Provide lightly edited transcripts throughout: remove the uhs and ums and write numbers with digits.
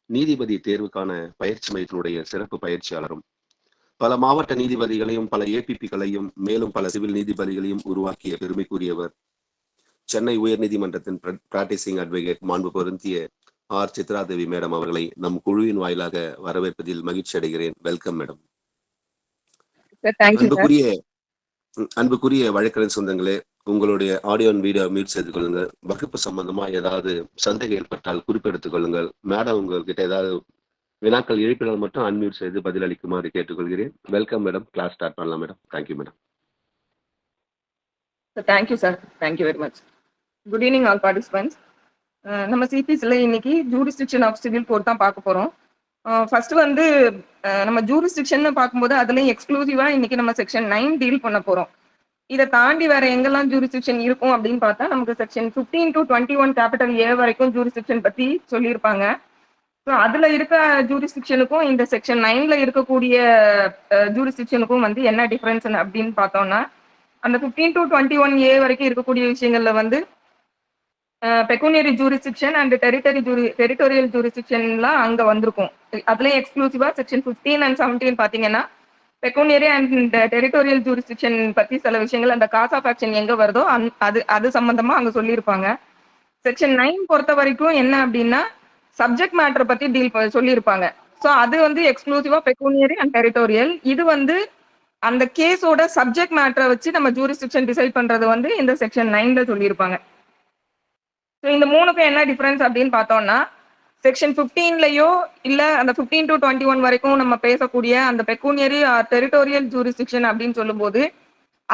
நீதிபதி தேர்வுக்கான பயிற்சி மையத்தினுடைய சிறப்பு பயிற்சியாளரும், பல மாவட்ட நீதிபதிகளையும் பல ஏபிபிகளையும் மேலும் பல சிவில் நீதிபதிகளையும் உருவாக்கிய பெருமைக்குரியவர், சென்னை உயர்நீதிமன்றத்தின் பிராக்டிசிங் அட்வொகேட் மாண்பு பொருந்திய ஆர் சித்ராதேவி மேடம் அவர்களை நம் குழுவின் வாயிலாக வரவேற்பதில் மகிழ்ச்சி அடைகிறேன். Welcome madam. அன்புக்குரிய வழக்கறிஞர் சொந்தங்களே, உங்களுடைய ஆடியோ அண்ட் வீடியோ மியூட் செய்து கொள்ளுங்கள். வகுப்பு சம்பந்தமா ஏதாவது சந்தேகம் ஏற்பட்டால் குறிப்பெடுத்துக் கொள்ளுங்கள். மேடம் உங்ககிட்ட ஏதாவது வினாக்கள் எழுப்பினால் மட்டும் அன்மியூட் செய்து பதிலளிக்குமாறு கேட்டுக்கொள்கிறேன். Welcome madam. கிளாஸ் ஸ்டார்ட் பண்ணலாம் madam. Thank you madam. Thank you sir. Thank you very much. Good evening all participants. நம்ம சிபிஎஸ்ல இன்னைக்கு ஜூரிஸ்டிக்ஷன் ஆஃப் சிவில் கோர்ட் தான் பார்க்க போறோம். ஃபர்ஸ்ட் வந்து நம்ம ஜூரிஸ்டிக்ஷன் பார்க்கும்போது அதுலயும் எக்ஸ்க்ளூசிவா இன்னைக்கு நம்ம செக்ஷன் 9 டீல் பண்ண போறோம். இதை தாண்டி வேற எங்கெல்லாம் ஜூரிஸ்டிக்ஷன் இருக்கும் அப்படின்னு பார்த்தா நமக்கு செக்ஷன் 15 to 21 கேபிட்டல் ஏ வரைக்கும் ஜூரிஸ்டிக்ஷன் பத்தி சொல்லியிருப்பாங்க. ஸோ அதுல இருக்க ஜூரிஸ்டிக்ஷனுக்கும் இந்த செக்ஷன் 9ல இருக்கக்கூடிய ஜூரிஸ்டிக்ஷனுக்கும் வந்து என்ன டிஃபரன்ஸ் அப்படின்னு பார்த்தோம்னா, அந்த 15 to 21 ஏ வரைக்கும் இருக்கக்கூடிய விஷயங்கள்ல வந்து பெக்கூனியரி ஜூரிஸ்டிக்ஷன் அண்ட் டெரிட்டோரியல் ஜூரிஸ்டிக்ஷன்லாம் அங்க வந்திருக்கும். அதுலயும் எக்ஸ்க்ளூசிவா செக்ஷன் 15 and 17 பாத்தீங்கன்னா பெக்கூனியரி அண்ட் டெரிட்டோரியல் ஜூரிஸ்டிக்ஷன் பத்தி சில விஷயங்கள் அந்த காஸ் ஆஃப் ஆக்ஷன் எங்க வருதோ அது சம்பந்தமா அங்க சொல்லியிருப்பாங்க. செக்ஷன் 9 பொறுத்த வரைக்கும் என்ன அப்படின்னா சப்ஜெக்ட் மேட்டரை பத்தி சொல்லியிருப்பாங்க. ஸோ அது வந்து எக்ஸ்க்ளூசிவா பெக்கூனியரி அண்ட் டெரிட்டோரியல். இது வந்து அந்த கேஸோட சப்ஜெக்ட் மேட்டரை வச்சு நம்ம ஜூரிஸ்டிக்ஷன் டிசைட் பண்றது வந்து இந்த செக்ஷன் 9ல சொல்லியிருப்பாங்க. ஸோ இந்த மூணுக்கும் என்ன டிஃபரன்ஸ் அப்படின்னு பார்த்தோம்னா, செக்ஷன் 15லயோ இல்ல அந்த 15 to 21 வரைக்கும் நம்ம பேசக்கூடிய அந்த பெக்கூனியரி டெரிட்டோரியல் ஜூரிஸ்டிக்ஷன் அப்படின்னு சொல்லும்போது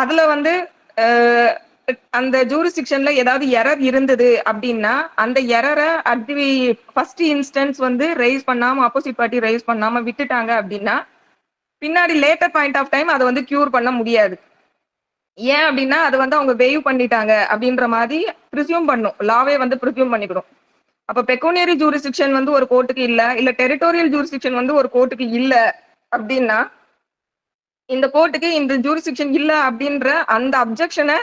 அதுல வந்து அந்த ஜூரிஸ்டிக்ஷன்ல ஏதாவது எரர் இருந்தது அப்படின்னா அந்த எரரை அட் தி ஃபர்ஸ்ட் இன்ஸ்டன்ஸ் வந்து ரைஸ் பண்ணாம ஆப்போசிட் பார்ட்டி ரைஸ் பண்ணாம விட்டுட்டாங்க அப்படின்னா பின்னாடி லேட்டர் பாயிண்ட் ஆஃப் டைம் அதை வந்து கியூர் பண்ண முடியாது. ஏன் அப்படின்னா அது வந்து அவங்க வெய்வ் பண்ணிட்டாங்க அப்படின்ற மாதிரி ப்ரிசியூம் பண்ணும், லாவே வந்து ப்ரிசியூம் பண்ணிக்கணும். அப்ப பெக்கூனியரி ஜூரிஸ்டிக்ஷன் வந்து ஒரு கோர்ட்டுக்கு இல்ல டெரிட்டோரியல் ஜூரிஸ்டிக்ஷன் வந்து ஒரு கோர்ட்டுக்கு இல்ல அப்படின்னா இந்த கோர்ட்டுக்கு இந்த ஜூரிஸ்டிக்ஷன் இல்ல அப்படின்ற அந்த அப்ஜெக்ஷனை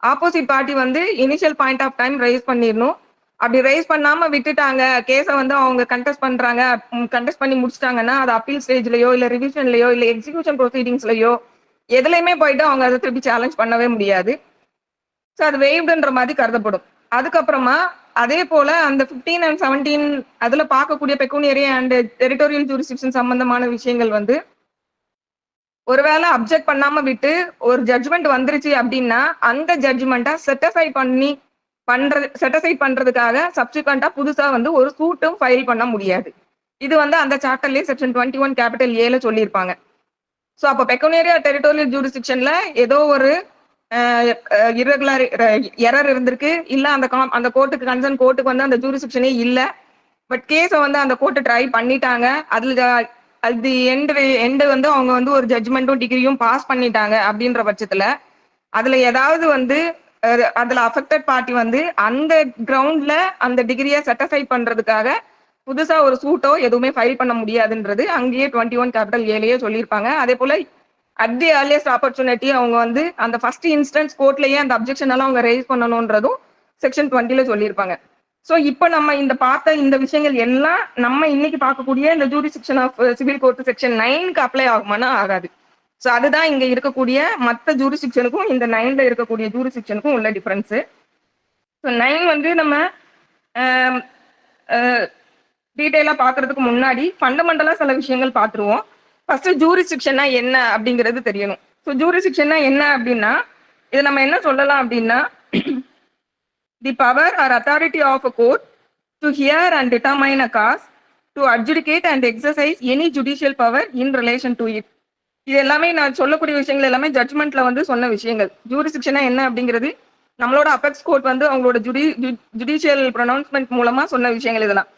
ஆப்போசிட் பார்ட்டி வந்து initial point of time raise பண்ணிடணும். அப்படி ரைஸ் பண்ணாம விட்டுட்டாங்க, கேஸை வந்து அவங்க கண்டெஸ்ட் பண்ணி முடிச்சிட்டாங்கன்னா அது அப்பீல் ஸ்டேஜ்லயோ இல்ல ரிவிஷன்லயோ இல்ல எக்ஸிகியூஷன் ப்ரொசீடிங்ஸ்லயோ எதுலையுமே போயிட்டு அவங்க அதை திருப்பி சேலஞ்ச் பண்ணவே முடியாது. ஸோ அது வெய்வ்டுன்ற மாதிரி கருதப்படும். அதுக்கப்புறமா அதே போல அந்த 15 and 17 அதுல பார்க்கக்கூடிய பெக்கூனியரி அண்ட் டெரிட்டோரியல் ஜூரிஸ்டிக்ஷன் சம்பந்தமான விஷயங்கள் வந்து ஒருவேளை அப்ஜெக்ட் பண்ணாம விட்டு ஒரு ஜட்ஜ்மெண்ட் வந்துருச்சு அப்படின்னா அந்த ஜட்ஜ்மெண்ட்டை செட்டிஸ்ஃபை பண்றதுக்காக சப்சிக்வெண்டா புதுசா வந்து ஒரு சூட்டும் ஃபைல் பண்ண முடியாது. இது வந்து அந்த சாப்டர்லயே செக்ஷன் 21 கேபிட்டல் ஏல சொல்லியிருப்பாங்க. ஸோ அப்போ பெக்கூனியரி டெரிட்டோரியல் ஜூரிஸ்டிக்ஷன்ல ஏதோ ஒரு இரகுலர் எரர் இருந்திருக்கு, இல்ல அந்த கோர்ட்டுக்கு கன்சர்ன் கோர்ட்டுக்கு வந்து அந்த ஜூரிஸ்டிக்ஷனே இல்ல, பட் கேஸை வந்து அந்த கோர்ட்டு ட்ரை பண்ணிட்டாங்க, அது எண்டு வந்து அவங்க வந்து ஒரு ஜட்ஜ்மெண்ட்டும் டிகிரியும் பாஸ் பண்ணிட்டாங்க அப்படின்ற பட்சத்துல அதுல ஏதாவது வந்து அதுல அஃபெக்டட் பார்ட்டி வந்து அந்த கிரவுண்ட்ல அந்த டிகிரியை செட்டிஸ்ஃபை பண்றதுக்காக புதுசா ஒரு சூட்டோ எதுவுமே ஃபைல் பண்ண முடியாதுன்றது அங்கேயே 21 கேபிட்டல் ஏலயே சொல்லியிருப்பாங்க. அதே போல அட் தி ஏர்லியஸ்ட் ஆப்பர்ச்சுனிட்டி அவங்க வந்து அந்த ஃபர்ஸ்ட் இன்ஸ்டன்ஸ் கோர்ட்லயே அந்த அப்ஜெக்ஷன் எல்லாம் அவங்க ரைஸ் பண்ணணும்ன்றதும் செக்ஷன் 20ல சொல்லியிருப்பாங்க. ஸோ இப்போ நம்ம பார்த்த இந்த விஷயங்கள் எல்லாம் நம்ம இன்னைக்கு பார்க்கக்கூடிய இந்த jurisdiction of civil court section 9க்கு அப்ளை ஆகுமானா ஆகாது. ஸோ அதுதான் இங்க இருக்கக்கூடிய மற்ற ஜூரிஸ்டிக்ஷனுக்கும் இந்த 9ல இருக்கக்கூடிய ஜூரிஸ்டிக்ஷனுக்கும் உள்ள டிஃபரன்ஸ். ஸோ 9 வந்து நம்ம டீட்டெயிலா பாக்குறதுக்கு முன்னாடி ஃபண்டமெண்டலா சில விஷயங்கள் பார்த்துருவோம். ஃபர்ஸ்ட் ஜூரிஸ்டிக்ஷன்னா என்ன அப்படிங்கிறது தெரியணும். ஸோ ஜூரிஸ்டிக்ஷன்னா என்ன அப்படின்னா இதை நம்ம என்ன சொல்லலாம் அப்படின்னா the power or authority of a court to hear and determine a cause, to adjudicate and exercise any judicial power in relation to it. இது எல்லாமே நான் சொல்லக்கூடிய விஷயங்கள் எல்லாமே ஜட்ஜ்மெண்ட்ல வந்து சொன்ன விஷயங்கள். ஜூரிஸ்டிக்ஷனா என்ன அப்படிங்கிறது நம்மளோட அபெக்ஸ் கோர்ட் வந்து அவங்களோட ஜுடிஷியல் ப்ரொனவுன்ஸ்மெண்ட் மூலமா சொன்ன விஷயங்கள் இதெல்லாம்.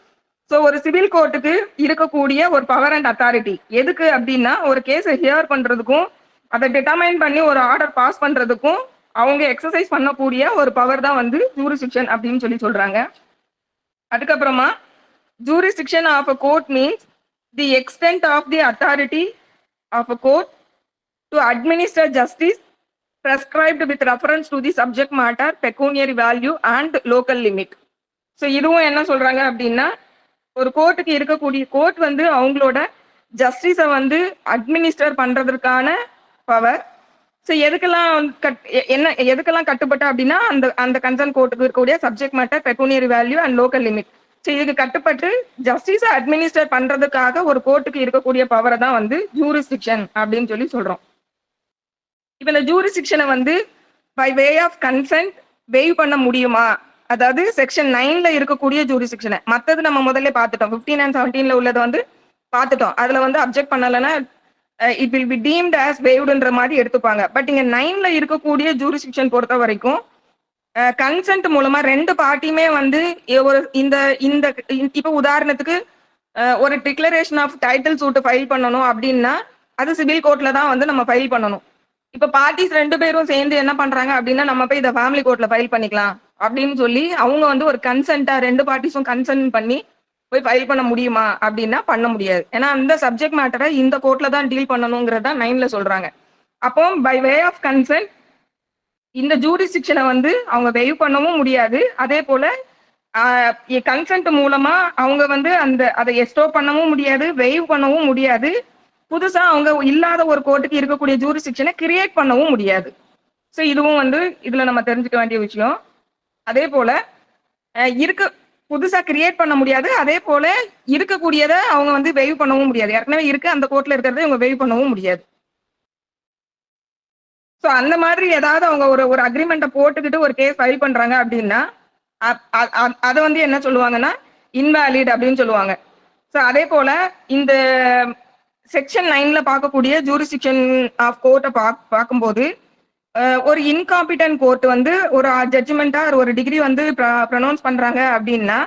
ஸோ ஒரு சிவில் கோர்ட்டுக்கு இருக்கக்கூடிய ஒரு பவர் அண்ட் அத்தாரிட்டி எதுக்கு அப்படின்னா ஒரு கேஸை ஹியர் பண்றதுக்கும் அதை டிட்டர்மைன் பண்ணி ஒரு ஆர்டர் பாஸ் பண்றதுக்கும் அவங்க எக்ஸசைஸ் பண்ணக்கூடிய ஒரு பவர் தான் வந்து ஜூரிஸ்டிக்ஷன் அப்படின்னு சொல்றாங்க. அதுக்கப்புறமா jurisdiction of a court means the extent of the authority of a court to administer justice prescribed with reference to the subject matter, pecuniary value and local limit. So இதுவும் என்ன சொல்றாங்க அப்படின்னா ஒரு கோர்ட்டுக்கு இருக்கக்கூடிய கோர்ட் வந்து அவங்களோட ஜஸ்டிஸை வந்து அட்மினிஸ்டர் பண்றதற்கான பவர். ஸோ எதுக்கெல்லாம் கட்டுப்பட்ட அப்படின்னா அந்த அந்த கன்சர்ன் கோர்ட்டுக்கு இருக்கக்கூடிய subject matter, pecuniary value and local limit. So இதுக்கு கட்டுப்பட்டு ஜஸ்டிஸை அட்மினிஸ்டர் பண்றதுக்காக ஒரு கோர்ட்டுக்கு இருக்கக்கூடிய பவரை தான் வந்து ஜூரிஸ்டிக்ஷன் அப்படின்னு சொல்லி சொல்றோம். இப்போ இந்த ஜூரிஸ்டிக்ஷனை வந்து by way of consent waive பண்ண முடியுமா? அதாவது செக்ஷன் 9ல இருக்கக்கூடிய ஜூரிஸ்டிக்ஷனை, மற்றது நம்ம முதல்ல பார்த்துட்டோம். 15 and 17ல உள்ளதை வந்து பார்த்துட்டோம். அதுல வந்து அப்ஜெக்ட் பண்ணலைன்னா it will be deemed as வேவ்டுன்ற மாதிரி எடுத்துப்பாங்க. பட் இங்க 9ல இருக்கக்கூடிய ஜூரிஸ்டிக்ஷன் பொறுத்த வரைக்கும் கன்சென்ட் மூலமா ரெண்டு பார்ட்டியுமே வந்து ஒரு இந்த இந்த இப்போ உதாரணத்துக்கு ஒரு declaration of title suit file பண்ணணும் அப்படின்னா அது சிவில் கோர்ட்ல தான் வந்து நம்ம ஃபைல் பண்ணணும். இப்ப பார்ட்டிஸ் ரெண்டு பேரும் சேர்ந்து என்ன பண்றாங்க அப்படின்னா நம்ம போய் இதை ஃபேமிலி கோர்ட்ல ஃபைல் பண்ணிக்கலாம் அப்படின்னு சொல்லி அவங்க வந்து ஒரு கன்சென்ட்டா ரெண்டு பார்ட்டிஸும் கன்சென்ட் பண்ணி போய் ஃபைல் பண்ண முடியுமா அப்படின்னா பண்ண முடியாது. ஏன்னா அந்த சப்ஜெக்ட் மேட்டரை இந்த கோர்ட்ல தான் டீல் பண்ணணுங்கிறத 9ல சொல்றாங்க. அப்போ பை வே ஆஃப் கன்சென்ட் இந்த ஜூரிஸ்டிக்ஷனை வந்து அவங்க வெய்வ் பண்ணவும் முடியாது. அதே போல கன்சென்ட் மூலமா அவங்க வந்து அதை எஸ்டோ பண்ணவும் முடியாது, வெய்வ் பண்ணவும் முடியாது. புதுசா அவங்க இல்லாத ஒரு கோர்ட்டுக்கு இருக்கக்கூடிய ஜூரிஸ்டிக்ஷனை கிரியேட் பண்ணவும் முடியாது. ஸோ இதுவும் வந்து இதுல நம்ம தெரிஞ்சுக்க வேண்டிய விஷயம். அதே போல புதுசா கிரியேட் பண்ண முடியாது. அதே போல இருக்கக்கூடியதை அவங்க வந்து வெய்வ் பண்ணவும் முடியாது. ஏற்கனவே இருக்கு அந்த கோர்ட்ல இருக்கிறத இவங்க வெய்வ் பண்ணவும் முடியாது. ஸோ அந்த மாதிரி ஏதாவது அவங்க ஒரு அக்ரிமெண்ட்டை போட்டுக்கிட்டு ஒரு கேஸ் ஃபைல் பண்றாங்க அப்படின்னா அதை வந்து என்ன சொல்லுவாங்கன்னா இன்வேலிட் அப்படின்னு சொல்லுவாங்க. ஸோ அதே போல இந்த செக்ஷன் 9ல பார்க்கக்கூடிய ஜூரிஸ்டிக்ஷன் ஆஃப் கோர்ட்டை பார்க்கும்போது ஒரு இன்காம்பிடன்ட் கோர்ட் வந்து ஒரு ஜட்ஜ்மெண்டா ஒரு டிகிரி வந்து ப்ரொனவுன்ஸ் பண்றாங்க அப்படின்னா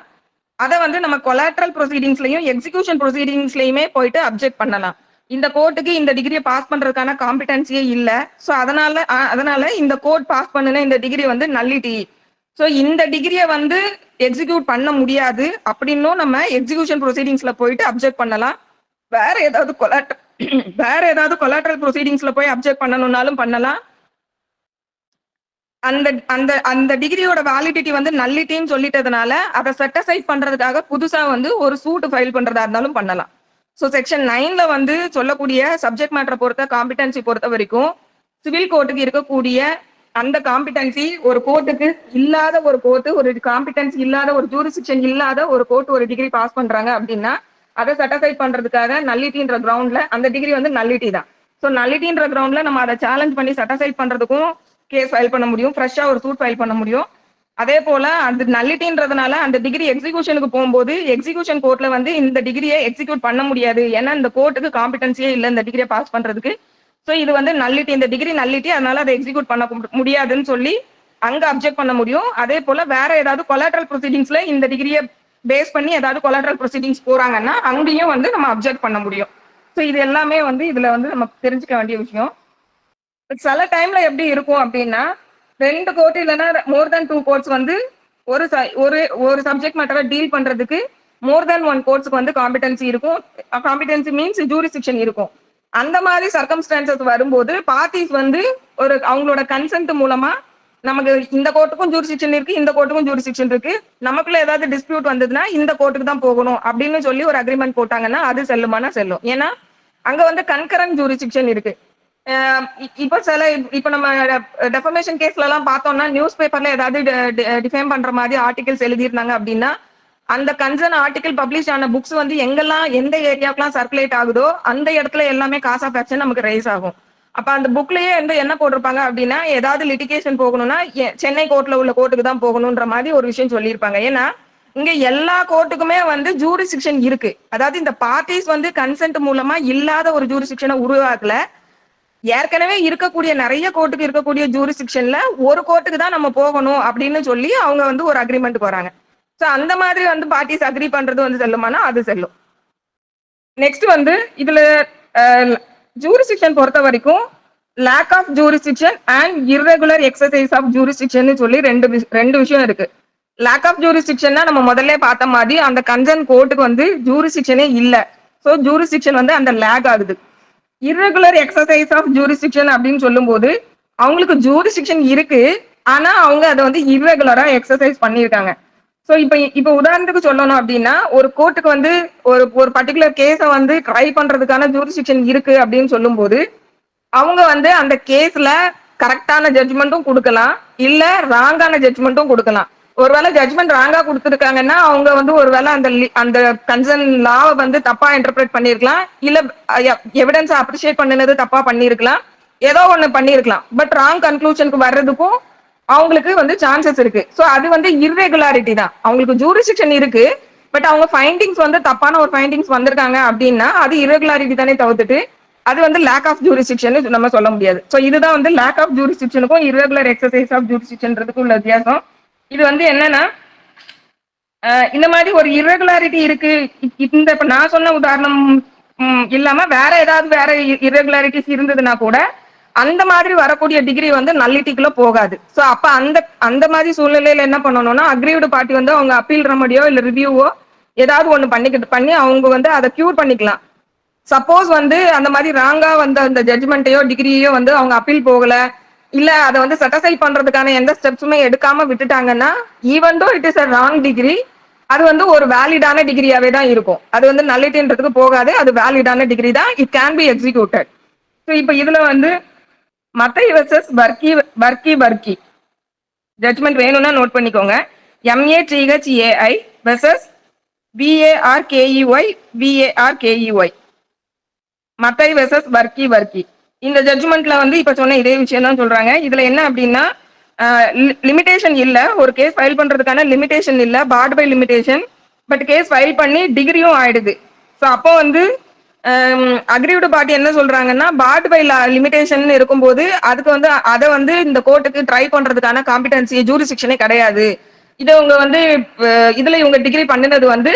அதை வந்து நம்ம கொலாட்ரல் ப்ரொசீடிங்ஸ்லயும் எக்ஸிகியூஷன் ப்ரொசீடிங்ஸ்லயுமே போயிட்டு அப்ஜெக்ட் பண்ணலாம். இந்த கோர்ட்டுக்கு இந்த டிகிரியை பாஸ் பண்றதுக்கான காம்பிடன்சியே இல்லை. ஸோ அதனால இந்த கோர்ட் பாஸ் பண்ணுன இந்த டிகிரி வந்து நல்லிட்டி. ஸோ இந்த டிகிரியை வந்து எக்ஸிக்யூட் பண்ண முடியாது அப்படின்னும் நம்ம எக்ஸிகியூஷன் ப்ரொசீடிங்ஸ்ல போயிட்டு அப்ஜெக்ட் பண்ணலாம். வேற ஏதாவது கொலாட்ரல் ப்ரொசீடிங்ஸ்ல போய் அப்ஜெக்ட் பண்ணணும்னாலும் பண்ணலாம். அந்த அந்த அந்த டிகிரியோட வேலிடிட்டி வந்து நல்லிட்டின்னு சொல்லிட்டதுனால அதை செட்டசைட் பண்றதுக்காக புதுசா வந்து ஒரு சூட் ஃபைல் பண்றதா இருந்தாலும் பண்ணலாம். ஸோ செக்ஷன் 9ல வந்து சொல்லக்கூடிய சப்ஜெக்ட் மேட்டரை பொறுத்த காம்பிடன்சி பொறுத்த வரைக்கும் சிவில் கோர்ட்டுக்கு இருக்கக்கூடிய அந்த காம்பிடன்சி ஒரு கோர்ட்டுக்கு இல்லாத ஒரு கோர்ட்டு, ஒரு காம்பிடன்சி இல்லாத ஒரு ஜூரிஸ்டிக்ஷன் இல்லாத ஒரு கோர்ட் ஒரு டிகிரி பாஸ் பண்றாங்க அப்படின்னா அதை செட்டசைட் பண்றதுக்காக நல்லிட்டின்ற கிரவுண்ட்ல அந்த டிகிரி வந்து நல்லிட்டி தான். ஸோ நல்லிட்டின்ற கிரவுண்ட்ல நம்ம அதை சேலஞ்ச் பண்ணி செட்டசைட் பண்றதுக்கும் கேஸ் ஃபைல் பண்ண முடியும், ஃப்ரெஷ்ஷா ஒரு சூட் ஃபைல் பண்ண முடியும். அதே போல அந்த நல்லிட்டின்றதுனால அந்த டிகிரி எக்ஸிகியூஷனுக்கு போகும்போது எக்ஸிகியூஷன் கோர்ட்ல வந்து இந்த டிகிரியை எக்ஸிக்யூட் பண்ண முடியாது. ஏன்னா இந்த கோர்ட்டுக்கு காம்பிடன்சியே இல்லை இந்த டிகிரியை பாஸ் பண்றதுக்கு. ஸோ இது வந்து நல்லிட்டி, இந்த டிகிரி நல்லிட்டி, அதனால அதை எக்ஸிக்யூட் பண்ண முடியாதுன்னு சொல்லி அங்க அப்ஜெக்ட் பண்ண முடியும். அதே போல வேற ஏதாவது கொலாட்ரல் ப்ரொசீடிங்ஸ்ல இந்த டிகிரியை பேஸ் பண்ணி ஏதாவது கொலாட்ரல் ப்ரொசீடிங்ஸ் போறாங்கன்னா அங்கேயும் வந்து நம்ம அப்ஜெக்ட் பண்ண முடியும். ஸோ இது எல்லாமே வந்து இதுல வந்து நம்ம தெரிஞ்சுக்க வேண்டிய விஷயம். சில டைம்ல எப்படி இருக்கும் அப்படின்னா ரெண்டு கோர்ட் இல்லைன்னா மோர் தென் 2 கோர்ட்ஸ் வந்து ஒரு சப்ஜெக்ட் மேட்டரை டீல் பண்றதுக்கு மோர் தென் 1 கோர்ட்ஸ்க்கு வந்து காம்பிடன்சி இருக்கும். காம்பிடன்சி மீன்ஸ் ஜூரிஸ்டிக்ஷன் இருக்கும். அந்த மாதிரி சர்க்கம்ஸ்டான்சஸ் வரும்போது பார்ட்டிஸ் வந்து அவங்களோட கன்சென்ட் மூலமா நமக்கு இந்த கோர்ட்டுக்கும் ஜூரிஸ்டிக்ஷன் இருக்கு, இந்த கோர்ட்டுக்கும் ஜூரிஸ்டிக்ஷன் இருக்கு, நமக்குள்ள ஏதாவது டிஸ்பியூட் வந்ததுன்னா இந்த கோர்ட்டுக்கு தான் போகணும் அப்படின்னு சொல்லி ஒரு அக்ரிமெண்ட் போட்டாங்கன்னா அது செல்லுமானா செல்லும். ஏன்னா அங்க வந்து கன்கரண்ட் ஜூரிஸ்டிக்ஷன் இருக்கு. இப்ப நம்ம டெஃபமேஷன் கேஸ்ல எல்லாம் பார்த்தோம்னா நியூஸ் பேப்பர்ல ஏதாவது டிஃபேம் பண்ற மாதிரி ஆர்டிகல்ஸ் எழுதியிருந்தாங்க அப்படின்னா அந்த கன்சர்ன் ஆர்டிகல் பப்ளிஷ் ஆன புக்ஸ் வந்து எங்கெல்லாம் எந்த ஏரியாக்கெல்லாம் சர்க்குலேட் ஆகுதோ அந்த இடத்துல எல்லாமே காஸ் ஆஃப் ஆக்ஷன் நமக்கு ரைஸ் ஆகும். அப்ப அந்த புக்லயே வந்து என்ன போட்டிருப்பாங்க அப்படின்னா ஏதாவது லிட்டிகேஷன் போகணும்னா சென்னை கோர்ட்ல உள்ள கோர்ட்டுக்கு தான் போகணும்ன்ற மாதிரி ஒரு விஷயம் சொல்லியிருப்பாங்க. ஏன்னா இங்க எல்லா கோர்ட்டுக்குமே வந்து ஜூரிஸ்டிக்ஷன் இருக்கு. அதாவது இந்த பார்ட்டிஸ் வந்து கன்சென்ட் மூலமா இல்லாத ஒரு ஜூரிஸ்டிக்ஷனை உருவாக்கல. ஏற்கனவே இருக்கக்கூடிய நிறைய கோர்ட்டுக்கு இருக்கக்கூடிய ஜூரிஸ்டிக்ஷன்ல ஒரு கோர்ட்டுக்கு தான் நம்ம போகணும் அப்படின்னு சொல்லி அவங்க வந்து ஒரு அக்ரிமெண்ட் போறாங்க. ஸோ அந்த மாதிரி வந்து பார்ட்டிஸ் அக்ரி பண்றது வந்து செல்லுமானா அது செல்லும். நெக்ஸ்ட் வந்து இதுல ஜூரிஸ்டிக்ஷன் பொறுத்த வரைக்கும் lack of jurisdiction and irregular exercise of jurisdiction சொல்லி ரெண்டு விஷயம் இருக்கு. லேக் ஆஃப் ஜூரிஸ்டிக்ஷன்னா நம்ம முதல்ல பார்த்த மாதிரி அந்த கன்சர்ன் கோர்ட்டுக்கு வந்து ஜூரிஸ்டிக்ஷனே இல்லை. ஸோ ஜூரிஸ்டிக்ஷன் வந்து அந்த லேக் ஆகுது. இர்ரெகுலர் எக்ஸசைஸ் ஆஃப் ஜூரிஸ்டிக்ஷன் அப்படின்னு சொல்லும் போது அவங்களுக்கு ஜூரிஸ்டிக்ஷன் இருக்கு, ஆனா அவங்க அதை வந்து இர்ரெகுலரா எக்ஸசைஸ் பண்ணியிருக்காங்க. ஸோ இப்ப உதாரணத்துக்கு சொல்லணும் அப்படின்னா ஒரு கோர்ட்டுக்கு வந்து ஒரு பர்டிகுலர் கேஸை வந்து ட்ரை பண்றதுக்கான ஜூரிஸ்டிக்ஷன் இருக்கு அப்படின்னு சொல்லும்போது அவங்க வந்து அந்த கேஸ்ல கரெக்டான ஜட்ஜ்மெண்ட்டும் கொடுக்கலாம் இல்ல ராங்கான ஜட்ஜ்மெண்ட்டும் கொடுக்கலாம். ஒருவேளை ஜட்ஜ்மெண்ட் ராங்கா கொடுத்துருக்காங்கன்னா அவங்க வந்து ஒருவேளை அந்த கன்சர்ன் லாவை வந்து தப்பா இன்டர்பிரேட் பண்ணிருக்கலாம் இல்ல எவிடன்ஸ் அப்ரிஷியேட் பண்ணினது தப்பா பண்ணிருக்கலாம், ஏதோ ஒண்ணு பண்ணிருக்கலாம். பட் ராங் கன்க்ளூஷனுக்கு வர்றதுக்கும் அவங்களுக்கு வந்து சான்சஸ் இருக்கு. ஸோ அது வந்து இர்ரெகுலாரிட்டி தான். அவங்களுக்கு ஜூரிஸ்டிக்ஷன் இருக்கு பட் அவங்க ஃபைண்டிங்ஸ் வந்து தப்பான ஒரு ஃபைண்டிங்ஸ் வந்திருக்காங்க அப்படின்னா அது இர்ரெகுலாரிட்டி தானே தவிர்த்துட்டு அது வந்து லேக் ஆஃப் ஜூரிஸ்டிக்ஷன் நம்ம சொல்ல முடியாது. ஸோ இதுதான் வந்து லேக் ஆஃப் ஜூரிஸ்டிக்ஷனுக்கும் இர்ரெகுலர் எக்ஸசைஸ் ஆஃப் ஜூரிஸ்டிக்ஷன்றதுக்கும் உள்ள வித்தியாசம். இது வந்து என்னன்னா இந்த மாதிரி ஒரு இர்ரெகுலாரிட்டி இருக்கு, இந்த இப்ப நான் சொன்ன உதாரணம் இல்லாம வேற ஏதாவது வேற இர்ரெகுலாரிட்டிஸ் இருந்ததுன்னா கூட அந்த மாதிரி வரக்கூடிய டிகிரி வந்து நல்லிட்டிக்குள்ள போகாது. ஸோ அப்ப அந்த மாதிரி சூழ்நிலையில என்ன பண்ணணும்னா அக்ரீவ்டு பார்ட்டி வந்து அவங்க அப்பீல் ரெமடியோ இல்ல ரிவ்யூவோ ஏதாவது ஒண்ணு பண்ணி அவங்க வந்து அதை கியூர் பண்ணிக்கலாம். சப்போஸ் வந்து அந்த மாதிரி ராங்கா வந்த அந்த ஜட்ஜ்மெண்ட்டையோ டிகிரியோ வந்து அவங்க அப்பீல் போகல இல்ல அதை வந்து செட்டிஸ்ஃபை பண்றதுக்கான எந்த ஸ்டெப்ஸுமே எடுக்காம விட்டுட்டாங்கன்னா even though it is a wrong degree அது வந்து ஒரு வேலிடான டிகிரியாவே தான் இருக்கும். அது வந்து நல்லிட்டின்றதுக்கு போகாது, அது வேலிடான டிகிரி தான். It can be executed. So இப்போ இதுல வந்து மத்தை வெர்சஸ் பர்கி ஜட்ஜ்மெண்ட் வேணும்னா நோட் பண்ணிக்கோங்க. MATHAI versus VARKEY Mathai versus Varkey. இந்த ஜட்ஜ்மெண்ட்ல வந்து இப்ப சொன்ன இதே விஷயம் தான் சொல்றாங்க. இதுல என்ன அப்படின்னா லிமிடேஷன் இல்ல, ஒரு கேஸ் ஃபைல் பண்றதுக்கான லிமிடேஷன் இல்ல, barred by limitation. But case file பண்ணி டிகிரியும் ஆயிடுது. ஸோ அப்போ வந்து அக்ரீவ்டு பார்ட்டி என்ன சொல்றாங்கன்னா பார்ட் பை லிமிடேஷன் இருக்கும்போது அதுக்கு வந்து அதை வந்து இந்த கோர்ட்டுக்கு ட்ரை பண்றதுக்கான காம்பிடன்சி ஜூரிஸ்டிக்ஷனே கிடையாது. இதை உங்க வந்து இதுல இவங்க டிகிரி பண்ணினது வந்து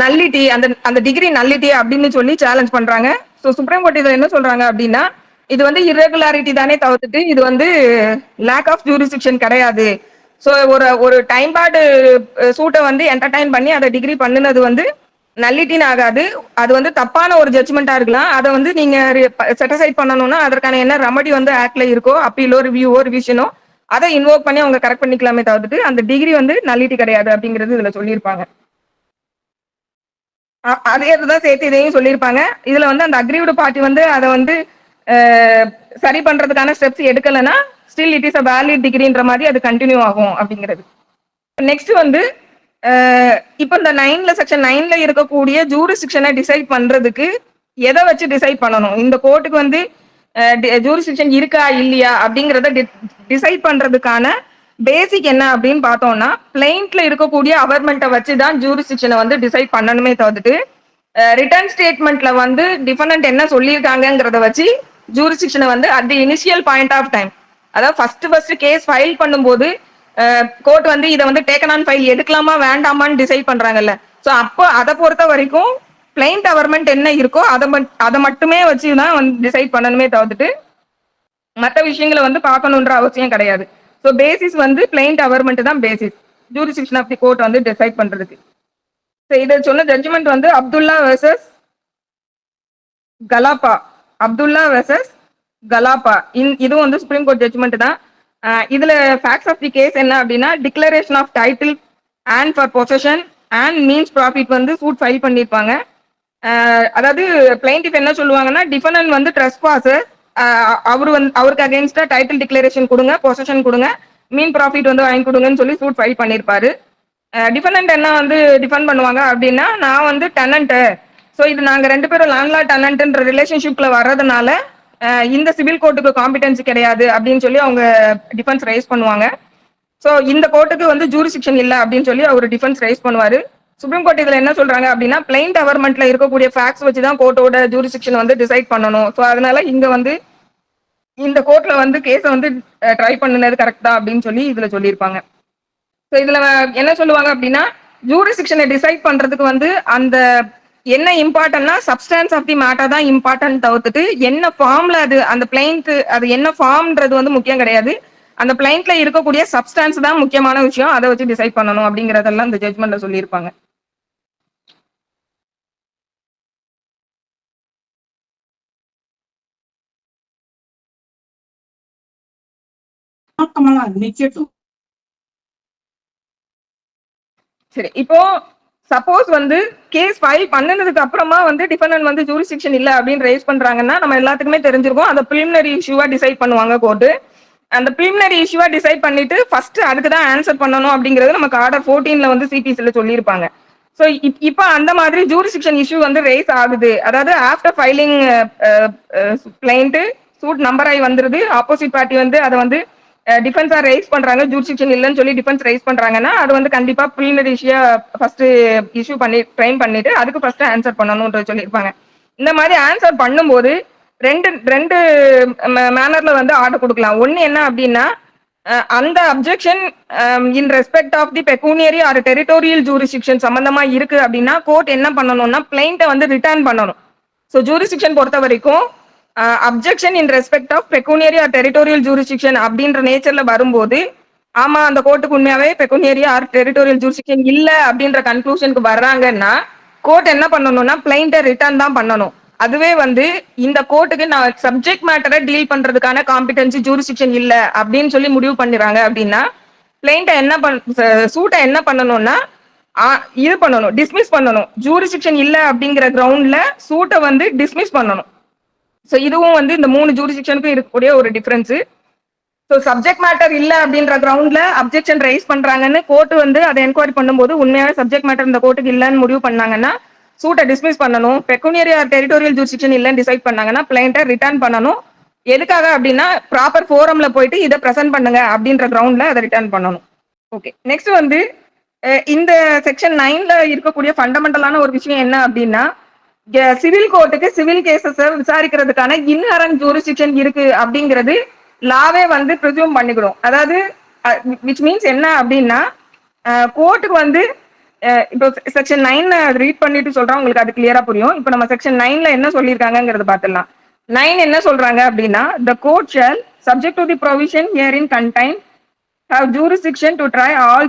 நல்லிட்டி, அந்த டிகிரி நல்லிட்டி அப்படின்னு சொல்லி சேலஞ்ச் பண்றாங்க. ஸோ சுப்ரீம் கோர்ட் இதை என்ன சொல்றாங்க அப்படின்னா இது வந்து இர்ரெகுலாரிட்டி தானே தவிர்த்துட்டு இது வந்து லேக் ஆஃப் ஜூரிஸ்டிக்ஷன் கிடையாது. ஸோ ஒரு டைம் பார்டு சூட்டை வந்து என்டர்டைன் பண்ணி அதை டிகிரி பண்ணினது வந்து நல்லிட்டின்னு ஆகாது. அது வந்து தப்பான ஒரு ஜட்ஜ்மெண்டா இருக்கலாம். அதை வந்து நீங்க செட்டிஸ்ஃபைட் பண்ணணும்னா அதற்கான என்ன ரெமடி வந்து ஆக்ட்ல இருக்கோ அப்பீலோ ரிவ்யூவோ ரிவிஷனோ அதை இன்வோக் பண்ணி அவங்க கரெக்ட் பண்ணிக்கலாமே தவிர்த்துட்டு அந்த டிகிரி வந்து நல்லிட்டி கிடையாது அப்படிங்கிறது இதுல சொல்லியிருப்பாங்க. அதே இதுதான் சேர்த்து இதையும் சொல்லியிருப்பாங்க. இதுல வந்து அந்த அக்ரீவ்டு பார்ட்டி வந்து அதை வந்து சரி பண்றதுக்கான ஸ்டெப்ஸ் எடுக்கலைன்னா still it is a valid டிகிரின்ற மாதிரி அது கண்டினியூ ஆகும் அப்படிங்கிறது. நெக்ஸ்ட் வந்து இப்போ இந்த செக்ஷன் 9ல இருக்கக்கூடிய ஜூரிஸ்டிக்ஷனை டிசைட் பண்றதுக்கு எதை வச்சு டிசைட் பண்ணணும், இந்த கோர்ட்டுக்கு வந்து ஜூரிஸ்டிக்ஷன் இருக்கா இல்லையா அப்படிங்கிறத டிசைட் பண்றதுக்கான பேசிக் என்ன அப்படின்னு பார்த்தோம்னா பிளைண்ட்ல இருக்கக்கூடிய அவர்மெண்ட்டை வச்சு தான் ஜூரிஸ்டிக்ஷனை வந்து டிசைட் பண்ணணுமே தவிர்த்துட்டு ரிட்டர்ன் ஸ்டேட்மெண்ட்ல வந்து டிஃபெண்டன்ட் என்ன சொல்லியிருக்காங்கிறத வச்சு ஜூரிஸ்டிக்ஷனை வந்து at the initial point of time, அதாவது ஃபர்ஸ்ட் கேஸ் ஃபைல் பண்ணும்போது கோர்ட் வந்து இதை வந்து டேக்கன் ஆன் ஃபைல் எடுக்கலாமா வேண்டாமான்னு டிசைட் பண்றாங்கல்ல. ஸோ அப்போ அதை பொறுத்த வரைக்கும் பிளைண்ட் அவர்மெண்ட் என்ன இருக்கோ அதை மட்டுமே வச்சு தான் வந்து டிசைட் பண்ணணுமே தவிர்த்துட்டு மற்ற விஷயங்களை வந்து பார்க்கணுன்ற அவசியம் கிடையாது. ஸோ பேசிஸ் வந்து பிளைண்ட் அவர்மெண்ட் தான் basis jurisdiction of the court வந்து டிசைட் பண்றதுக்கு. ஸோ இதை சொன்ன ஜட்ஜ்மெண்ட் வந்து அப்துல்லா வெர்சஸ் கலாப்பா. இதுவும் வந்து சுப்ரீம் கோர்ட் ஜட்ஜ்மெண்ட் தான். இதுல ஃபேக்ட்ஸ் ஆஃப் தி கேஸ் என்ன அப்படின்னா declaration of title and for possession and means profit வந்து சூட் ஃபைல் பண்ணியிருப்பாங்க. அதாவது பிளைண்டிஃப் என்ன சொல்லுவாங்கன்னா டிஃபெண்டன்ட் வந்து ட்ரெஸ்பாசர், அவருக்கு அகேன்ஸ்டா டைட்டில் டிக்ளரேஷன் கொடுங்க, பொசஷன் கொடுங்க, மீன் ப்ராஃபிட் வந்து வாங்கி கொடுங்கன்னு சொல்லி சூட் ஃபைல் பண்ணியிருப்பாரு. டிஃபெண்டன்ட் என்ன வந்து டிஃபெண்ட் பண்ணுவாங்க அப்படின்னா நான் வந்து டெனன்ட், ஸோ இது நாங்கள் 2 பேரும் லேண்ட்லார்ட் டெனன்ட்ன்ற ரிலேஷன்ஷிப்ல வர்றதுனால இந்த சிவில் கோர்ட்டுக்கு காம்பிடன்சி கிடையாது அப்படின்னு சொல்லி அவங்க டிஃபென்ஸ் ரைஸ் பண்ணுவாங்க. ஸோ இந்த கோர்ட்டுக்கு வந்து ஜூரிஸ்டிக்ஷன் இல்லை அப்படின்னு சொல்லி அவர் டிஃபென்ஸ் ரைஸ் பண்ணுவாரு. சுப்ரீம் கோர்ட் இதுல என்ன சொல்றாங்க அப்படின்னா பிளைண்ட் அவர்மெண்ட்ல இருக்கக்கூடிய ஃபேக்ட்ஸ் வச்சு தான் கோர்ட்டோட ஜூரிஸ்டிக்ஷன் வந்து டிசைட் பண்ணணும். ஸோ அதனால இங்க வந்து இந்த கோர்ட்ல வந்து கேஸை வந்து ட்ரை பண்ணினது கரெக்ட் தான் அப்படின்னு சொல்லி இதுல சொல்லியிருப்பாங்க. ஸோ இதுல என்ன சொல்லுவாங்க அப்படின்னா ஜூரிஸ்டிக்ஷனை டிசைட் பண்றதுக்கு வந்து அந்த என்ன இம்பார்ட்டன்ட்னா சப்ஸ்டான்ஸ் ஆஃப் தி மேட்டர் தான் இம்பார்ட்டன்ட் தவிர்த்துட்டு என்ன ஃபார்ம்ல அது அந்த பிளைண்ட் அது என்ன ஃபார்ம்ன்றது வந்து முக்கியம் கிடையாது. அந்த பிளைண்ட்ல இருக்கக்கூடிய சப்ஸ்டான்ஸ் தான் முக்கியமான விஷயம், அதை வச்சு டிசைட் பண்ணணும் அப்படிங்கறதெல்லாம் இந்த ஜட்ஜ்மெண்ட்ல சொல்லியிருப்பாங்க. நிக்கட்டும். சரி, இப்போ சப்போஸ் வந்து கேஸ் ஃபைல் பண்ணனதுக்கு அப்புறமா வந்து டிஃபெண்டன்ட் வந்து ஜூரிஸ்டிக்ஷன் இல்ல அப்படின்னு ரைஸ் பண்றாங்கன்னா நம்ம எல்லாத்துக்குமே தெரிஞ்சிருக்கும் அந்த பிரிலிமினரி இஷ்யூவா டிசைட் பண்ணுவாங்க கோர்ட்டு. அந்த பிரிலிமினரி இஷ்யூவா டிசைட் பண்ணிட்டு ஃபர்ஸ்ட் அதுக்கு தான் ஆன்சர் பண்ணணும் அப்படிங்கிறது நமக்கு ஆர்டர் 14ல வந்து சிபிசில சொல்லியிருப்பாங்க. ஸோ இப்போ அந்த மாதிரி ஜூரிஸ்டிக்ஷன் இஷ்யூ வந்து ரைஸ் ஆகுது, அதாவது after filing plaint suit number ஆகி வந்துருது, ஆப்போசிட் பார்ட்டி வந்து அதை வந்து டிஃபென்ஸா ரைஸ் பண்றாங்க, ஜூரிஸ்டிக்ஷன் இல்லைன்னு சொல்லி டிஃபென்ஸ் ரைஸ் பண்றாங்கன்னா அது வந்து கண்டிப்பா பிரிலிமினரி இஷ்யூ ஃபர்ஸ்ட் இஷ்யூ பண்ணி ஃப்ரேம் பண்ணிட்டு அதுக்கு ஃபர்ஸ்ட் ஆன்சர் பண்ணணும்னு சொல்லியிருப்பாங்க. இந்த மாதிரி ஆன்சர் பண்ணும்போது ரெண்டு ரெண்டு மேனர்ல வந்து ஆர்டர் கொடுக்கலாம். ஒன்னு என்ன அப்படின்னா அந்த objection in respect of the pecuniary or territorial jurisdiction சம்பந்தமா இருக்கு அப்படின்னா கோர்ட் என்ன பண்ணணும்னா பிளைண்ட்டை வந்து ரிட்டர்ன் பண்ணணும். ஸோ ஜூரிஸ்டிக்ஷன் பொறுத்த வரைக்கும் objection in respect of pecuniary or territorial jurisdiction அப்படின்ற நேச்சர்ல வரும்போது ஆமா அந்த கோர்ட்டுக்கு உண்மையாவே பெக்கூனியரி ஆர் டெரிட்டோரியல் ஜூரிஸ்டிக்ஷன் இல்ல அப்படின்ற கன்க்ளூஷனுக்கு வர்றாங்கன்னா கோர்ட் என்ன பண்ணணும்னா பிளைண்ட்டை ரிட்டர்ன் தான் பண்ணணும். அதுவே வந்து இந்த கோர்ட்டுக்கு நான் சப்ஜெக்ட் மேட்டரை டீல் பண்றதுக்கான காம்பிடன்சி ஜூரிஸ்டிக்ஷன் இல்ல அப்படின்னு சொல்லி முடிவு பண்ணிடுறாங்க அப்படின்னா பிளைண்ட்டை சூட்டை என்ன பண்ணணும்னா இது பண்ணணும், டிஸ்மிஸ் பண்ணணும். ஜூரிஸ்டிக்ஷன் இல்ல அப்படிங்கிற கிரவுண்ட்ல சூட்டை வந்து டிஸ்மிஸ் பண்ணணும். ஸோ இதுவும் வந்து இந்த 3 ஜூரிஸ்டிக்ஷனுக்கும் இருக்கக்கூடிய ஒரு டிஃபரன்ஸ். ஸோ சப்ஜெக்ட் மேட்டர் இல்ல அப்படின்ற கிரவுண்ட்ல அப்ஜெக்ஷன் ரைஸ் பண்றாங்கன்னு கோர்ட் வந்து அதை என்கொயரி பண்ணும்போது உண்மையாவே சப்ஜெக்ட் மேட்டர் இந்த கோர்ட்டுக்கு இல்லைன்னு முடிவு பண்ணாங்கன்னா சூட்டை டிஸ்மிஸ் பண்ணணும். பெக்கூனியரி ஆர் டெரிட்டோரியல் ஜூரிஸ்டிக்ஷன் இல்லைன்னு டிசைட் பண்ணாங்கன்னா பிளைண்ட்டை ரிட்டர்ன் பண்ணணும். எதுக்காக அப்படின்னா ப்ராப்பர் ஃபோரம்ல போயிட்டு இதை ப்ரெசென்ட் பண்ணுங்க அப்படின்ற கிரவுண்ட்ல அதை ரிட்டர்ன் பண்ணணும். ஓகே, நெக்ஸ்ட் வந்து இந்த செக்ஷன் 9ல இருக்கக்கூடிய ஃபண்டமெண்டலான ஒரு விஷயம் என்ன அப்படின்னா சிவில் கோர்ட்டுக்கு சிவில் கேசஸ் விசாரிக்கிறதுக்கான இன்ஹரண்ட் ஜூரிஸ்டிக்ஷன் இருக்கு அப்படிங்கிறது லாவே வந்து ப்ரிசூம் பண்ணிக்கிறோம். அதாவது விச் மீன்ஸ் என்ன அப்படின்னா கோர்ட்டுக்கு வந்து இப்போ செக்ஷன் 9 ரீட் பண்ணிட்டு சொல்றோம், உங்களுக்கு அது கிளியரா புரியும். இப்போ நம்ம செக்ஷன் 9ல என்ன சொல்லியிருக்காங்கிறது பார்த்துடலாம். 9 என்ன சொல்றாங்க அப்படின்னா the court shall subject to the provision herein contained have jurisdiction to try all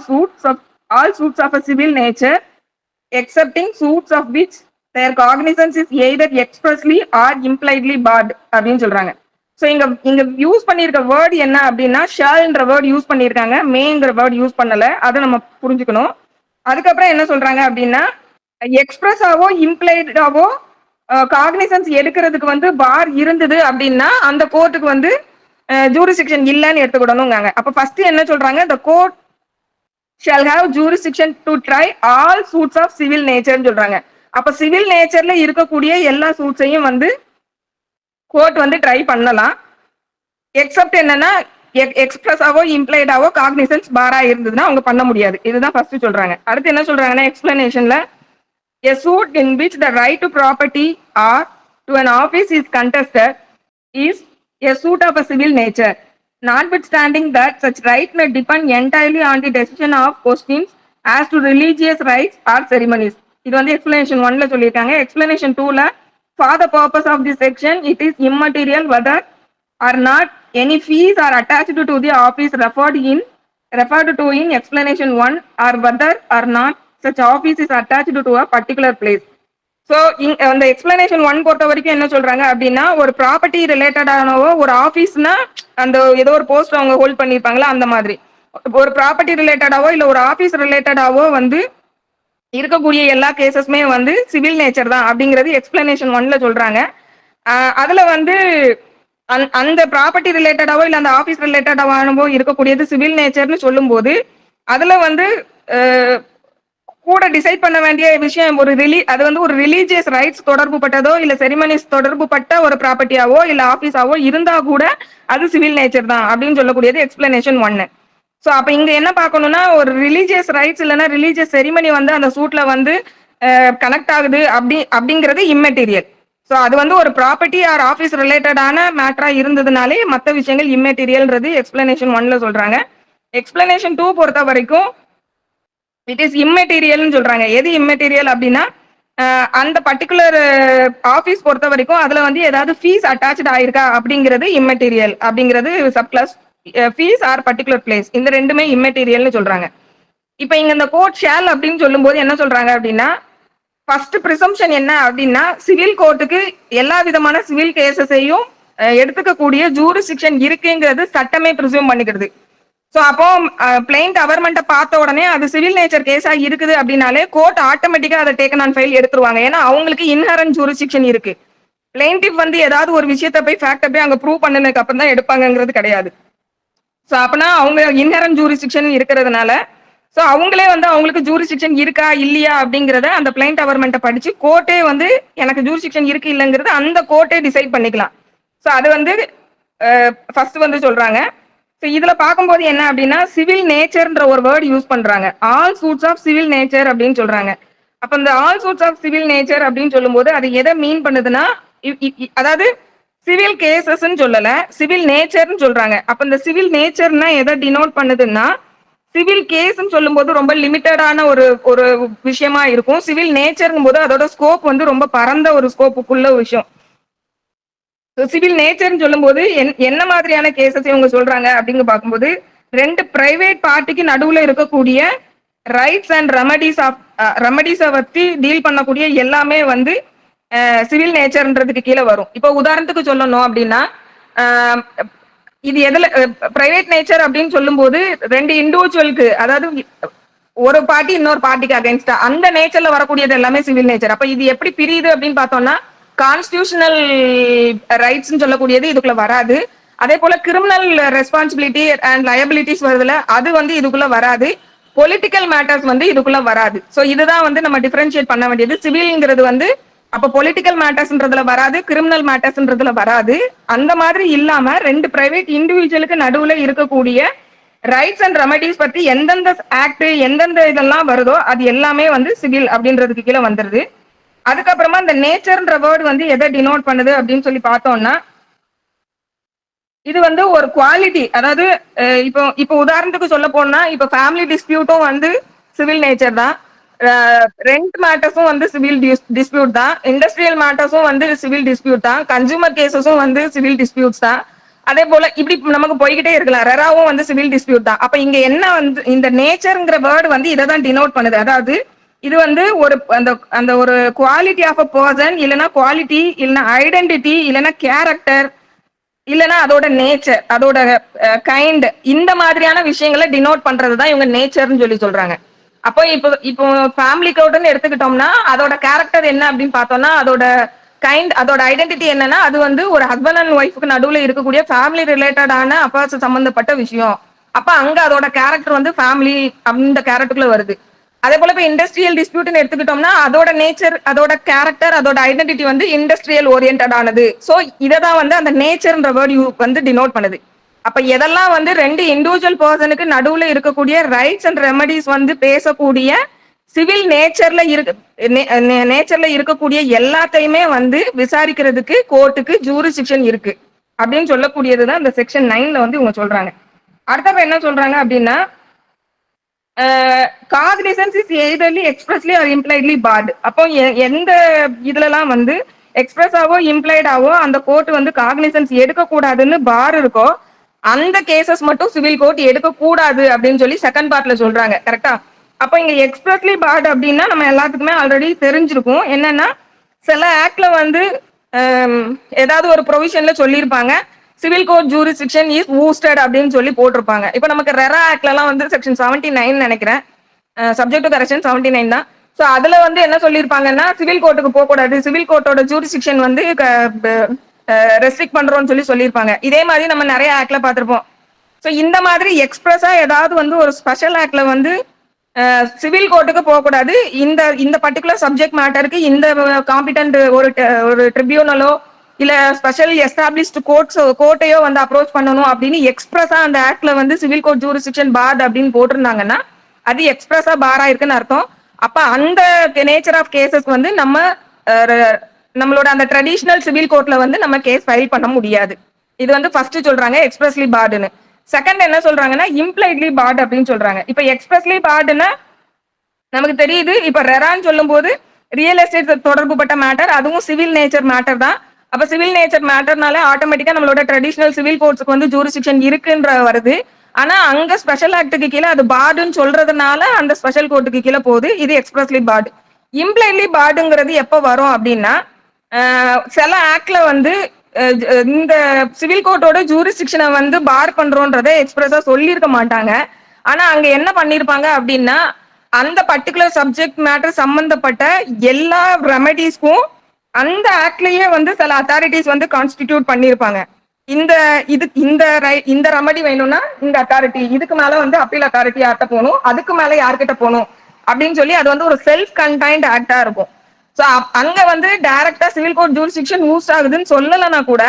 suits of a civil nature excepting suits of which their cognizance is either expressly or impliedly barred அப்படின்னு சொல்றாங்க. So இங்க use பண்ணியிருக்க word என்ன அப்படின்னா ஷால்ன்ற word use பண்ணியிருக்காங்க, மேங்கிற word use பண்ணல, அதை நம்ம புரிஞ்சுக்கணும். அதுக்கப்புறம் என்ன சொல்றாங்க அப்படின்னா எக்ஸ்பிரஸாவோ இம்ப்ளைடாவோ காக்னிசன்ஸ் எடுக்கிறதுக்கு வந்து பார் இருந்தது அப்படின்னா அந்த கோர்ட்டுக்கு வந்து ஜூரிஸ்டிக்ஷன் இல்லைன்னு எடுத்துக்கிடணுங்காங்க. அப்ப ஃபர்ஸ்ட் என்ன சொல்றாங்க, the court shall have jurisdiction to try all suits of civil nature சொல்றாங்க. அப்ப சிவில் நேச்சர்ல இருக்கக்கூடிய எல்லா சூட்ஸையும் வந்து கோர்ட் வந்து ட்ரை பண்ணலாம். எக்ஸப்ட் என்னன்னா எக்ஸ்பிரஸாவோ இம்ப்ளைடாவோ காக்னிசன்ஸ் பாரா இருந்ததுன்னா அவங்க பண்ண முடியாது. இதுதான் ஃபர்ஸ்ட் சொல்றாங்க. அடுத்து என்ன சொல்றாங்கன்னா எக்ஸ்பிளனேஷன்ல a suit in which the right to property or to an office is contested is a suit of a civil nature, notwithstanding that such right may depend entirely on the decision of questions as to religious rites or ceremonies. இது வந்து explanation 1ல சொல்லியிருக்காங்க. explanation 2ல for the purpose of this section it is immaterial whether or not any fees are attached to the office referred to in explanation 1 or whether or not such office is attached to a particular place. So அந்த explanation 1 பொறுத்த வரைக்கும் என்ன சொல்றாங்க அப்படின்னா ஒரு property ரிலேட்டடானவோ ஒரு ஆஃபீஸ்னா அந்த ஏதோ ஒரு போஸ்ட் அவங்க ஹோல்ட் பண்ணியிருப்பாங்களா அந்த மாதிரி ஒரு ப்ராப்பர்ட்டி ரிலேட்டடாவோ இல்லை ஒரு ஆஃபீஸ் ரிலேட்டடாவோ வந்து இருக்கக்கூடிய எல்லா கேசஸ்மே வந்து சிவில் நேச்சர் தான் அப்படிங்கிறது எக்ஸ்பிளனேஷன் 1ல சொல்றாங்க. அதுல வந்து அந்த ப்ராப்பர்ட்டி ரிலேட்டடாவோ இல்லை அந்த ஆஃபீஸ் ரிலேட்டடாவோ இருக்கக்கூடியது சிவில் நேச்சர்னு சொல்லும்போது அதுல வந்து கூட டிசைட் பண்ண வேண்டிய விஷயம் அது வந்து ஒரு ரிலீஜியஸ் ரைட்ஸ் தொடர்பு பட்டதோ இல்ல செரிமனிஸ் தொடர்பு பட்ட ஒரு ப்ராப்பர்ட்டியாவோ இல்ல ஆபீஸாவோ இருந்தா கூட அது சிவில் நேச்சர் தான் அப்படின்னு சொல்லக்கூடியது எக்ஸ்பிளனேஷன் 1. ஸோ அப்ப இங்க என்ன பார்க்கணும்னா ஒரு ரிலீஜியஸ் ரைட்ஸ் இல்லைன்னா ரிலீஜியஸ் செரிமனி வந்து அந்த சூட்ல வந்து கனெக்ட் ஆகுது அப்படிங்கிறது இம்மெட்டீரியல். ஸோ அது வந்து ஒரு ப்ராப்பர்ட்டி ஆர் ஆஃபீஸ் ரிலேட்டடான மேட்டரா இருந்ததுனாலே மற்ற விஷயங்கள் இம்மெட்டீரியல்ன்றது எக்ஸ்பிளனேஷன் 1ல சொல்றாங்க. எக்ஸ்பிளனேஷன் 2 பொறுத்த வரைக்கும் இட் இஸ் இம்மெட்டீரியல்னு சொல்றாங்க. எது இம்மெட்டீரியல் அப்படின்னா அந்த பர்டிகுலர் ஆஃபீஸ் பொறுத்த வரைக்கும் அதுல வந்து ஏதாவது ஃபீஸ் அட்டாச் ஆயிருக்கா அப்படிங்கிறது இம்மெட்டீரியல் அப்படிங்கிறது subclass. Fees R particular place இந்த ரெண்டுமே இம்மெட்டீரியல்னு சொல்றாங்க. இப்ப இங்க இந்த கோர்ட் ஷேல் அப்படின்னு சொல்லும் போது என்ன சொல்றாங்க அப்படின்னா ஃபர்ஸ்ட் ப்ரிசம்ஷன் என்ன அப்படின்னா சிவில் கோர்ட்டுக்கு எல்லா விதமான சிவில் கேசஸையும் எடுத்துக்கக்கூடிய ஜூரிஸ்டிக்ஷன் இருக்குங்கிறது சட்டமே ப்ரிசூம் பண்ணிக்கிறது. சோ அப்போ பிளைண்ட் கவர்மெண்ட்டை பார்த்த உடனே அது சிவில் நேச்சர் கேஸா இருக்குது அப்படின்னாலே கோர்ட் ஆட்டோமேட்டிக்கா அதை டேக்கன் ஆன் ஃபைல் எடுத்துருவாங்க. ஏன்னா அவங்களுக்கு இன்ஹரண்ட் ஜூரிஸ்டிக்ஷன் இருக்கு. பிளைண்டிப் வந்து ஏதாவது ஒரு விஷயத்தை போய் ஃபேக்டை போய் அங்க ப்ரூவ் பண்ணதுக்கு அப்புறம் தான் எடுப்பாங்கிறது கிடையாது. சோ அப்பனா அவங்க இன்ஹரண்ட் ஜூரிஸ்டிக்ஷன் இருக்கிறதுனால சோ அவங்களே வந்து அவங்களுக்கு ஜூரிஸ்டிக்ஷன் இருக்கா இல்லையா அப்படிங்கறத அந்த பிளைண்ட் கவர்மெண்ட்டை படிச்சு கோர்ட்டே வந்து எனக்கு ஜூரிஸ்டிக்ஷன் இருக்கு இல்லைங்கிறது அந்த கோர்ட்டே டிசைட் பண்ணிக்கலாம். சோ அது வந்து ஃபர்ஸ்ட் வந்து சொல்றாங்க. ஸோ இதுல பார்க்கும்போது என்ன அப்படின்னா சிவில் நேச்சர்ன்ற ஒரு வேர்ட் யூஸ் பண்றாங்க. All suits of civil nature அப்படின்னு சொல்றாங்க. அப்ப இந்த all suits of civil nature அப்படின்னு சொல்லும்போது அது எதை மீன் பண்ணுதுன்னா அதாவது சிவில் கேசஸ் சொல்லல, சிவில் நேச்சர்னு சொல்றாங்க. அப்ப இந்த சிவில் நேச்சர்னா எதை டினோட் பண்ணுதுன்னா சிவில் கேஸ் சொல்லும்போது ரொம்ப லிமிட்டடான ஒரு ஒரு விஷயமா இருக்கும். சிவில் நேச்சர்ங்கும் போது அதோட ஸ்கோப் வந்து ரொம்ப பரந்த ஒரு ஸ்கோப்புக்குள்ள விஷயம். சிவில் நேச்சர்னு சொல்லும்போது என்ன மாதிரியான கேசஸ் இவங்க சொல்றாங்க அப்படின்னு பார்க்கும்போது ரெண்டு பிரைவேட் பார்ட்டிக்கு நடுவுல இருக்கக்கூடிய ரைட்ஸ் அண்ட் ரெமடிஸை பத்தி டீல் பண்ணக்கூடிய எல்லாமே வந்து சிவில் நேச்சர்ன்றதுக்கு கீழே வரும். இப்போ உதாரணத்துக்கு சொல்லணும் அப்படின்னா இது எதுல பிரைவேட் நேச்சர் அப்படின்னு சொல்லும்போது ரெண்டு இண்டிவிஜுவலுக்கு, அதாவது ஒரு பார்ட்டி இன்னொரு பார்ட்டிக்கு அகைன்ஸ்டா அந்த நேச்சர்ல வரக்கூடியது எல்லாமே சிவில் நேச்சர். அப்ப இது எப்படி பிரியுது அப்படின்னு பார்த்தோம்னா கான்ஸ்டிடியூஷனல் ரைட்ஸ் சொல்லக்கூடியது இதுக்குள்ள வராது. அதே போல கிரிமினல் ரெஸ்பான்சிபிலிட்டி அண்ட் லயபிலிட்டிஸ் வருதுல அது வந்து இதுக்குள்ள வராது. பொலிட்டிக்கல் மேட்டர்ஸ் வந்து இதுக்குள்ள வராது. சோ இதுதான் வந்து நம்ம டிஃபரன்ஷியேட் பண்ண வேண்டியது. சிவில்ங்கிறது வந்து அப்ப பொலிட்டிக்கல் மேட்டர்ஸ்ன்றதுல வராது, கிரிமினல் மேட்டர்ஸ்ன்றதுல வராது. அந்த மாதிரி இல்லாம ரெண்டு பிரைவேட் இண்டிவிஜுவலுக்கு நடுவுல இருக்கக்கூடிய ரைட்ஸ் அண்ட் ரெமடிஸ் பத்தி எந்தெந்த ஆக்ட் எந்தெந்த இதெல்லாம் வருதோ அது எல்லாமே வந்து சிவில் அப்படின்றதுக்கு கீழே வந்துருது. அதுக்கப்புறமா இந்த நேச்சர்ன்ற வேர்டு வந்து எதை டினோட் பண்ணுது அப்படின்னு சொல்லி பார்த்தோம்னா இது வந்து ஒரு குவாலிட்டி. அதாவது இப்போ உதாரணத்துக்கு சொல்ல போனா இப்போ ஃபேமிலி டிஸ்பியூட்டும் வந்து சிவில் நேச்சர் தான், ரெண்ட் மேட்டர்ஸும் வந்து சிவில் டிஸ்பியூட் தான், இண்டஸ்ட்ரியல் மேட்டர்ஸும் வந்து சிவில் டிஸ்பியூட் தான், கன்சூமர் கேசஸும் வந்து சிவில் டிஸ்பியூட்ஸ் தான். அதே போல இப்படி நமக்கு போய்கிட்டே இருக்கலாம். ரெராவும் வந்து சிவில் டிஸ்பியூட் தான். அப்ப இங்க என்ன வந்து இந்த நேச்சர்ங்கிற வேர்டு வந்து இதை தான் டினோட் பண்ணுது. அதாவது இது வந்து ஒரு அந்த ஒரு குவாலிட்டி ஆஃப் அ பர்சன், இல்லைன்னா குவாலிட்டி, இல்லைன்னா ஐடென்டிட்டி, இல்லைன்னா கேரக்டர், இல்லைன்னா அதோட நேச்சர், அதோட கைண்ட், இந்த மாதிரியான விஷயங்களை டினோட் பண்றதுதான் இவங்க நேச்சர்னு சொல்லி சொல்றாங்க. அப்போ இப்போ ஃபேமிலி கோட்னு எடுத்துக்கிட்டோம்னா அதோட கேரக்டர் என்ன அப்படின்னு பார்த்தோம்னா அதோட கைண்ட், அதோட ஐடென்டிட்டி என்னன்னா அது வந்து ஒரு ஹஸ்பண்ட் அண்ட் ஒய்ஃபுக்கு நடுவுல இருக்கக்கூடிய ஃபேமிலி ரிலேட்டடான அஃபேர்ஸ் சம்பந்தப்பட்ட விஷயம். அப்ப அங்க அதோட கேரக்டர் வந்து ஃபேமிலி அந்த கேரக்டருக்குள்ள வருது. அதே போல இப்ப இண்டஸ்ட்ரியல் டிஸ்பியூட்னு எடுத்துக்கிட்டோம்னா அதோட நேச்சர், அதோட கேரக்டர், அதோட ஐடென்டிட்டி வந்து இண்டஸ்ட்ரியல் ஓரியன்டானது. சோ இததான் வந்து அந்த நேச்சர்ன்ற வேர்டு வந்து டினோட் பண்ணுது. அப்ப எதெல்லாம் வந்து ரெண்டு இண்டிவிஜுவல் பர்சனுக்கு நடுவுல இருக்கக்கூடிய ரைட்ஸ் அண்ட் ரெமடிஸ் வந்து பேசக்கூடிய சிவில் நேச்சர்ல இருக்கக்கூடிய எல்லாத்தையுமே வந்து விசாரிக்கிறதுக்கு கோர்ட்டுக்கு ஜூரிஸ்டிக்ஷன் இருக்கு அப்படின்னு சொல்லக்கூடியதுதான் இந்த செக்ஷன் 9ல வந்து இவங்க சொல்றாங்க. அடுத்தப்ப என்ன சொல்றாங்க அப்படின்னா cognizance is either expressly or impliedly barred. அப்போ எந்த இதுலலாம் வந்து எக்ஸ்பிரஸாவோ இம்ப்ளைடாவோ அந்த கோர்ட் வந்து காக்னிசன்ஸ் எடுக்க கூடாதுன்னு பார் இருக்கோ அந்த கேசஸ் மட்டும் சிவில் கோர்ட் எடுக்க கூடாது அப்படின்னு சொல்லி செகண்ட் பார்ட்ல சொல்றாங்க. கரெக்டா? அப்ப இங்க எக்ஸ்பிரஸ்லி பார்ட் அப்படின்னா நம்ம எல்லாத்துக்குமே ஆல்ரெடி தெரிஞ்சிருக்கும். என்னன்னா சில ஆக்ட்ல வந்து ஏதாவது ஒரு ப்ரொவிஷன்ல சொல்லியிருப்பாங்க சிவில் கோர்ட் ஜூரிஸ்டிக்ஷன் இஸ் ஊஸ்டட் அப்படின்னு சொல்லி போட்டிருப்பாங்க. இப்ப நமக்கு ரெரா ஆக்ட்ல எல்லாம் வந்து செக்ஷன் 79 நினைக்கிறேன், சப்ஜெக்ட் டு கரெக்ஷன் 79 தான். சோ அதுல வந்து என்ன சொல்லியிருப்பாங்கன்னா சிவில் கோர்ட்டுக்கு போக கூடாது, சிவில் கோர்ட்டோட ஜூரிஸ்டிக்ஷன் வந்து ரெஸ்ட்ரிக்ட் பண்றோம்னு சொல்லி சொல்லியிருப்பாங்க. இதே மாதிரி நம்ம நிறைய ஆக்ட்ல பார்த்திருப்போம். ஸோ இந்த மாதிரி எக்ஸ்பிரஸா ஏதாவது வந்து ஒரு ஸ்பெஷல் ஆக்ட்ல வந்து சிவில் கோர்ட்டுக்கு போகக்கூடாது, இந்த பர்டிகுலர் சப்ஜெக்ட் மேட்டருக்கு இந்த காம்பிடன்ட் ஒரு ட்ரிபியூனலோ இல்ல ஸ்பெஷல் எஸ்டாப்ளிஷ்டு கோர்ட்டையோ வந்து அப்ரோச் பண்ணணும் அப்படின்னு எக்ஸ்பிரஸா அந்த ஆக்ட்ல வந்து சிவில் கோர்ட் ஜூரிஸ்டிக்ஷன் பார்ட் அப்படின்னு போட்டிருந்தாங்கன்னா அது எக்ஸ்பிரஸா பாரா இருக்குன்னு அர்த்தம். அப்ப அந்த நேச்சர் ஆஃப் கேசஸ் வந்து நம்மளோட அந்த ட்ரெடிஷனல் சிவில் கோர்ட்ல வந்து நம்ம கேஸ் ஃபைல் பண்ண முடியாது. இது வந்து ஃபர்ஸ்ட் சொல்றாங்க எக்ஸ்பிரஸ்லி பார்டுன்னு. செகண்ட் என்ன சொல்றாங்கன்னா இம்ப்ளைட்லி பார்ட் அப்படின்னு சொல்றாங்க. இப்ப எக்ஸ்பிரஸ்லி பார்டுன்னா நமக்கு தெரியுது, இப்ப ரெரான்னு சொல்லும் போது ரியல் எஸ்டேட் தொடர்புபட்ட மேட்டர், அதுவும் சிவில் நேச்சர் மேட்டர் தான். அப்ப சிவில் நேச்சர் மேட்டர்னால ஆட்டோமேட்டிக்கா நம்மளோட ட்ரெடிஷனல் சிவில் கோர்ட்ஸ்க்கு வந்து ஜூரிஸ்டிக்ஷன் இருக்குன்ற வருது. ஆனா அங்க ஸ்பெஷல் ஆக்டுக்கு கீழே அது பார்டுன்னு சொல்றதுனால அந்த ஸ்பெஷல் கோர்ட்டுக்கு கீழே போகுது. இது எக்ஸ்பிரஸ்லி பார்டு. இம்ப்ளைட்லி பார்டுங்கிறது எப்ப வரும் அப்படின்னா சில ஆக்ட்ல வந்து இந்த சிவில் கோர்ட்டோட ஜூரிஸ்டிக்ஷனை வந்து பார் பண்றோன்றதை எக்ஸ்பிரஸா சொல்லியிருக்க மாட்டாங்க. ஆனா அங்க என்ன பண்ணிருப்பாங்க அப்படின்னா, அந்த பர்டிகுலர் சப்ஜெக்ட் மேட்டர் சம்பந்தப்பட்ட எல்லா ரெமெடிஸ்க்கும் அந்த ஆக்ட்லயே வந்து சில அத்தாரிட்டிஸ் வந்து கான்ஸ்டிடியூட் பண்ணிருப்பாங்க. இந்த இந்த ரெமெடி வேணும்னா இந்த அத்தாரிட்டி, இதுக்கு மேல வந்து அப்பீல் அத்தாரிட்டி யார்கிட்ட போகணும், அதுக்கு மேல யார்கிட்ட போகணும் அப்படின்னு சொல்லி அது வந்து ஒரு செல்ஃப் கண்டைன்ட் ஆக்டா இருக்கும். சோ அங்க வந்து டைரக்டா சிவில் கோர்ட் ஜூரிஸ்டிக்ஷன் யூஸ் ஆகுதுன்னு சொல்லலைன்னா கூட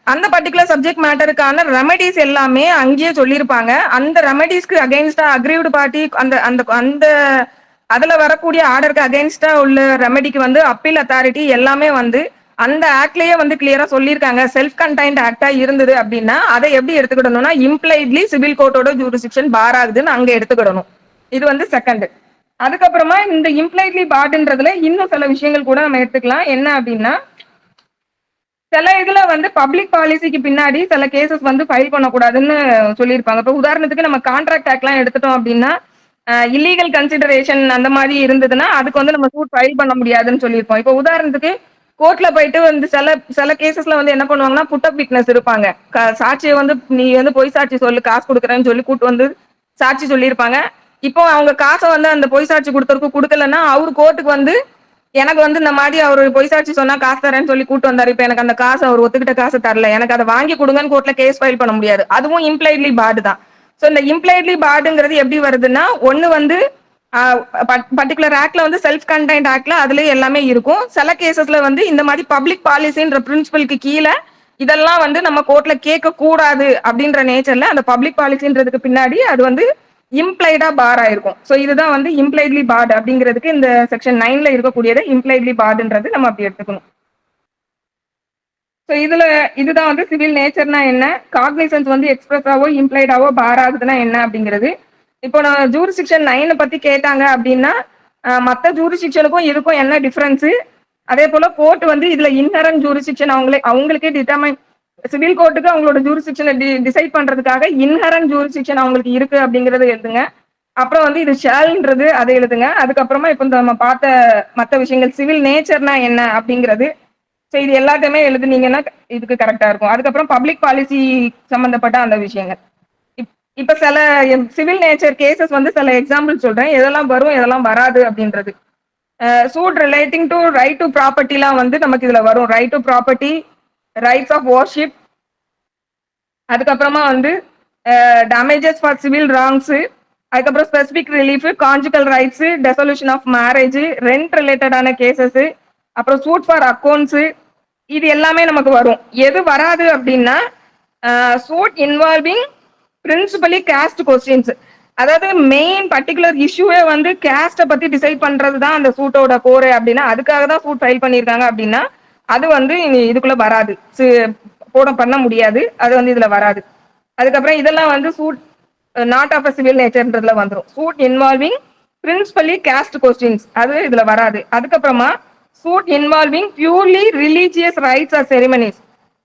அந்த பர்டிகுலர் சப்ஜெக்ட் மேட்டருக்கான ரெமெடிஸ் எல்லாமே அங்கேயே சொல்லியிருப்பாங்க. அந்த ரெமெடிஸ்க்கு அகைன்ஸ்டா அக்ரீவ்டு பார்ட்டி அந்த அந்த அந்த அதுல வரக்கூடிய ஆர்டருக்கு அகைன்ஸ்டா உள்ள ரெமெடிக்கு வந்து அப்பீல் அத்தாரிட்டி எல்லாமே வந்து அந்த ஆக்ட்லயே வந்து கிளியரா சொல்லியிருக்காங்க. செல்ஃப் கண்டைன்ட் ஆக்டா இருந்தது அப்படின்னா அதை எப்படி எடுத்துக்கிடணும்னா இம்ப்ளைட்லி சிவில் கோர்ட்டோட ஜூரிஸ்டிக்ஷன் பார் ஆகுதுன்னு அங்க எடுத்துக்கிடணும். இது வந்து செகண்ட். அதுக்கப்புறமா இந்த இம்ப்ளைட்லி பார்டுன்றதுல இன்னும் சில விஷயங்கள் கூட நம்ம எடுத்துக்கலாம். என்ன அப்படின்னா, சில இதுல வந்து பப்ளிக் பாலிசிக்கு பின்னாடி சில கேசஸ் வந்து ஃபைல் பண்ணக்கூடாதுன்னு சொல்லியிருப்பாங்க. இப்போ உதாரணத்துக்கு நம்ம கான்ட்ராக்ட் ஆக்ட்லாம் எடுத்துட்டோம் அப்படின்னா, இல்லீகல் கன்சிடரேஷன் அந்த மாதிரி இருந்ததுன்னா அதுக்கு வந்து நம்ம சூட் ஃபைல் பண்ண முடியாதுன்னு சொல்லியிருப்போம். இப்போ உதாரணத்துக்கு கோர்ட்ல போயிட்டு வந்து சில சில கேசஸ்ல வந்து என்ன பண்ணுவாங்கன்னா, புட் அப் விட்னஸ் இருப்பாங்க. சாட்சியை வந்து நீ வந்து பொய் சாட்சி சொல்லு, காசு கொடுக்குறேன்னு சொல்லி கூட்டு வந்து சாட்சி சொல்லியிருப்பாங்க. இப்போ அவங்க காசை வந்து அந்த பொய் சாட்சி கொடுத்தருக்கு கொடுக்கலன்னா அவரு கோர்ட்டுக்கு வந்து எனக்கு வந்து இந்த மாதிரி அவர் பொய் சாட்சி சொன்னா காசு தரேன்னு சொல்லி கூட்டு வந்தாரு, இப்ப எனக்கு அந்த காசு அவர் ஒத்துக்கிட்ட காசு தரல, எனக்கு அதை வாங்கி கொடுங்கன்னு கோர்ட்ல கேஸ் ஃபைல் பண்ண முடியாது. அதுவும் இம்ப்ளைட்லி பார்டு தான். சோ இந்த இம்ப்ளைட்லி பார்டுங்கிறது எப்படி வருதுன்னா, ஒண்ணு வந்து பர்டிகுலர் ஆக்ட்ல வந்து செல்ஃப் கண்டைன்ட் ஆக்ட்ல அதுல எல்லாமே இருக்கும். சில கேசஸ்ல வந்து இந்த மாதிரி பப்ளிக் பாலிசின்ற பிரின்சிபலுக்கு கீழே இதெல்லாம் வந்து நம்ம கோர்ட்ல கேட்க கூடாது அப்படின்ற நேச்சர்ல அந்த பப்ளிக் பாலிசின்றதுக்கு பின்னாடி அது வந்து இம்ப்ளைடா பார் ஆயிருக்கும். சோ இதுதான் வந்து இம்ப்ளைட்லி பார்டு அப்படிங்கிறதுக்கு இந்த செக்ஷன் 9ல இருக்கக்கூடியது இம்ப்ளைட்லி பார்டுன்றது நம்ம அப்படி எடுத்துக்கணும். சோ இதுதான் வந்து சிவில் நேச்சர்னா என்ன, காக்னிசன்ஸ் வந்து எக்ஸ்பிரஸாவோ இம்ப்ளைடாவோ பார் ஆகுதுன்னா என்ன அப்படிங்கிறது. இப்போ நான் ஜூரிஸ்டிக்ஷன் 9 பத்தி கேட்டாங்க அப்படின்னா, மற்ற ஜூரிஸ்டிக்ஷனுக்கும் இருக்கும் என்ன டிஃபரன்ஸ், அதே போல கோர்ட் வந்து இதுல இன்ஹரண்ட் ஜூரிஸ்டிக்ஷன் அவங்களுக்கே டிட்டர்மைன், சிவில் கோர்ட்டுக்கு அவங்களோட ஜூரிஸ்டிக்ஷனை டிசைட் பண்றதுக்காக இன்ஹரண்ட் ஜூரிஸ்டிக்ஷன் அவங்களுக்கு இருக்கு அப்படிங்கறத எழுதுங்க. அப்புறம் வந்து இது ஷால்ன்றது அதை எழுதுங்க. அதுக்கப்புறமா இப்ப நம்ம பார்த்த மற்ற விஷயங்கள் சிவில் நேச்சர்னா என்ன அப்படிங்கிறது, ஸோ இது எல்லாத்தையுமே எழுதுனீங்கன்னா இதுக்கு கரெக்டா இருக்கும். அதுக்கப்புறம் பப்ளிக் பாலிசி சம்பந்தப்பட்ட அந்த விஷயங்கள். இப்ப சில சிவில் நேச்சர் கேசஸ் வந்து சில எக்ஸாம்பிள் சொல்றேன், எதெல்லாம் வரும் எதெல்லாம் வராது அப்படின்றது. Suit relating to right to ப்ராப்பர்ட்டிலாம் வந்து நமக்கு இதுல வரும். Right to property, rights of worship, அதுக்கப்புறமா வந்து டேமேஜஸ் ஃபார் சிவில் ராங்ஸ், அதுக்கப்புறம் specific relief, conjugal rights, dissolution of marriage, rent ரிலேட்டடான கேசஸ், அப்புறம் சூட் ஃபார் அக்கௌண்ட்ஸ், இது எல்லாமே நமக்கு வரும். எது வராது அப்படின்னா suit involving principally caste questions, அதாவது மெயின் பர்டிகுலர் இஷ்யூவே வந்து காஸ்ட்டை பத்தி டிசைட் பண்றது தான் அந்த சூட்டோட கோரே அப்படின்னா அதுக்காக தான் சூட் ஃபைல் பண்ணியிருக்காங்க அப்படின்னா அது வந்து இதுக்குள்ள வராது, பண்ண முடியாது, அது வந்து இதுல வராது. அதுக்கப்புறம் இதெல்லாம் வந்து suit not of a civil நேச்சர்ன்றதுல வந்துடும். Suit involving principally caste questions அது இதுல வராது. அதுக்கப்புறமா suit involving purely religious rights or ceremonies,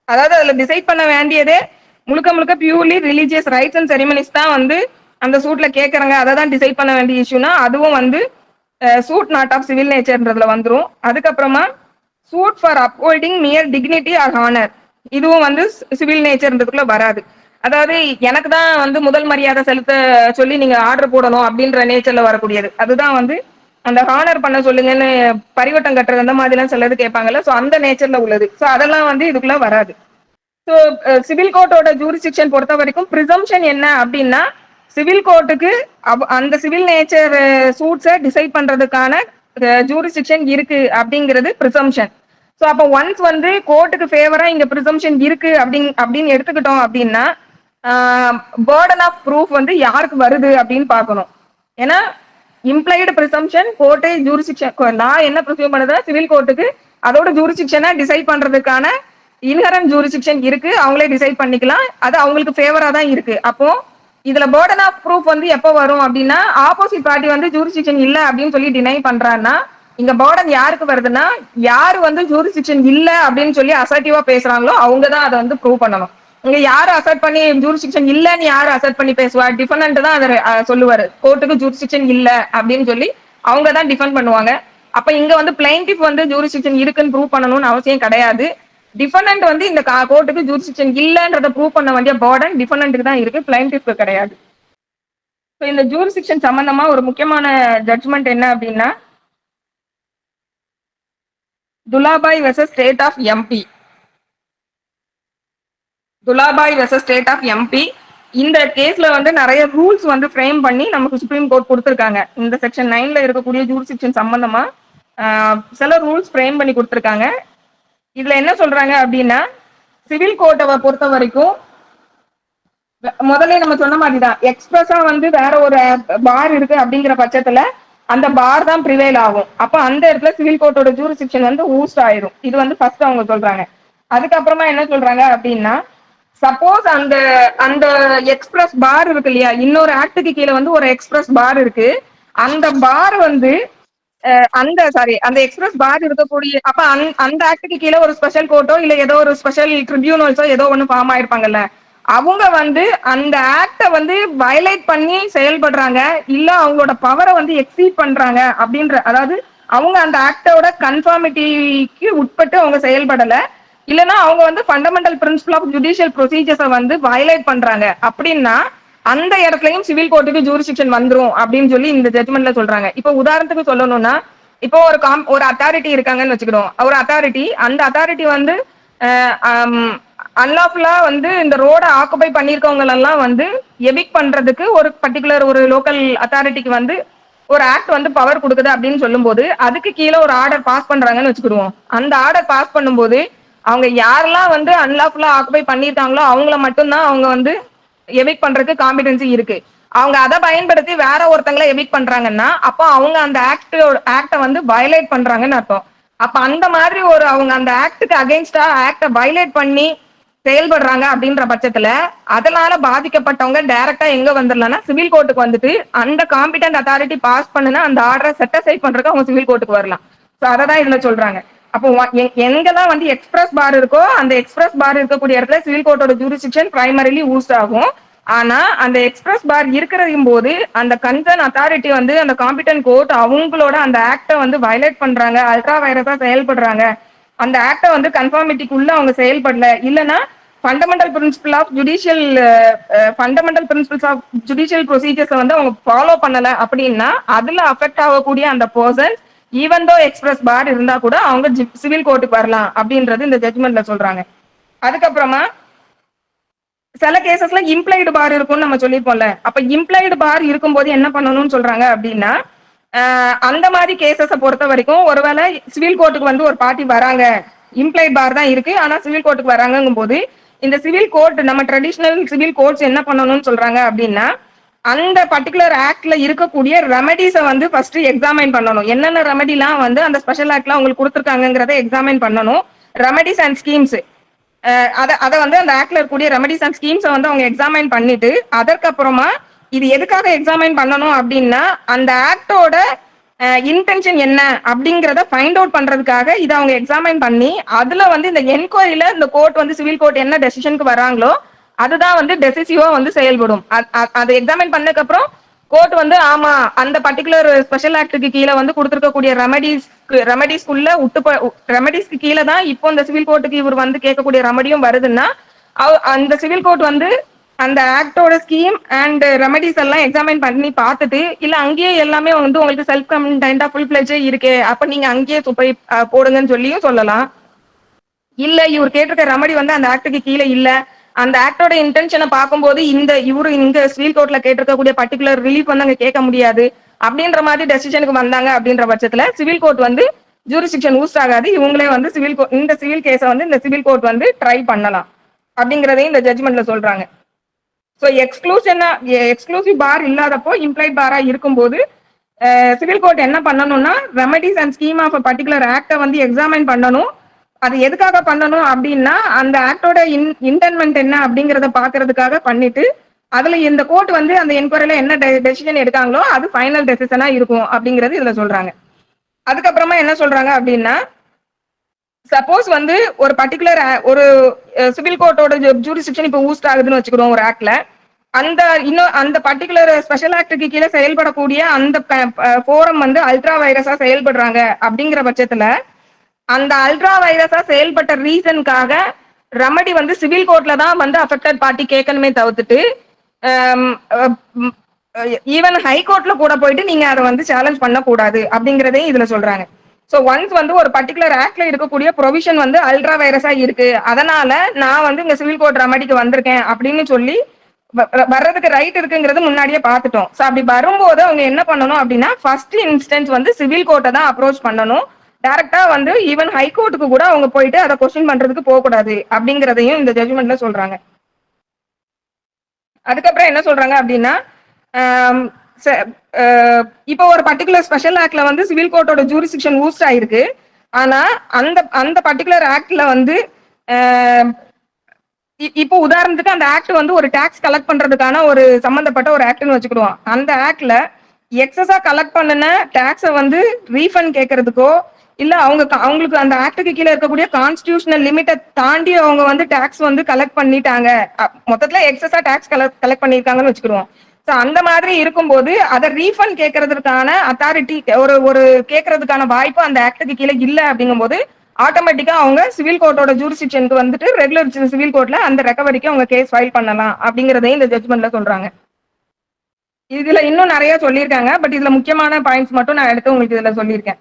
அதாவது அதுல டிசைட் பண்ண வேண்டியதே முழுக்க முழுக்க purely religious rights and ceremonies தான் வந்து அந்த சூட்ல கேட்கறாங்க, அதை தான் டிசைட் பண்ண வேண்டிய இஷ்யூனா அதுவும் வந்து சூட் நாட் ஆஃப் சிவில் நேச்சர்ன்றதுல வந்துடும். அதுக்கப்புறமா suit for upholding mere dignity or honour, இதுவும் வந்து சிவில் நேச்சர்ன்றதுக்குள்ள வராது. அதாவது எனக்கு தான் வந்து முதல் மரியாதை செலுத்த சொல்லி நீங்க ஆர்டர் போடணும் அப்படின்ற நேச்சர்ல வரக்கூடியது. அதுதான் வந்து அந்த ஹானர் பண்ண சொல்லுங்கன்னு பரிவட்டம் கட்டுறது அந்த மாதிரிலாம் சிலது கேட்பாங்கல்ல, ஸோ அந்த நேச்சர்ல உள்ளது. ஸோ அதெல்லாம் வந்து இதுக்குள்ள வராது. ஸோ சிவில் கோர்ட்டோட ஜூரிஸ்டிக்ஷன் பொறுத்த வரைக்கும் ப்ரிசம்ஷன் என்ன அப்படின்னா, சிவில் கோர்ட்டுக்கு அந்த சிவில் நேச்சர் சூட்ஸை டிசைட் பண்றதுக்கான ஜூரிஸ்டிக்ஷன் இருக்கு அப்படிங்கிறது ப்ரிசம்ஷன். ஸோ அப்போ ஒன்ஸ் வந்து கோர்ட்டுக்கு ஃபேவரா இங்க ப்ரிசம்ஷன் இருக்கு அப்படின்னு எடுத்துக்கிட்டோம் அப்படின்னா பர்டன் ஆஃப் ப்ரூஃப் வந்து யாருக்கு வருது அப்படின்னு பார்க்கணும். ஏன்னா இம்ப்ளைடு ப்ரிசம்ஷன் கோர்ட்டே ஜூரிஸ்டிக்ஷன், நான் என்ன ப்ரிசூம் பண்ணுதுன்னா சிவில் கோர்ட்டுக்கு அதோட ஜூரிஸ்டிக்ஷனை டிசைட் பண்றதுக்கான இன்ஹரண்ட் ஜூரிஸ்டிக்ஷன் இருக்கு, அவங்களே டிசைட் பண்ணிக்கலாம், அது அவங்களுக்கு ஃபேவரா தான் இருக்கு. அப்போ இதுல பர்டன் ஆஃப் ப்ரூஃப் வந்து எப்போ வரும் அப்படின்னா ஆப்போசிட் பார்ட்டி வந்து ஜூரிஸ்டிக்ஷன் இல்ல அப்படின்னு சொல்லி டினை பண்றான்னா இங்க பர்டன் யாருக்கு வருதுன்னா யாரு வந்து ஜூரிஸ்டிக்ஷன் இல்ல அப்படின்னு சொல்லி அசர்ட்டிவா பேசுறாங்களோ அவங்க தான் அதை வந்து ப்ரூவ் பண்ணணும். இங்க யாரு அசர்ட் பண்ணி ஜூரிஸ்டிக்ஷன் இல்லன்னு யாரு அசர்ட் பண்ணி பேசுவா, டிஃபெண்டன்ட் தான் அதை சொல்லுவாரு, கோர்ட்டுக்கு ஜூரிஸ்டிக்ஷன் இல்ல அப்படின்னு சொல்லி அவங்க தான் டிஃபெண்ட் பண்ணுவாங்க. அப்ப இங்க வந்து பிளைன்டிஃப் வந்து ஜூரிஸ்டிக்ஷன் இருக்குன்னு ப்ரூவ் பண்ணணும்னு அவசியம் கிடையாது. டிஃபனண்ட் வந்து இந்த கோர்ட்டுக்கு ஜூரிஸ்டிக்ஷன் இல்லன்றத ப்ரூவ் பண்ண வேண்டிய பர்டன் டிஃபனண்ட்டுக்கு தான் இருக்கு, பிளைன்டிஃப்க்கு கிடையாது. ஸோ இந்த ஜூரிஸ்டிக்ஷன் சம்பந்தமா ஒரு முக்கியமான ஜட்ஜ்மெண்ட் என்ன அப்படின்னா, Dhulabhai versus state of MP. Dhulabhai versus state of MP. இந்த கேஸ்ல வந்து நிறைய ரூல்ஸ் வந்து ஃப்ரேம் பண்ணி நமக்கு சுப்ரீம் கோர்ட் கொடுத்துருக்காங்க. இந்த செக்ஷன் 9ல இருக்கக்கூடிய ஜூரிஸ்டிக்ஷன் சம்பந்தமா சில ரூல்ஸ் ஃப்ரேம் பண்ணி கொடுத்துருக்காங்க. இதுல என்ன சொல்றாங்க அப்படின்னா, சிவில் கோர்ட்டை பொறுத்த வரைக்கும் முதல்ல நம்ம சொன்ன மாதிரிதான் எக்ஸ்பிரஸா வந்து வேற ஒரு பார் இருக்கு அப்படிங்கிற பட்சத்துல அந்த பார் தான் ப்ரிவேல் ஆகும். அப்ப அந்த இடத்துல சிவில் கோர்ட்டோட ஜூரிஸ்டிக்ஷன் வந்து ஊஸ்ட் ஆயிரும். இது வந்து ஃபர்ஸ்ட் அவங்க சொல்றாங்க. அதுக்கப்புறமா என்ன சொல்றாங்க அப்படின்னா, சப்போஸ் அந்த அந்த எக்ஸ்பிரஸ் பார் இருக்கு இல்லையா, இன்னொரு ஆக்டுக்கு கீழே வந்து ஒரு எக்ஸ்பிரஸ் பார் இருக்கு, அந்த பார் வந்து அந்த எக்ஸ்பிரஸ் பார் இருக்கக்கூடிய அப்ப அந்த ஆக்டுக்கு கீழே ஒரு ஸ்பெஷல் கோர்ட்டோ இல்ல ஏதோ ஒரு ஸ்பெஷல் ட்ரிபியூனல்ஸோ ஏதோ ஒண்ணு ஃபார்ம் ஆயிருப்பாங்கல்ல, அவங்க வந்து அந்த ஆக்ட வந்து வயலேட் பண்ணி செயல்படுறாங்க, இல்ல அவங்களோட பவரை வந்து எக்ஸீட் பண்றாங்க அப்படின்ற, அதாவது அவங்க அந்த ஆக்டோட கன்ஃபார்மிட்டிக்கு உட்பட்டு அவங்க செயல்படல, இல்லைன்னா அவங்க வந்து ஃபண்டமெண்டல் பிரின்சிபல் ஆஃப் ஜுடிஷியல் ப்ரொசீஜர்ஸை வந்து வயலேட் பண்றாங்க அப்படின்னா அந்த இடத்துலயும் சிவில் கோர்ட்டுக்கு ஜூரிஸ்டிக்ஷன் வந்துரும் அப்படின்னு சொல்லி இந்த ஜட்மெண்ட்ல சொல்றாங்க. இப்போ உதாரணத்துக்கு சொல்லணும்னா, இப்போ ஒரு அத்தாரிட்டி இருக்காங்கன்னு வச்சுக்கிடுவோம். ஒரு அத்தாரிட்டி, அந்த அத்தாரிட்டி வந்து அன்லாஃபுல்லா வந்து இந்த ரோட ஆக்குபை பண்ணிருக்கவங்க எல்லாம் வந்து எவிக் பண்றதுக்கு ஒரு பர்டிகுலர் ஒரு லோக்கல் அத்தாரிட்டிக்கு வந்து ஒரு ஆக்ட் வந்து பவர் கொடுக்குது அப்படின்னு சொல்லும் போது அதுக்கு கீழே ஒரு ஆர்டர் பாஸ் பண்றாங்கன்னு வச்சுக்கிடுவோம். அந்த ஆர்டர் பாஸ் பண்ணும்போது அவங்க யாரெல்லாம் வந்து அன்லாஃபுல்லா ஆக்குபை பண்ணிருக்காங்களோ அவங்கள மட்டும்தான் அவங்க வந்து எவிக் பண்றதுக்கு காம்பிடன்சி இருக்கு. அவங்க அதை பயன்படுத்தி வேற ஒருத்தங்களை எவிக் பண்றாங்கன்னா அப்போ அவங்க அந்த ஆக்டை வந்து வயலேட் பண்றாங்கன்னு அர்த்தம். அப்ப அந்த மாதிரி ஒரு அவங்க அந்த ஆக்டுக்கு அகைன்ஸ்டா ஆக்டை வயலேட் பண்ணி செயல்படுறாங்க அப்படின்ற பட்சத்துல அதனால பாதிக்கப்பட்டவங்க டைரக்டா எங்க வந்துடலாம்னா சிவில் கோர்ட்டுக்கு வந்துட்டு அந்த காம்பிடன்ட் அத்தாரிட்டி பாஸ் பண்ணுனா அந்த ஆர்டரை செட்டிஸ்ஃபை பண்றதுக்கு அவங்க சிவில் கோர்ட்டுக்கு வரலாம். ஸோ அதை தான் இதுல சொல்றாங்க. அப்போ எங்கெல்லாம் வந்து எக்ஸ்பிரஸ் பார் இருக்கோ அந்த எக்ஸ்பிரஸ் பார் இருக்கக்கூடிய இடத்துல சிவில் கோர்ட்டோட ஜூரிஸ்டிக்ஷன் பிரைமரிலி யூஸ் ஆகும். ஆனா அந்த எக்ஸ்பிரஸ் பார் இருக்கிறதும் போது அந்த கன்சர்ன் அத்தாரிட்டி வந்து அந்த காம்பிடன்ட் கோர்ட் அவங்களோட அந்த ஆக்டை வந்து வயலேட் பண்றாங்க, அல்ட்ரா வைரஸா செயல்படுறாங்க, அந்த ஆக்டை வந்து கன்ஃபார்மிட்டிக்குள்ள அவங்க செயல்படல, இல்லைன்னா fundamental principle of judicial procedures வந்து அவங்க ஃபாலோ பண்ணல அப்படின்னா அதுல அஃபெக்ட் ஆகக்கூடிய அந்த person even though express bar இருந்தா கூட அவங்க சிவில் கோர்ட்டுக்கு வரலாம் அப்படின்றது இந்த ஜட்மெண்ட்ல சொல்றாங்க. அதுக்கப்புறமா சில கேசஸ்ல இம்ப்ளைடு பார் இருக்கும்னு நம்ம சொல்லியிருப்போம்ல, அப்ப இம்ப்ளைடு பார் இருக்கும்போது என்ன பண்ணணும்னு சொல்றாங்க அப்படின்னா, அந்த மாதிரி கேசஸை பொறுத்த வரைக்கும் ஒருவேளை சிவில் கோர்ட்டுக்கு வந்து ஒரு பார்ட்டி வராங்க, இம்ப்ளைட் பார் தான் இருக்கு ஆனா சிவில் கோர்ட்டுக்கு வராங்கும் போது இந்த சிவில் கோர்ட் நம்ம ட்ரெடிஷனல் சிவில் கோர்ட்ஸ் என்ன பண்ணணும்னு சொல்றாங்க அப்படின்னா, அந்த பர்டிகுலர் ஆக்ட்ல இருக்கக்கூடிய ரெமடிஸை வந்து ஃபர்ஸ்ட் எக்ஸாமைன் பண்ணணும். என்னென்ன ரெமடிலாம் வந்து அந்த ஸ்பெஷல் ஆக்ட்ல உங்களுக்கு கொடுத்துருக்காங்கிறத எக்ஸாமைன் பண்ணணும். ரெமடிஸ் அண்ட் ஸ்கீம்ஸ் அதை வந்து அந்த ஆக்ட்ல இருக்கக்கூடிய ரெமடிஸ் அண்ட் ஸ்கீம்ஸை வந்து அவங்க எக்ஸாமைன் பண்ணிட்டு அதற்கப்புறமா இது எதுக்காக எக்ஸாமைன் பண்ணணும் அப்படின்னா அந்த ஆக்டோட இன்டென்ஷன் என்ன அப்படிங்கிறத ஃபைண்ட் அவுட் பண்றதுக்காக இதை அவங்க எக்ஸாமைன் பண்ணி அதுல வந்து இந்த என்கொயரியில இந்த கோர்ட் வந்து சிவில் கோர்ட் என்ன டெசிஷனுக்கு வராங்களோ அதுதான் வந்து டெசிசிவா வந்து செயல்படும். அதை எக்ஸாமைன் பண்ணதுக்கு அப்புறம் கோர்ட் வந்து ஆமா அந்த பர்டிகுலர் ஸ்பெஷல் ஆக்டுக்கு கீழே வந்து கொடுத்துருக்கக்கூடிய ரெமடிஸ்க்குள்ள ரெமடிஸ்க்கு கீழே தான் இப்போ இந்த சிவில் கோர்ட்டுக்கு இவர் வந்து கேட்கக்கூடிய ரெமடியும் வருதுன்னா அந்த சிவில் கோர்ட் வந்து அந்த ஆக்டோட ஸ்கீம் அண்ட் ரெமடிஸ் எல்லாம் எக்ஸாமைன் பண்ணி பார்த்துட்டு இல்ல அங்கேயே எல்லாமே வந்து உங்களுக்கு செல்ஃப் கண்டென்டா ஃபுல் ஃபிளெஜ்ஜே இருக்கே அப்ப நீங்க அங்கேயே போய் போடுங்கன்னு சொல்லியும் சொல்லலாம். இல்ல இவர் கேட்டிருக்க ரெமடி வந்து அந்த ஆக்டுக்கு கீழே இல்ல, அந்த ஆக்டோட இன்டென்ஷனை பார்க்கும்போது இவரு இங்க சிவில் கோர்ட்ல கேட்டிருக்கக்கூடிய பர்டிகுலர் ரிலீஃப் வந்து அங்க கேட்க முடியாது அப்படின்ற மாதிரி டெசிஷனுக்கு வந்தாங்க அப்படின்ற பட்சத்துல சிவில் கோர்ட் வந்து ஜூரிஸ்டிக்ஷன் யூஸ் ஆகாது, இவங்களே வந்து இந்த சிவில் கேஸை வந்து இந்த சிவில் கோர்ட் வந்து ட்ரை பண்ணலாம் அப்படிங்கிறதையும் இந்த ஜட்ஜ்மெண்ட்ல சொல்றாங்க. ஸோ எக்ஸ்க்ளூசிவ் பார் இல்லாதப்போ இம்ப்ளைட் பாரா இருக்கும்போது சிவில் கோர்ட் என்ன பண்ணணும்னா remedies and scheme of particular ஆக்டை வந்து எக்ஸாமைன் பண்ணணும். அது எதுக்காக பண்ணணும் அப்படின்னா அந்த ஆக்டோட இன்டென்மெண்ட் என்ன அப்படிங்கிறத பாக்குறதுக்காக பண்ணிட்டு அதுல இந்த கோர்ட் வந்து அந்த என்கொயரியில என்ன டெசிஷன் எடுக்காங்களோ அது ஃபைனல் டெசிஷனா இருக்கும் அப்படிங்கிறது இதுல சொல்றாங்க. அதுக்கப்புறமா என்ன சொல்றாங்க அப்படின்னா, சப்போஸ் வந்து ஒரு பர்டிகுலர் ஒரு சிவில் கோர்ட்டோட ஜூரிஸ்டிக்ஷன் இப்போ ஊஸ்ட் ஆகுதுன்னு வச்சுக்கிறோம் ஒரு ஆக்ட்ல, அந்த பர்டிகுலர் ஸ்பெஷல் ஆக்டுக்கு கீழே செயல்படக்கூடிய அந்த ஃபோரம் வந்து அல்ட்ரா வைரஸா செயல்படுறாங்க அப்படிங்கிற பட்சத்துல அந்த அல்ட்ரா வைரஸா செயல்பட்ட ரீசனுக்காக ரெமடி வந்து சிவில் கோர்ட்ல தான் வந்து அஃபெக்டட் பார்ட்டி கேட்கணுமே தவிர்த்துட்டு ஈவன் ஹைகோர்ட்ல கூட போயிட்டு நீங்க அதை வந்து சேலஞ்ச் பண்ணக்கூடாது அப்படிங்கிறதையும் இதுல சொல்றாங்க. ஸோ ஒன்ஸ் வந்து ஒரு பர்டிகுலர் ஆக்ட்ல இருக்கக்கூடிய ப்ரொவிஷன் வந்து அல்ட்ரா வைரஸா இருக்கு, அதனால நான் வந்து இங்க சிவில் கோர்ட் ரெமடிக்கு வந்திருக்கேன் அப்படின்னு சொல்லி வர்றதுக்கு ரைட் இருக்குங்கிறது முன்னாடியே பார்த்துட்டோம். ஸோ அப்படி வரும்போது அவங்க என்ன பண்ணணும் அப்படின்னா ஃபர்ஸ்ட் இன்ஸ்டன்ஸ் வந்து சிவில் கோர்ட்டை தான் அப்ரோச் பண்ணணும். டைரக்டா வந்து ஈவன் ஹைகோர்ட்டுக்கு கூட அவங்க போயிட்டு அதை கொஸ்டின் பண்றதுக்கு போகக்கூடாது அப்படிங்கிறதையும் இந்த ஜட்ஜ்மெண்ட்ல சொல்றாங்க. அதுக்கப்புறம் என்ன சொல்றாங்க அப்படின்னா இப்போ ஒரு பர்டிகுலர் ஸ்பெஷல் ஆக்ட்ல வந்து சிவில் கோர்ட்டோட ஜூரிஸ்டிக்ஷன் ஊஸ்ட் ஆயிருக்கு. ஆனா அந்த அந்த பர்டிகுலர் ஆக்ட்ல வந்து இப்போ உதாரணத்துக்கு அந்த ஆக்ட் வந்து ஒரு டாக்ஸ் கலெக்ட் பண்றதுக்கான ஒரு சம்பந்தப்பட்ட ஒரு ஆக்ட்னு வச்சுக்கிடுவோம். அந்த ஆக்ட்ல எக்ஸஸா கலெக்ட் பண்ணின டாக்ஸை வந்து ரீஃபண்ட் கேட்கறதுக்கோ இல்ல அவங்களுக்கு அந்த ஆக்டுக்கு கீழே இருக்கக்கூடிய கான்ஸ்டிடியூஷனல் லிமிட்டை தாண்டி அவங்க வந்து டாக்ஸ் வந்து கலெக்ட் பண்ணிட்டாங்க, மொத்தத்துல எக்ஸஸா டாக்ஸ் கலெக்ட் பண்ணிருக்காங்கன்னு வச்சுக்கிடுவோம். ஸோ அந்த மாதிரி இருக்கும்போது அதை ரீஃபண்ட் கேட்கறதுக்கான அத்தாரிட்டி ஒரு கேட்கறதுக்கான வாய்ப்பு அந்த ஆக்டுக்கு கீழே இல்லை அப்படிங்கும்போது ஆட்டோமேட்டிக்கா அவங்க சிவில் கோர்ட்டோட ஜூரிஸ்டிக்ஷனுக்கு வந்துட்டு ரெகுலர் சிவில் கோர்ட்ல அந்த ரெக்கவரிக்கு அவங்க கேஸ் ஃபைல் பண்ணலாம் அப்படிங்கறதையும் இந்த ஜட்ஜ்மெண்ட்ல சொல்றாங்க. இதுல இன்னும் நிறைய சொல்லியிருக்காங்க, பட் இதுல முக்கியமான பாயிண்ட்ஸ் மட்டும் நான் எடுத்து உங்களுக்கு இதுல சொல்லியிருக்கேன்.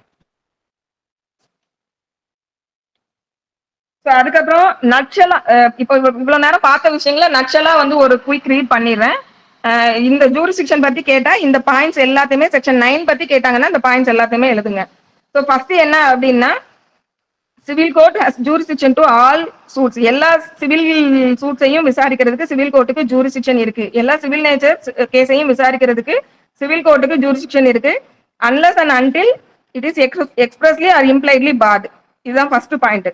அதுக்கப்புறம் நக்சலா இப்போ இவ்வளவு நேரம் பார்த்த விஷயங்கள நக்சலா வந்து ஒரு குயிக் ரீட் பண்ணிடுறேன். இந்த ஜூரிஸ்டிக்ஷன் பத்தி கேட்டா இந்த பாயிண்ட்ஸ் எல்லாத்தையுமே செக்ஷன் 9 பத்தி கேட்டாங்கன்னா இந்த பாயிண்ட்ஸ் எல்லாத்தையுமே எழுதுங்க. ஸோ ஃபர்ஸ்ட் என்ன அப்படின்னா civil court has jurisdiction to all suits. எல்லா சிவில் சூட்ஸையும் விசாரிக்கிறதுக்கு சிவில் கோர்ட்டுக்கு ஜூரிஸ்டிக்ஷன் இருக்கு. எல்லா சிவில் நேச்சர் கேஸையும் விசாரிக்கிறதுக்கு சிவில் கோர்ட்டுக்கு ஜூரிஸ்டிக்ஷன் இருக்கு. Unless and until it is expressly or impliedly barred. இதுதான் ஃபர்ஸ்ட் பாயிண்ட்.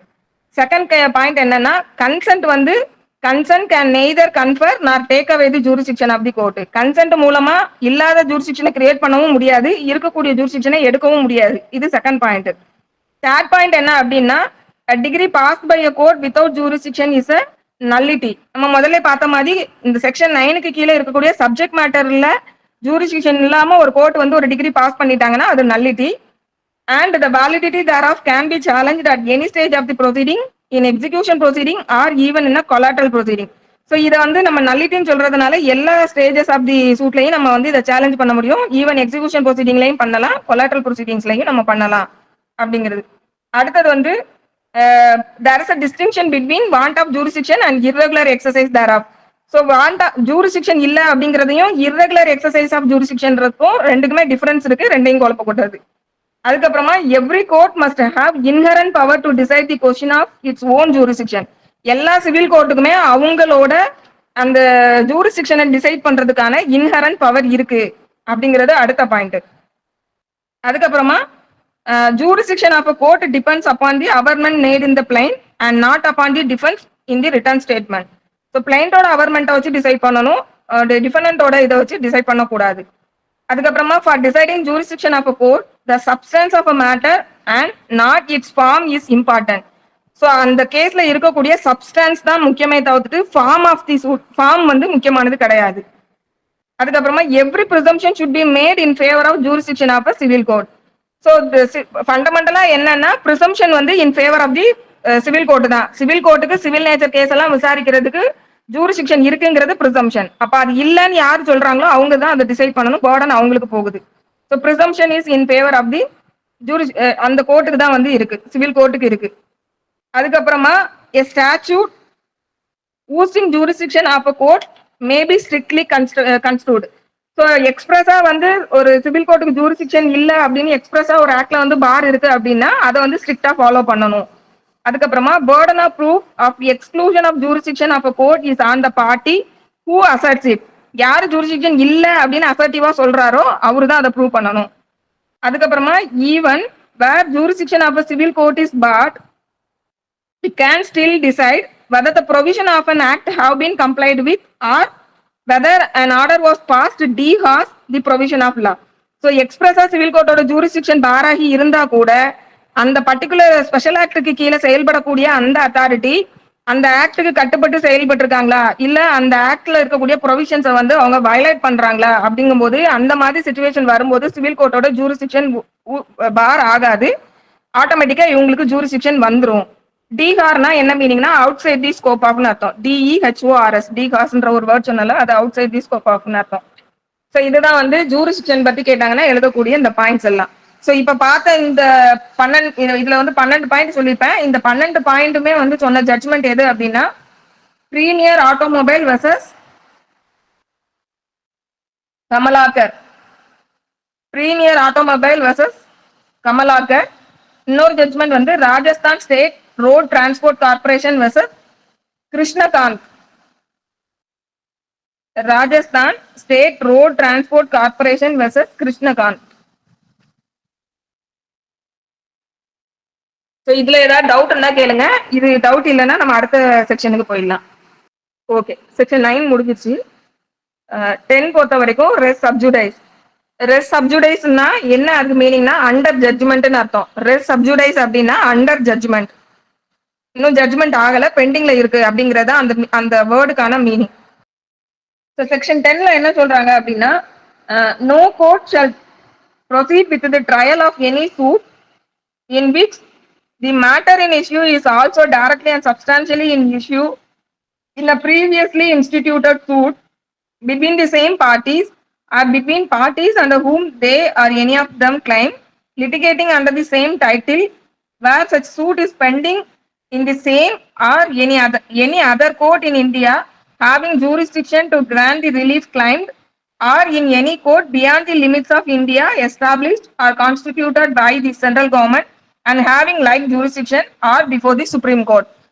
செகண்ட் பாயிண்ட் என்னன்னா consent can neither confer nor take away the jurisdiction of the court. Consent மூலமா இல்லாத ஜூரிஸ்டிக்ஷனை கிரியேட் பண்ணவும் முடியாது, இருக்கக்கூடிய ஜூரிஸ்டிக்ஷனை எடுக்கவும் முடியாது. இது செகண்ட் பாயிண்ட். தேர்ட் பாயிண்ட் என்ன அப்படின்னா degree pass by a court without jurisdiction is a nullity. நம்ம முதல்ல பார்த்த மாதிரி இந்த செக்ஷன் 9க்கு கீழே இருக்கக்கூடிய சப்ஜெக்ட் மேட்டர்ல ஜூரிஸ்டிக்ஷன் இல்லாம ஒரு கோர்ட் வந்து ஒரு டிகிரி பாஸ் பண்ணிட்டாங்கன்னா அது nullity. And the validity thereof can be challenged at any stage of the proceeding, in execution proceeding or even in a collateral proceeding. So இதை வந்து நம்ம நல்லிட்டின்னு சொல்றதுனால எல்லா ஸ்டேஜஸ் ஆஃப் தி சூட்லையும் நம்ம வந்து இதை சேலஞ்ச் பண்ண முடியும். ஈவன் எக்ஸிகியூஷன் ப்ரொசீடிங்லையும் பண்ணலாம், கொலாட்ரல் ப்ரொசீடிங்ஸ்லையும் நம்ம பண்ணலாம் அப்படிங்கிறது. அடுத்தது வந்து there is a distinction between want of jurisdiction and irregular exercise thereof. So jurisdiction இல்ல அப்படிங்கிறதையும் irregular exercise of jurisdiction இருக்கும் ரெண்டுக்குமே டிஃபரன்ஸ் இருக்கு, ரெண்டையும் குழப்பக்கூடாது. அதுக்கப்புறமா every court must have inherent power to decide the question of its own jurisdiction. எல்லா civil கோர்ட்டுக்குமே அவங்களோட அந்த ஜூரிஸ்டிக்ஷனை டிசைட் பண்றதுக்கான இன்ஹரண்ட் பவர் இருக்கு அப்படிங்கிறது அடுத்த பாயிண்ட். அதுக்கப்புறமா jurisdiction of a court depends upon the averment made in the plaint and not upon the defence in the written statement. So பிளைண்டோட அவர்மெண்ட்டை வச்சு டிசைட் பண்ணணும், டிஃபெண்டோட இதை வச்சு டிசைட் பண்ணக்கூடாது. அதுக்கப்புறமா for deciding jurisdiction of a court the substance of a matter and not its form is important. So அந்த கேஸ்ல இருக்கக்கூடிய சப்ஸ்டன்ஸ் தான் முக்கியமே தவிர்த்துட்டு form of the suit form வந்து முக்கியமானது கிடையாது. அதுக்கப்புறமா every presumption should be made in favour of jurisdiction of a civil court. So ஃபண்டமெண்டலா என்னன்னா ப்ரிசம்ஷன் வந்து in favour of the civil court தான். சிவில் கோர்ட்டுக்கு சிவில் நேச்சர் கேஸ் எல்லாம் விசாரிக்கிறதுக்கு ஜூரிஸ்டிக்ஷன் இருக்குங்கிறது ப்ரிசம்ஷன். அப்ப அது இல்லைன்னு யார் சொல்றாங்களோ அவங்க தான் அதை டிசைட் பண்ணணும், பர்டன் அவங்களுக்கு போகுது. So presumption is in favour of the அந்த கோர்ட்டுக்கு தான் வந்து இருக்கு, சிவில் கோர்ட்டுக்கு இருக்கு. அதுக்கப்புறமா a statute ousting jurisdiction of a court may be strictly construed. So எக்ஸ்பிரஸா வந்து ஒரு சிவில் கோர்ட்டுக்கு ஜூரிஸ்டிக்ஷன் இல்லை அப்படின்னு எக்ஸ்பிரஸா ஒரு ஆக்ட்ல வந்து பார் இருக்கு அப்படின்னா அதை வந்து ஸ்ட்ரிக்டா ஃபாலோ பண்ணணும். அதுக்கப்புறமா burden of proof of exclusion of jurisdiction of a court is on the party who asserts it. யாரு ஜூரிஸ்டிக்ஷன் இல்ல அப்படின்னு அசர்ட்டிவா சொல்றாரோ அவரு தான் அதை ப்ரூவ் பண்ணணும். அதுக்கப்புறமா even where jurisdiction of a civil court is barred, it can still decide whether the provision of an act have been complied with or whether an order was passed dehaves the provision of law. So எக்ஸ்பிரஸா civil கோர்ட்டோட jurisdiction bar ஆகி இருந்தா கூட அந்த particular special ஆக்டுக்கு கீழே செயல்படக்கூடிய அந்த authority அந்த ஆக்டுக்கு கட்டுப்பட்டு செயல்பட்டு இருக்காங்களா இல்ல அந்த ஆக்ட்ல இருக்கக்கூடிய ப்ரொவிஷன்ஸை வந்து அவங்க வயலேட் பண்றாங்களா அப்படிங்கும் போது அந்த மாதிரி சிச்சுவேஷன் வரும்போது சிவில் கோர்ட்டோட ஜூரிஸ்டிக்ஷன் பார் ஆகாது. ஆட்டோமேட்டிக்கா இவங்களுக்கு ஜூரிஸ்டிக்ஷன் வந்துரும். டிஹார்னா என்ன மீனிங்னா அவுட் சைட் தி ஸ்கோப் ஆஃப்னு அர்த்தம். DEHORS டிஹார்ஸ்ன்ற ஒரு வேர்ட் சொன்னால அது அவுட் சைட் தி ஸ்கோப் ஆஃப்னு அர்த்தம். ஸோ இதுதான் வந்து ஜூரிஸ்டிக்ஷன் பத்தி கேட்டாங்கன்னா எழுதக்கூடிய இந்த பாயிண்ட்ஸ் எல்லாம். ஸோ இப்ப பார்த்த இந்த 12 இதுல வந்து 12 பாயிண்ட் சொல்லியிருப்பேன். இந்த 12 பாயிண்ட்டுமே வந்து சொன்ன ஜட்ஜ்மெண்ட் எது அப்படின்னா Premier Automobile versus Kamalakar. Premier Automobile versus Kamalakar. இன்னொரு ஜட்ஜ்மெண்ட் வந்து Rajasthan state road transport corporation versus Krishnakant. Rajasthan state road transport corporation versus Krishnakant. So இதுல ஏதாவது டவுட் இருந்தா கேளுங்க. இது டவுட் இல்லைன்னா நம்ம அடுத்த செக்ஷனுக்கு போயிடலாம். ஓகே, செக்ஷன் 9 முடிஞ்சிருச்சு. 10 பொறுத்த வரைக்கும் ரெஸ் சப்ஜுடைஸ். ரெஸ் சப்ஜுடைஸ்னா என்ன அதுக்கு மீனிங்னா அண்டர் ஜட்ஜ்மெண்ட்னு அர்த்தம். ரெஸ் சப்ஜுடைஸ் அப்படின்னா அண்டர் ஜட்ஜ்மெண்ட், இன்னும் ஜட்ஜ்மெண்ட் ஆகல, பெண்டிங்ல இருக்கு அப்படிங்கறத அந்த அந்த வேர்டுக்கான மீனிங். ஸோ செக்ஷன் 10ல என்ன சொல்றாங்க அப்படின்னா no court shall proceed with the trial of any suit in which the matter in issue is also directly and substantially in issue in a previously instituted suit between the same parties or between parties under whom they or any of them claim litigating under the same title where such suit is pending in the same or any other court in India having jurisdiction to grant the relief claimed or in any court beyond the limits of India established or constituted by the central government and having like jurisdiction or before the Supreme Court.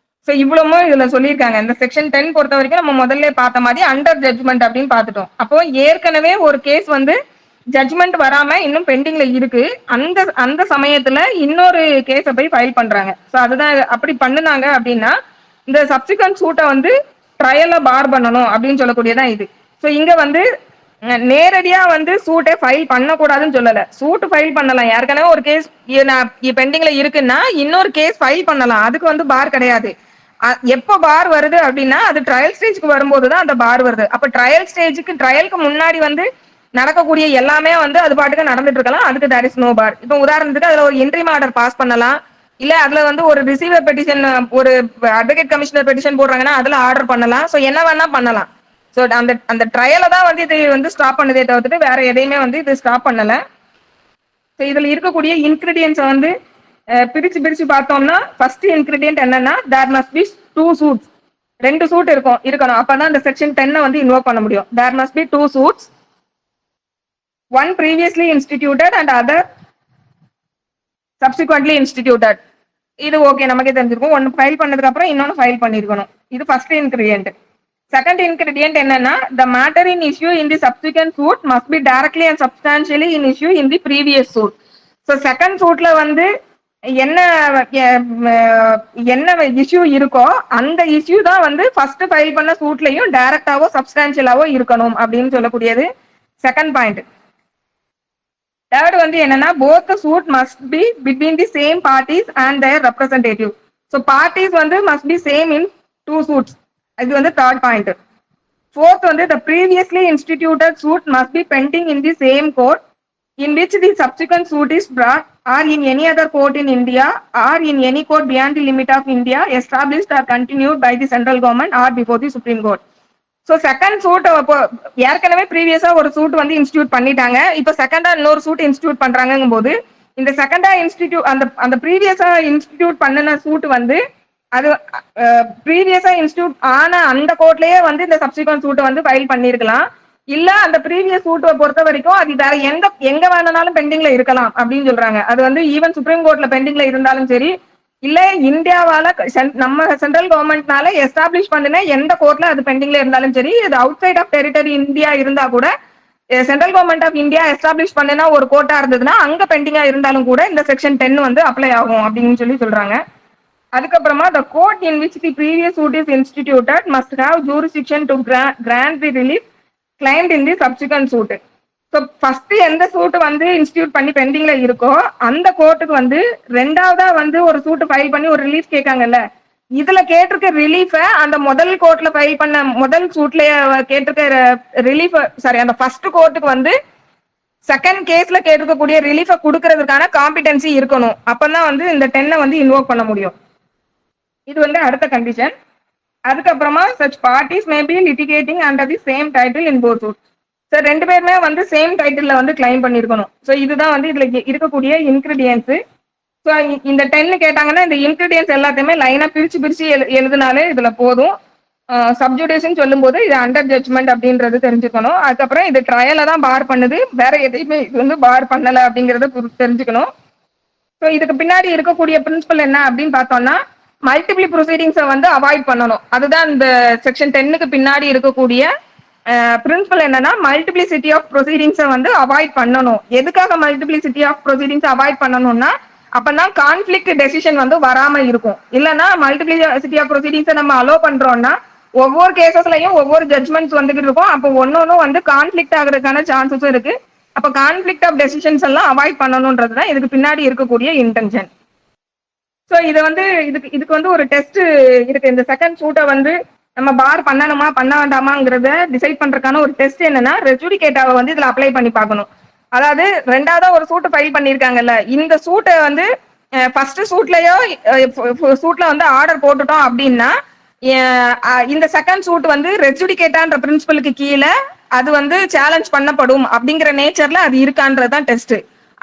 So இவ்வளவும் இதுல சொல்லியிருக்காங்க. இந்த section 10 பொறுத்த வரைக்கும் நம்ம முதல்ல பார்த்த மாதிரி அண்டர் ஜட்ஜ்மெண்ட் அப்படின்னு பார்த்துட்டோம். அப்போ ஏற்கனவே ஒரு கேஸ் வந்து ஜட்ஜ்மெண்ட் வராம இன்னும் பெண்டிங்ல இருக்கு. அந்த அந்த சமயத்துல இன்னொரு கேஸை போய் ஃபைல் பண்றாங்க. ஸோ அதுதான் அப்படி பண்ணுனாங்க அப்படின்னா இந்த சப்சிக்வெண்ட் சூட்டை வந்து ட்ரையல்ல பார் பண்ணணும் அப்படின்னு சொல்லக்கூடியதான் இது. ஸோ இங்க வந்து நேரடியா வந்து சூட்டை ஃபைல் பண்ணக்கூடாதுன்னு சொல்லல. சூட் ஃபைல் பண்ணலாம். ஏற்கனவே ஒரு கேஸ் பெண்டிங்ல இருக்குன்னா இன்னொரு கேஸ் ஃபைல் பண்ணலாம். அதுக்கு வந்து பார் கிடையாது. எப்போ பார் வருது அப்படின்னா அது ட்ரையல் ஸ்டேஜ்க்கு வரும்போது தான் அந்த பார் வருது. அப்ப ட்ரையலுக்கு முன்னாடி வந்து நடக்கக்கூடிய எல்லாமே வந்து அது பாட்டுக்கு நடந்துட்டு இருக்கலாம். அதுக்கு தேர் இஸ் நோ பார். இப்போ உதாரணத்துக்கு அதுல ஒரு என்ட்ரி ஆர்டர் பாஸ் பண்ணலாம். இல்ல அதுல வந்து ஒரு ரிசீவர் பெட்டிஷன், ஒரு அட்வொகேட் கமிஷனர் பெட்டிஷன் போடுறாங்கன்னா அதுல ஆர்டர் பண்ணலாம். ஸோ என்ன வேணா பண்ணலாம். ஸோ அந்த அந்த ட்ரையலை தான் வந்து இது வந்து ஸ்டாப் பண்ணதே தவிர்த்துட்டு வேற எதையுமே வந்து இது ஸ்டாப் பண்ணல. ஸோ இதுல இருக்கக்கூடிய இன்கிரீடியன்ஸை வந்து பிரிச்சு பார்த்தோம்னா ஃபர்ஸ்ட் இன்கிரீடியன்ட் என்னன்னா there must be 2 suits. 2 suit இருக்கணும். அப்பதான் இந்த செக்ஷன் 10 வந்து இன்வோக் பண்ண முடியும். There must be 2 suits, one previously instituted and other subsequently instituted. இது ஓகே, நமக்கே தெரிஞ்சிருக்கும். ஒன்னு ஃபைல் பண்ணதுக்கு அப்புறம் இன்னொன்னு ஃபைல் பண்ணிருக்கணும். இது ஃபர்ஸ்ட் இன்கிரீடியன்ட். செகண்ட் இன்கிரீடியன்ட் என்னன்னா the matter in issue in the subsequent suit must be directly and substantially in issue in the previous suit. So second சூட்ல வந்து என்ன இஷ்யூ இருக்கோ அந்த இஷ்யூ தான் வந்து ஃபர்ஸ்ட் ஃபைல் பண்ண சூட்லயும் டைரக்டாவோ சப்ஸ்டான்சியலாவோ இருக்கணும் அப்படின்னு சொல்லக்கூடியது செகண்ட் பாயிண்ட். தேர்ட் வந்து என்னன்னா both the suit must be between the same parties and their representative. So parties வந்து must be same in 2 suits. இது வந்து தேர்ட் பாயிண்ட். ஃபோர்த் வந்து the previously instituted suit must be pending in the same court in which the subsequent suit is brought or in any other court in India or in any court beyond the limit of India established or continued by the central government or before the Supreme Court. So second suit ஏற்கனவே ப்ரீவியஸா ஒரு suit வந்து institute பண்ணிட்டாங்க. இப்போ செகண்டா இன்னொரு suit institute பண்றாங்கும் போது இந்த செகண்டா institute அந்த ப்ரீவியஸா இன்ஸ்டிடியூட் பண்ணின சூட் வந்து அது ப்ரீவியஸா இன்ஸ்டிடியூட் ஆன அந்த கோர்ட்லயே வந்து இந்த சப்சிக்வெண்ட் சூட்டை வந்து ஃபைல் பண்ணிருக்கலாம். இல்ல அந்த ப்ரீவியஸ் சூட்டை பொறுத்த வரைக்கும் அது வேற எங்க வேணாலும் பெண்டிங்ல இருக்கலாம் அப்படின்னு சொல்றாங்க. அது வந்து ஈவன் சுப்ரீம் கோர்ட்ல பெண்டிங்ல இருந்தாலும் சரி, இல்ல இந்தியாவால நம்ம சென்ட்ரல் கவர்மெண்ட்னால எஸ்டாப்ளிஷ் பண்ணின எந்த கோர்ட்ல அது பெண்டிங்ல இருந்தாலும் சரி, இது outside of territory India இருந்தா கூட central government of India establish பண்ணின ஒரு கோர்ட்டா இருந்ததுன்னா அங்க பெண்டிங்கா இருந்தாலும் கூட இந்த செக்ஷன் 10 வந்து அப்ளை ஆகும் அப்படின்னு சொல்றாங்க. அதுக்கப்புறமா the court in which the previous suit is instituted must have jurisdiction to grant the relief claimed in the subsequent suit. So first எந்த சூட் வந்து இன்ஸ்டிடியூட் பண்ணி பெண்டிங்ல இருக்கோ அந்த கோர்ட்டுக்கு வந்து ரெண்டாவதா வந்து ஒரு சூட் ஃபைல் பண்ணி ஒரு ரிலீஃப் கேட்காங்கல்ல, இதுல கேட்டிருக்க ரிலீஃப அந்த முதல் கோர்ட்ல ஃபைல் பண்ண முதல் சூட்ல கேட்டிருக்க ரிலீஃப் அந்த ஃபர்ஸ்ட் கோர்ட்டுக்கு வந்து செகண்ட் கேஸ்ல கேட்டிருக்கக்கூடிய ரிலீஃபை கொடுக்கறதுக்கான காம்பிடன்சி இருக்கணும். அப்பதான் வந்து இந்த 10 வந்து இன்வோக் பண்ண முடியும். இது வந்து அடுத்த கண்டிஷன். அதுக்கப்புறமா such parties may be litigating under the same title in both suits. So ரெண்டு பேருமே வந்து சேம் டைட்டில் வந்து கிளைம் பண்ணியிருக்கணும். ஸோ இதுதான் வந்து இதுல இருக்கக்கூடிய இன்கிரீடியன்ஸ். ஸோ இந்த 10 கேட்டாங்கன்னா இந்த இன்கிரீடியன்ஸ் எல்லாத்தையுமே லைனா பிரிச்சு பிரிச்சு எழுதினாலே இதுல போதும். சப்ஜுடேஷன் சொல்லும் போது இது அண்டர் ஜட்ஜ்மெண்ட் அப்படின்றது தெரிஞ்சுக்கணும். அதுக்கப்புறம் இது ட்ரையலை தான் பார் பண்ணுது, வேற எதையுமே இது வந்து பார் பண்ணல அப்படிங்கறத தெரிஞ்சுக்கணும். ஸோ இதுக்கு பின்னாடி இருக்கக்கூடிய பிரின்சிபல் என்ன அப்படின்னு பார்த்தோம்னா மல்டிபிள் ப்ரொசீடிங்ஸை வந்து அவாய்ட் பண்ணணும். அதுதான் இந்த செக்ஷன் 10க்கு பின்னாடி இருக்கக்கூடிய பிரின்சிபல் என்னன்னா மல்டிபிளிசிட்டி ஆஃப் ப்ரொசீடிங்ஸை வந்து அவாய்ட் பண்ணணும். எதுக்காக மல்டிபிளிசிட்டி ஆஃப் ப்ரொசீடிங்ஸ் அவாய்ட் பண்ணணும்னா அப்பதான் கான்ஃபிளிக்ட் டெசிஷன் வந்து வராம இருக்கும். இல்லைன்னா மல்டிபிளிசிட்டி ஆஃப் ப்ரொசீடிங்ஸை நம்ம அலோ பண்றோம்னா ஒவ்வொரு கேசஸ்லயும் ஒவ்வொரு ஜட்மெண்ட்ஸ் வந்துகிட்டு இருக்கும். அப்போ ஒன்னொன்னும் வந்து கான்ஃபிளிக்ட் ஆகுறதுக்கான சான்சஸும் இருக்கு. அப்ப கான்ஃபிளிக்ட் ஆஃப் டெசிஷன்ஸ் எல்லாம் அவாய்ட் பண்ணணும்ன்றதுதான் இதுக்கு பின்னாடி இருக்கக்கூடிய இன்டென்ஷன். ஸோ இது வந்து இதுக்கு வந்து ஒரு டெஸ்ட் இருக்கு. இந்த செகண்ட் சூட்டை வந்து நம்ம பார் பண்ணணுமா பண்ண வேண்டாமாங்கிறத டிசைட் பண்றதுக்கான ஒரு டெஸ்ட் என்னன்னா ரெஜுடிகேட்டாவை வந்து இதுல அப்ளை பண்ணி பார்க்கணும். அதாவது ரெண்டாவதா ஒரு சூட்டு ஃபைல் பண்ணியிருக்காங்கல்ல, இந்த சூட்டை வந்து ஃபர்ஸ்ட் சூட்லயோ சூட்ல வந்து ஆர்டர் போட்டுட்டோம் அப்படின்னா இந்த செகண்ட் சூட் வந்து ரெஜுடிகேட்டான்ற பிரின்சிபலுக்கு கீழே அது வந்து சேலஞ்ச் பண்ணப்படும் அப்படிங்கிற நேச்சர்ல அது இருக்கான்றதுதான் டெஸ்ட்.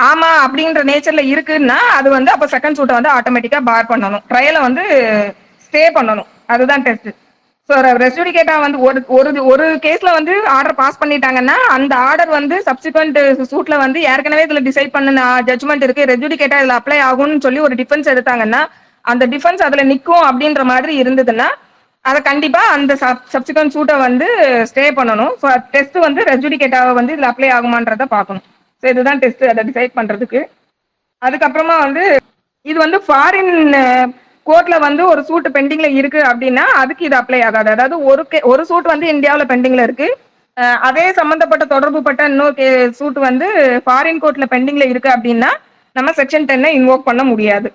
ஆமா அப்படின்ற நேச்சர்ல இருக்குன்னா அது வந்து அப்ப செகண்ட் சூட்டை வந்து ஆட்டோமேட்டிக்கா பார் பண்ணணும், ட்ரையலை வந்து ஸ்டே பண்ணணும். அதுதான் டெஸ்ட். ஸோ ரெஜுடிகேட்டா வந்து ஒரு கேஸ்ல வந்து ஆர்டர் பாஸ் பண்ணிட்டாங்கன்னா அந்த ஆர்டர் வந்து சப்சிக்வெண்ட் சூட்ல வந்து ஏற்கனவே இதுல டிசைட் பண்ண ஜட்மெண்ட் இருக்கு, ரெஜுடிகேட்டா இதுல அப்ளை ஆகும்னு சொல்லி ஒரு டிஃபென்ஸ் எடுத்தாங்கன்னா அந்த டிஃபென்ஸ் அதுல நிற்கும் அப்படின்ற மாதிரி இருந்ததுன்னா அதை கண்டிப்பா அந்த சப்சிக்வெண்ட் சூட்டை வந்து ஸ்டே பண்ணணும். ஸோ டெஸ்ட் வந்து ரெஜுடிகேட்டாவை வந்து இதுல அப்ளை ஆகுமான்றத பார்க்கணும். ஸோ இதுதான் டெஸ்ட் அதை டிசைட் பண்றதுக்கு. அதுக்கப்புறமா வந்து இது வந்து ஃபாரின் கோர்ட்ல வந்து ஒரு சூட் பெண்டிங்ல இருக்கு அப்படின்னா அதுக்கு இது அப்ளை ஆகாது. அதாவது ஒரு சூட் வந்து இந்தியாவில் பெண்டிங்ல இருக்கு, அதே சம்பந்தப்பட்ட தொடர்பு பட்ட இன்னொரு சூட் வந்து ஃபாரின் கோர்ட்ல பெண்டிங்ல இருக்கு அப்படின்னா நம்ம செக்ஷன் 10 இன்வோக் பண்ண முடியாது.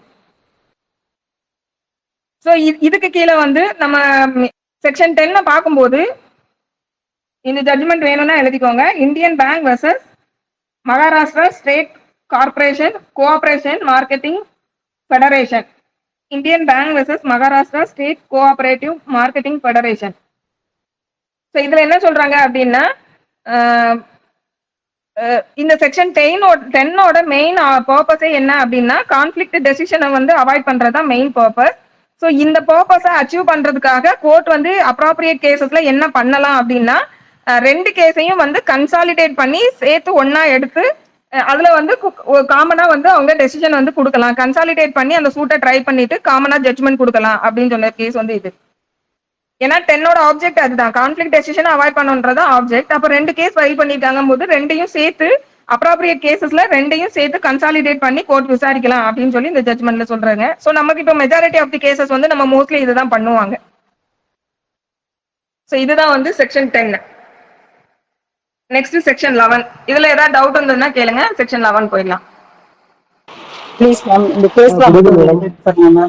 ஸோ இதுக்கு கீழே வந்து நம்ம செக்ஷன் 10 பார்க்கும்போது இந்த ஜட்ஜ்மெண்ட் வேணும்னா எழுதிக்கோங்க. Indian bank versus Maharashtra state corporation cooperation marketing federation. Indian bank versus Maharashtra state cooperative marketing federation. So இதுல என்ன சொல்றாங்க அப்படின்னா இந்த செக்ஷன் 10ஓட மெயின் பர்பஸே என்ன அப்படின்னா கான்ஃபிளிக்ட் டெசிஷனை வந்து அவாய்ட் பண்றதுதான் மெயின் பர்பஸ். ஸோ இந்த பர்பஸை அச்சீவ் பண்றதுக்காக கோர்ட் வந்து அப்ராப்ரியேட் கேசஸ்ல என்ன பண்ணலாம் அப்படின்னா ரெண்டு கேஸையும் வந்து கன்சாலிடேட் பண்ணி சேர்த்து ஒன்னா எடுத்து அதுல வந்து காமனா வந்து அவங்க டெசிஷன் வந்து கொடுக்கலாம். கன்சாலிடேட் பண்ணி அந்த சூட்டை ட்ரை பண்ணிட்டு காமனா ஜட்மெண்ட் கொடுக்கலாம் அப்படின்னு சொன்ன கேஸ் வந்து இது. ஏன்னா 10ஓட ஆப்ஜெக்ட் அதுதான், கான்ஃபிளிக்ட் டெசிஷன் அவாய்ட் பண்ணுன்றதா ஆப்ஜெக்ட். அப்ப ரெண்டு கேஸ் ஃபைல் பண்ணிட்டாங்க போது ரெண்டையும் சேர்த்து அப்ராப்ரியேட் கேசஸ்ல ரெண்டையும் சேர்த்து கன்சாலிடேட் பண்ணி கோர்ட் விசாரிக்கலாம் அப்படின்னு சொல்லி இந்த ஜட்மெண்ட்ல சொல்றாங்க. ஸோ நமக்கு இப்போ மெஜாரிட்டி ஆஃப் தி கேசஸ் வந்து நம்ம மோஸ்ட்லி இதுதான் பண்ணுவாங்க. ஸோ இதுதான் வந்து செக்ஷன் 10. Next section 11. இதுல ஏதாவது டவுட் இருந்ததுன்னா கேளுங்க, செக்ஷன் 11 போயிடலாம். ப்ளீஸ் மேம் இந்த கேஸ்ல பண்ணுங்க.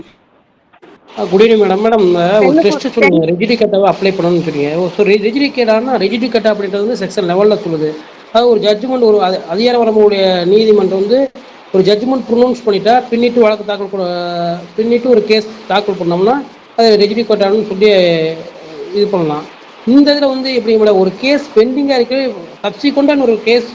Good evening madam. மேடம் ஒரு டெஸ்ட் சொல்லுங்க, ரெஜிடிகேட்டாவை அப்ளை பண்ணணும்னு சொன்னீங்க. ஸோ ரெஜிடிகேட்டானா ரெஜிடிகேட்டா அப்படின்றது வந்து செக்ஷன் 11 சொல்லுது. அது ஒரு ஜட்ஜ்மெண்ட், ஒரு அதிகார வரம்புடைய நீதிமன்றம் வந்து ஒரு ஜட்ஜ்மெண்ட் ப்ரொனவுன்ஸ் பண்ணிட்டா பின்னிட்டு வழக்கு பின்னிட்டு ஒரு கேஸ் தாக்கல் பண்ணோம்னா அது ரெஜிடிகேட்டான்னு சொல்லி இது பண்ணலாம். இந்த இதில் வந்து எப்படி மேடம் ஒரு கேஸ் பெண்டிங்காக இருக்கு, சப்சிக்வெண்டான ஒரு கேஸ்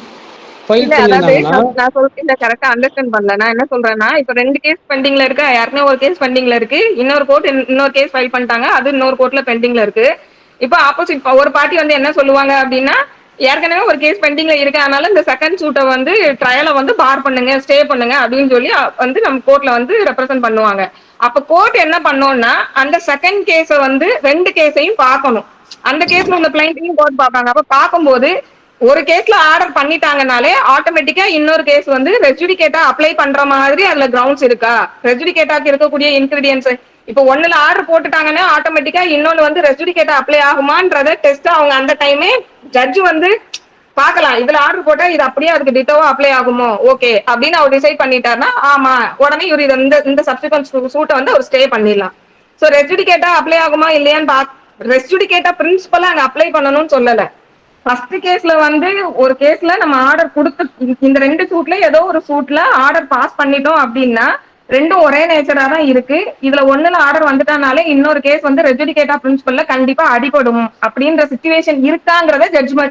ஃபைல் பண்ணிருந்தாங்கன்னா நான் சொல்றேன் கரெக்டா அண்டர்ஸ்டாண்ட் பண்ணல. நான் என்ன சொல்றேன்னா இப்போ ரெண்டு கேஸ் பெண்டிங்ல இருக்கு, யாருக்குமே ஒரு கேஸ் பெண்டிங்ல இருக்கு, இன்னொரு கோர்ட் இன்னொரு கேஸ் ஃபைல் பண்ணிட்டாங்க, அது இன்னொரு கோர்ட்ல பெண்டிங்ல இருக்கு. இப்போ ஆப்போசிட் ஒரு பார்ட்டி வந்து என்ன சொல்லுவாங்க அப்படின்னா ஏற்கனவே ஒரு கேஸ் பெண்டிங்ல இருக்கு, அதனால இந்த செகண்ட் சூட்டை வந்து ட்ரையலை வந்து பார் பண்ணுங்க ஸ்டே பண்ணுங்க அப்படின்னு சொல்லி வந்து நம்ம கோர்ட்ல வந்து ரெப்ரசென்ட் பண்ணுவாங்க. அப்ப கோர்ட் என்ன பண்ணோம்னா அந்த செகண்ட் கேஸை வந்து ரெண்டு கேஸையும் பார்க்கணும். அந்த கேஸ்ல உள்ள பிளைண்ட்டையும் கோர்ட் பார்ப்பாங்க. அப்ப பார்க்கும்போது ஒரு கேஸ்ல ஆர்டர் பண்ணிட்டாங்கனாலே ஆட்டோமேட்டிக்கா இன்னொரு கேஸ் வந்து ரெஜுடிகேட்டா அப்ளை பண்ற மாதிரி அதுல கிரவுண்ட்ஸ் இருக்கா, ரெஜுடிகேட்டாக்கு இருக்கக்கூடிய இன்கிரீடியன்ஸ் இப்போ ஒண்ணுல ஆர்டர் போட்டுட்டாங்கன்னா ஆட்டோமேட்டிக்கா இன்னொன்னு வந்து ரெஜுடிகேட்டா அப்ளை ஆகுமான்றத டெஸ்ட் அவங்க அந்த டைமே ஜட்ஜ் வந்து பார்க்கலாம். இதுல ஆர்டர் போட்டா இது அப்படியே அதுக்கு டிட்டோவா அப்ளை ஆகுமோ ஓகே அப்படின்னு அவர் டிசைட் பண்ணிட்டாருன்னா ஆமா உடனே இவர் இந்த சப்சிக்வெண்ட் சூட்டை வந்து அவர் ஸ்டே பண்ணிடலாம். ஸோ ரெஜுடிகேட்டா அப்ளை ஆகுமா இல்லையான்னு ரெஜுடிகேட்டா பிரின்சிபலா அங்க அப்ளை பண்ணணும்னு சொல்லல, ஃபர்ஸ்ட் கேஸ்ல வந்து ஒரு கேஸ்ல நம்ம ஆர்டர் கொடுத்து இந்த 2 சூட்ல ஏதோ ஒரு சூட்ல ஆர்டர் பாஸ் பண்ணிட்டோம் அப்படின்னா ரெண்டும் ஒரே நேச்சரா தான் இருக்கு. இதுல ஒண்ணுல ஆர்டர் வந்துட்டானாலே இன்னொரு கேஸ் வந்து ரெஜுடிகேட்டா பிரின்சிபல்ல கண்டிப்பா அடிபடும் அப்படின்ற சிச்சுவேஷன் இருக்காங்கிறத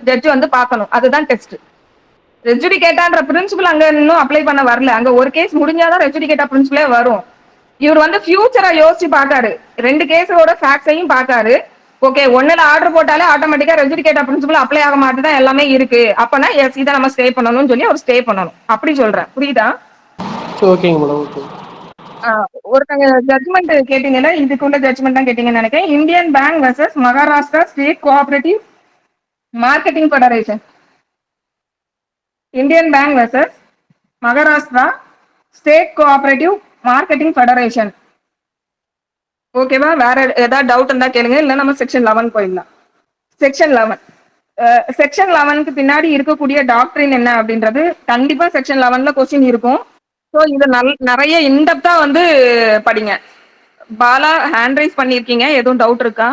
ஜட்ஜ் வந்து பார்க்கணும். அதுதான் டெஸ்ட். ரெஜுடிகேட்டான்ற பிரின்சிபல் அங்க இன்னும் அப்ளை பண்ண வரல. அங்க ஒரு கேஸ் முடிஞ்சாதான் ரெஜுடிகேட்டா பிரின்சிபலே வரும். இவர் வந்து ஃபியூச்சரை யோசிச்சு பார்க்காரு, 2 கேஸோட ஃபேக்ட்ஸையும் பார்க்காரு. ஓகே, ஒண்ணுல ஆர்டர் போட்டாலே ஆட்டோமேட்டிக்கா ரெஜுடிகேட்டா பிரின்சிபல் அப்ளை ஆக மாட்டேதான் எல்லாமே இருக்கு, அப்பனா எஸ் இதை நம்ம ஸ்டே பண்ணணும்னு சொல்லி அவர் ஸ்டே பண்ணணும். அப்படி சொல்றேன், புரியுதா? ஓகேங்க மேடம். ஓகே. ஒருத்தங்க ஜட்மெண்ட் கேட்டீங்கன்னா இதுக்குள்ள ஜட்மெண்ட் தான் கேட்டீங்கன்னு நினைக்கிறேன். Indian bank versus Maharashtra state cooperative marketing federation. Indian bank versus Maharashtra state cooperative marketing federation. ஓகேவா? வேற ஏதாவது டவுட் இருந்தா கேளுங்க, இல்ல நம்ம செக்ஷன் 11 போயிடலாம். செக்ஷன் 11 செக்ஷன் 11க்கு பின்னாடி இருக்கக்கூடிய டாக்டரின் என்ன அப்படின்றது கண்டிப்பா செக்ஷன் 11ல கொஸ்டின் இருக்கும். ஸோ இது நிறைய இன்டெப்தா வந்து படிங்க. பாலா ஹேண்ட் ரைஸ் பண்ணிருக்கீங்க, எதுவும் டவுட் இருக்கா?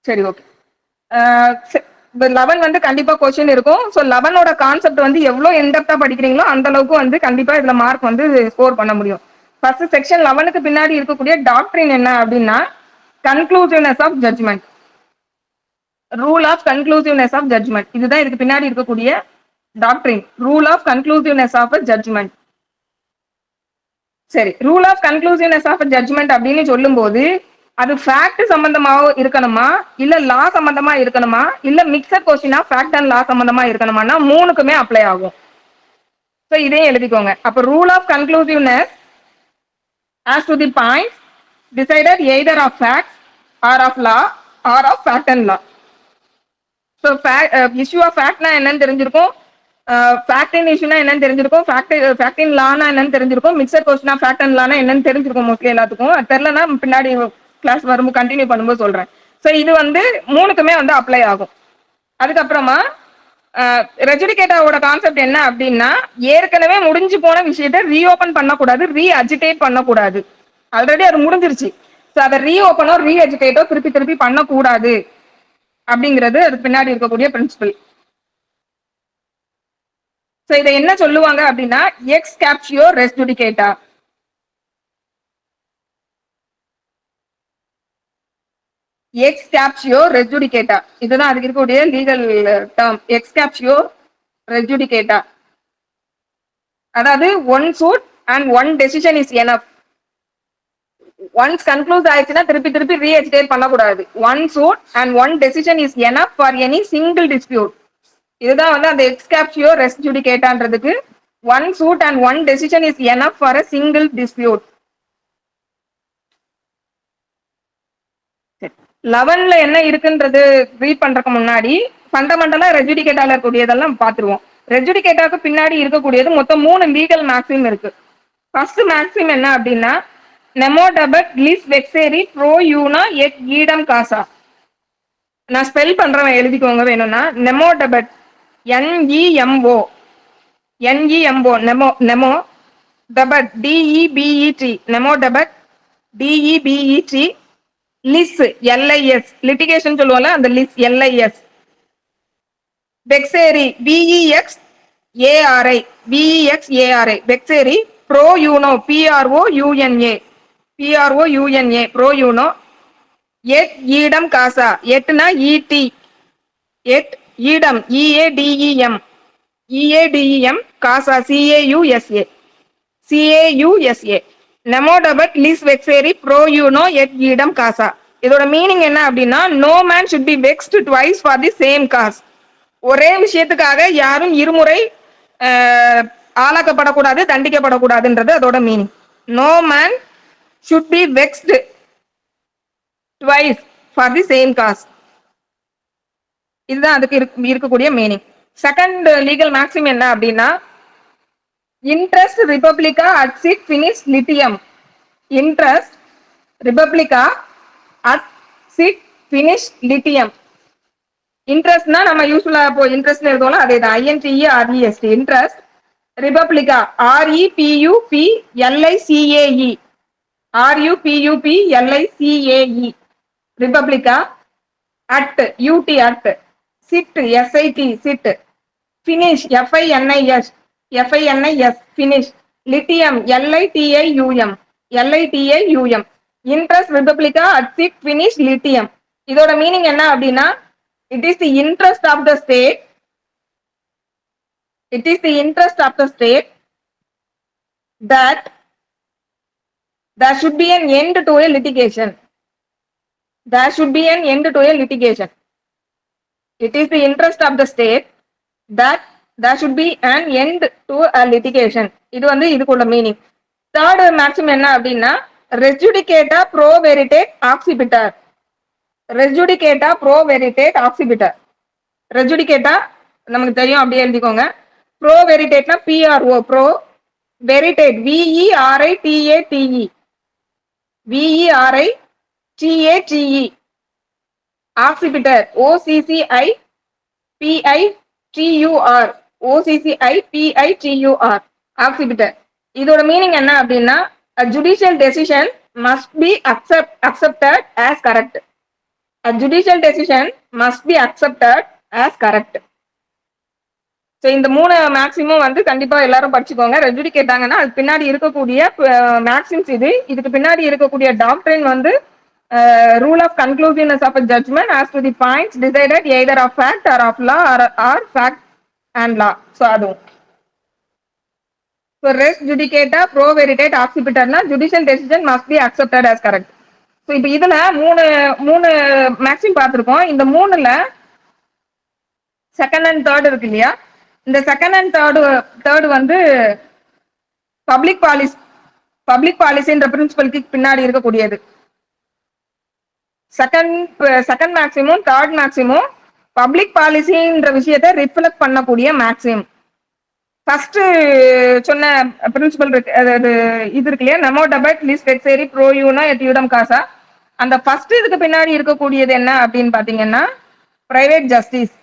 சரி, ஓகே. 11 வந்து கண்டிப்பா கொஸ்டின் இருக்கும். ஸோ 11ஓட கான்செப்ட் வந்து எவ்வளவு இன்டெப்தா படிக்கிறீங்களோ அந்த அளவுக்கு வந்து கண்டிப்பா இதுல மார்க் வந்து ஸ்கோர் பண்ண முடியும். ஃபர்ஸ்ட் செக்ஷன் 11க்கு பின்னாடி இருக்கக்கூடிய டாக்டரின் என்ன அப்படின்னா conclusiveness of judgment, rule of conclusiveness of judgment. இதுதான் இதுக்கு பின்னாடி இருக்கக்கூடிய doctrine, rule of conclusiveness of judgment. சரி, rule of conclusiveness of judgment அப்படின்னு சொல்லும் போது அது ஃபேக்ட் சம்பந்தமாக இருக்கணுமா, இல்ல லா சம்பந்தமா இருக்கணுமா, இல்ல மிக்சட் கொஸ்டினா ஃபேக்ட் அண்ட் லா சம்பந்தமா இருக்கணுமானா மூணுக்குமே அப்ளை ஆகும். ஸோ இதையும் எழுதிக்கோங்க. அப்ப rule of conclusiveness as to the points decided either of facts or of law or of fact and law. So issue of fact na என்னன்னு தெரிஞ்சிருக்கும், fact in issue na என்னன்னு தெரிஞ்சிருக்கும், fact in law na என்னன்னு தெரிஞ்சிருக்கும், mixed question of fact and law na என்னன்னு தெரிஞ்சிருக்கும் mostly எல்லாத்துக்கும். அது தெரியலனா பின்னாடி கிளாஸ் வரும்போது கண்டினியூ பண்ணும்போது சொல்றேன். ஸோ இது வந்து மூணுக்குமே வந்து அப்ளை ஆகும். அதுக்கப்புறமா ரெஜுடிகேட்டாவோட கான்செப்ட் என்ன அப்படின்னா ஏற்கனவே முடிஞ்சு போன விஷயத்த ரீஓபன் பண்ணக்கூடாது, ரீ அஜிடேட் பண்ணக்கூடாது. ஆல்ரெடி அது முடிஞ்சிருச்சு. ஸோ அதை ரீஓபனோ ரீ அஜிடேட்டோ திருப்பி பண்ணக்கூடாது அப்படிங்கிறது அது பின்னாடி இருக்கக்கூடிய பிரின்சிபல். ஸோ இதை என்ன சொல்லுவாங்க அப்படின்னா எக்ஸ் கேப்சியோ ரெஸ் ஜுடிகேட்டா. எக்ஸ் கேப்சியோ ரெஸ் ஜுடிகேட்டா இதுதான் அதுக்கு இருக்கக்கூடிய லீகல் டேர்ம். எக்ஸ் கேப்சியோ ரெஸ் ஜுடிகேட்டா அதாவது one suit and one decision is enough. Once conclude ஆயிடுச்சுன்னா திருப்பி ரீஎஜிடேட் பண்ணக்கூடாது. One suit and one decision is enough for any single dispute. இதுதான் வந்து அந்த எக்ஸ் கேப்சியோ ரெஸ் ஜுடிகேட்டான்றதுக்கு one suit and one decision is enough for a single dispute. 11ல என்ன இருக்குன்றது ரீட் பண்றதுக்கு முன்னாடி ஃபண்டமெண்டலா ரெஜுடிகேட்டால இருக்கக்கூடியதெல்லாம் பார்த்துருவோம். ரெஜுடிகேட்டாக்கு பின்னாடி இருக்கக்கூடியது மொத்தம் 3 லீகல் மேக்ஸிம் இருக்கு. ஃபர்ஸ்ட் மேக்ஸிம் என்ன அப்படின்னா நெமோ டெபட் லிஸ் வெக்ஸேரி ப்ரோ யூனா எட் ஈடம் காசா. நான் ஸ்பெல் பண்றேன், எழுதிக்கோங்க வேணும்னா. நெமோ டெபட் NEMO நெமோ நெமோ டெபட் DEBET நெமோ டெபட் DEBET லிஸ் LIS லிட்டிகேஷன் சொல்லுவோம்ல அந்த லிஸ் LIS. வெக்ஸேரி BEXARI வெக்ஸேரி ப்ரோ யூனோ PROUNA ப்ரோ யூனோ எட் ஈடம் காசா. எட்னா ET எட் ஈடம் EADEM காசா CAUSA. நெமோ டெபட் லிஸ் வெக்ஸேரி ப்ரோ யூனோ எட் ஈடம் காசா. இதோட மீனிங் என்ன அப்படின்னா no man should be vexed twice for the same cause. ஒரே விஷயத்துக்காக யாரும் இருமுறை ஆளாக்கப்படக்கூடாது, தண்டிக்கப்படக்கூடாதுன்றது அதோட meaning. No man should be vexed twice for the same cause. இதுதான் அதுக்கு இருக்கக்கூடிய மீனிங். செகண்ட் லீகல் மேக்ஸிம் என்ன அப்படின்னா interest republicae ut sit finis litium. Interest republicae ut sit finis litium. இன்ட்ரஸ்ட்னா நம்ம யூஸ்ஃபுல்லா இப்போ இன்ட்ரெஸ்ட் எழுதுவோம்ல அதேதான், INTEREST. Interest republicae REPUPLICAE. Republicae, ut UT ut, sit SIT sit, finis FINIS finis, litium LITIUM, interest republicae ut sit finis litium. இதோட meaning என்ன அப்படின்னா, it is the interest of the state, it is the interest of the state that there should be an end to a litigation. There should be an end to a litigation. It is the interest of the state that there should be an end to a litigation. இது வந்து இதுக்குள்ள meaning. Third maximum என்ன அப்படின்னா, res judicata pro veritate occipitar. res judicata pro veritate occipitar. res judicata நமக்கு தெரியும், அப்படியே எழுதிக்கோங்க. Pro வெரிடேட்னா PRO, pro veritate VERITATE, VERITATE, accipitur OCCIPITUR, accipitur. இதோட மீனிங் என்ன அப்படின்னா, a judicial decision must be accepted as correct. A judicial decision must be accepted as correct. So இந்த 3 maximum வந்து கண்டிப்பா எல்லாரும் படிச்சுக்கோங்க. ரெஜுடி கேட்டாங்கன்னா அது பின்னாடி இருக்கக்கூடிய மேக்ஸிம்ஸ் இதுக்கு பின்னாடி இருக்கக்கூடிய டாக்ட்ரின் வந்து rule of conclusiveness of judgment as to the points decided either of fact or of law or fact and law. So அதுவும் so res judicata pro veritate ஆக்சிபிட்டர்னா judicial decision must be accepted as correct. So இப்போ இதுல மூணு maxim பார்த்துருக்கோம். இந்த 3ல second and third இருக்கு இல்லையா, இந்த செகண்ட் அண்ட் தேர்டு வந்து பப்ளிக் பாலிசின்ற பிரின்சிபலுக்கு பின்னாடி இருக்கக்கூடியது. செகண்ட் மேக்ஸிமும் தேர்ட் மேக்ஸிமும் பப்ளிக் பாலிசின்ற விஷயத்தை ரிஃப்ளெக்ட் பண்ணக்கூடிய மேக்ஸிம். ஃபர்ஸ்ட் சொன்ன பிரின்சிபல் இருக்கு, அதாவது இது இருக்கு இல்லையா, நமோ டபட் லிஸ்ட் எக்ஸேரி ப்ரோ யூனா எட் யூடம் காசா. அந்த ஃபர்ஸ்ட் இதுக்கு பின்னாடி இருக்கக்கூடியது என்ன அப்படின்னு பாத்தீங்கன்னா private justice.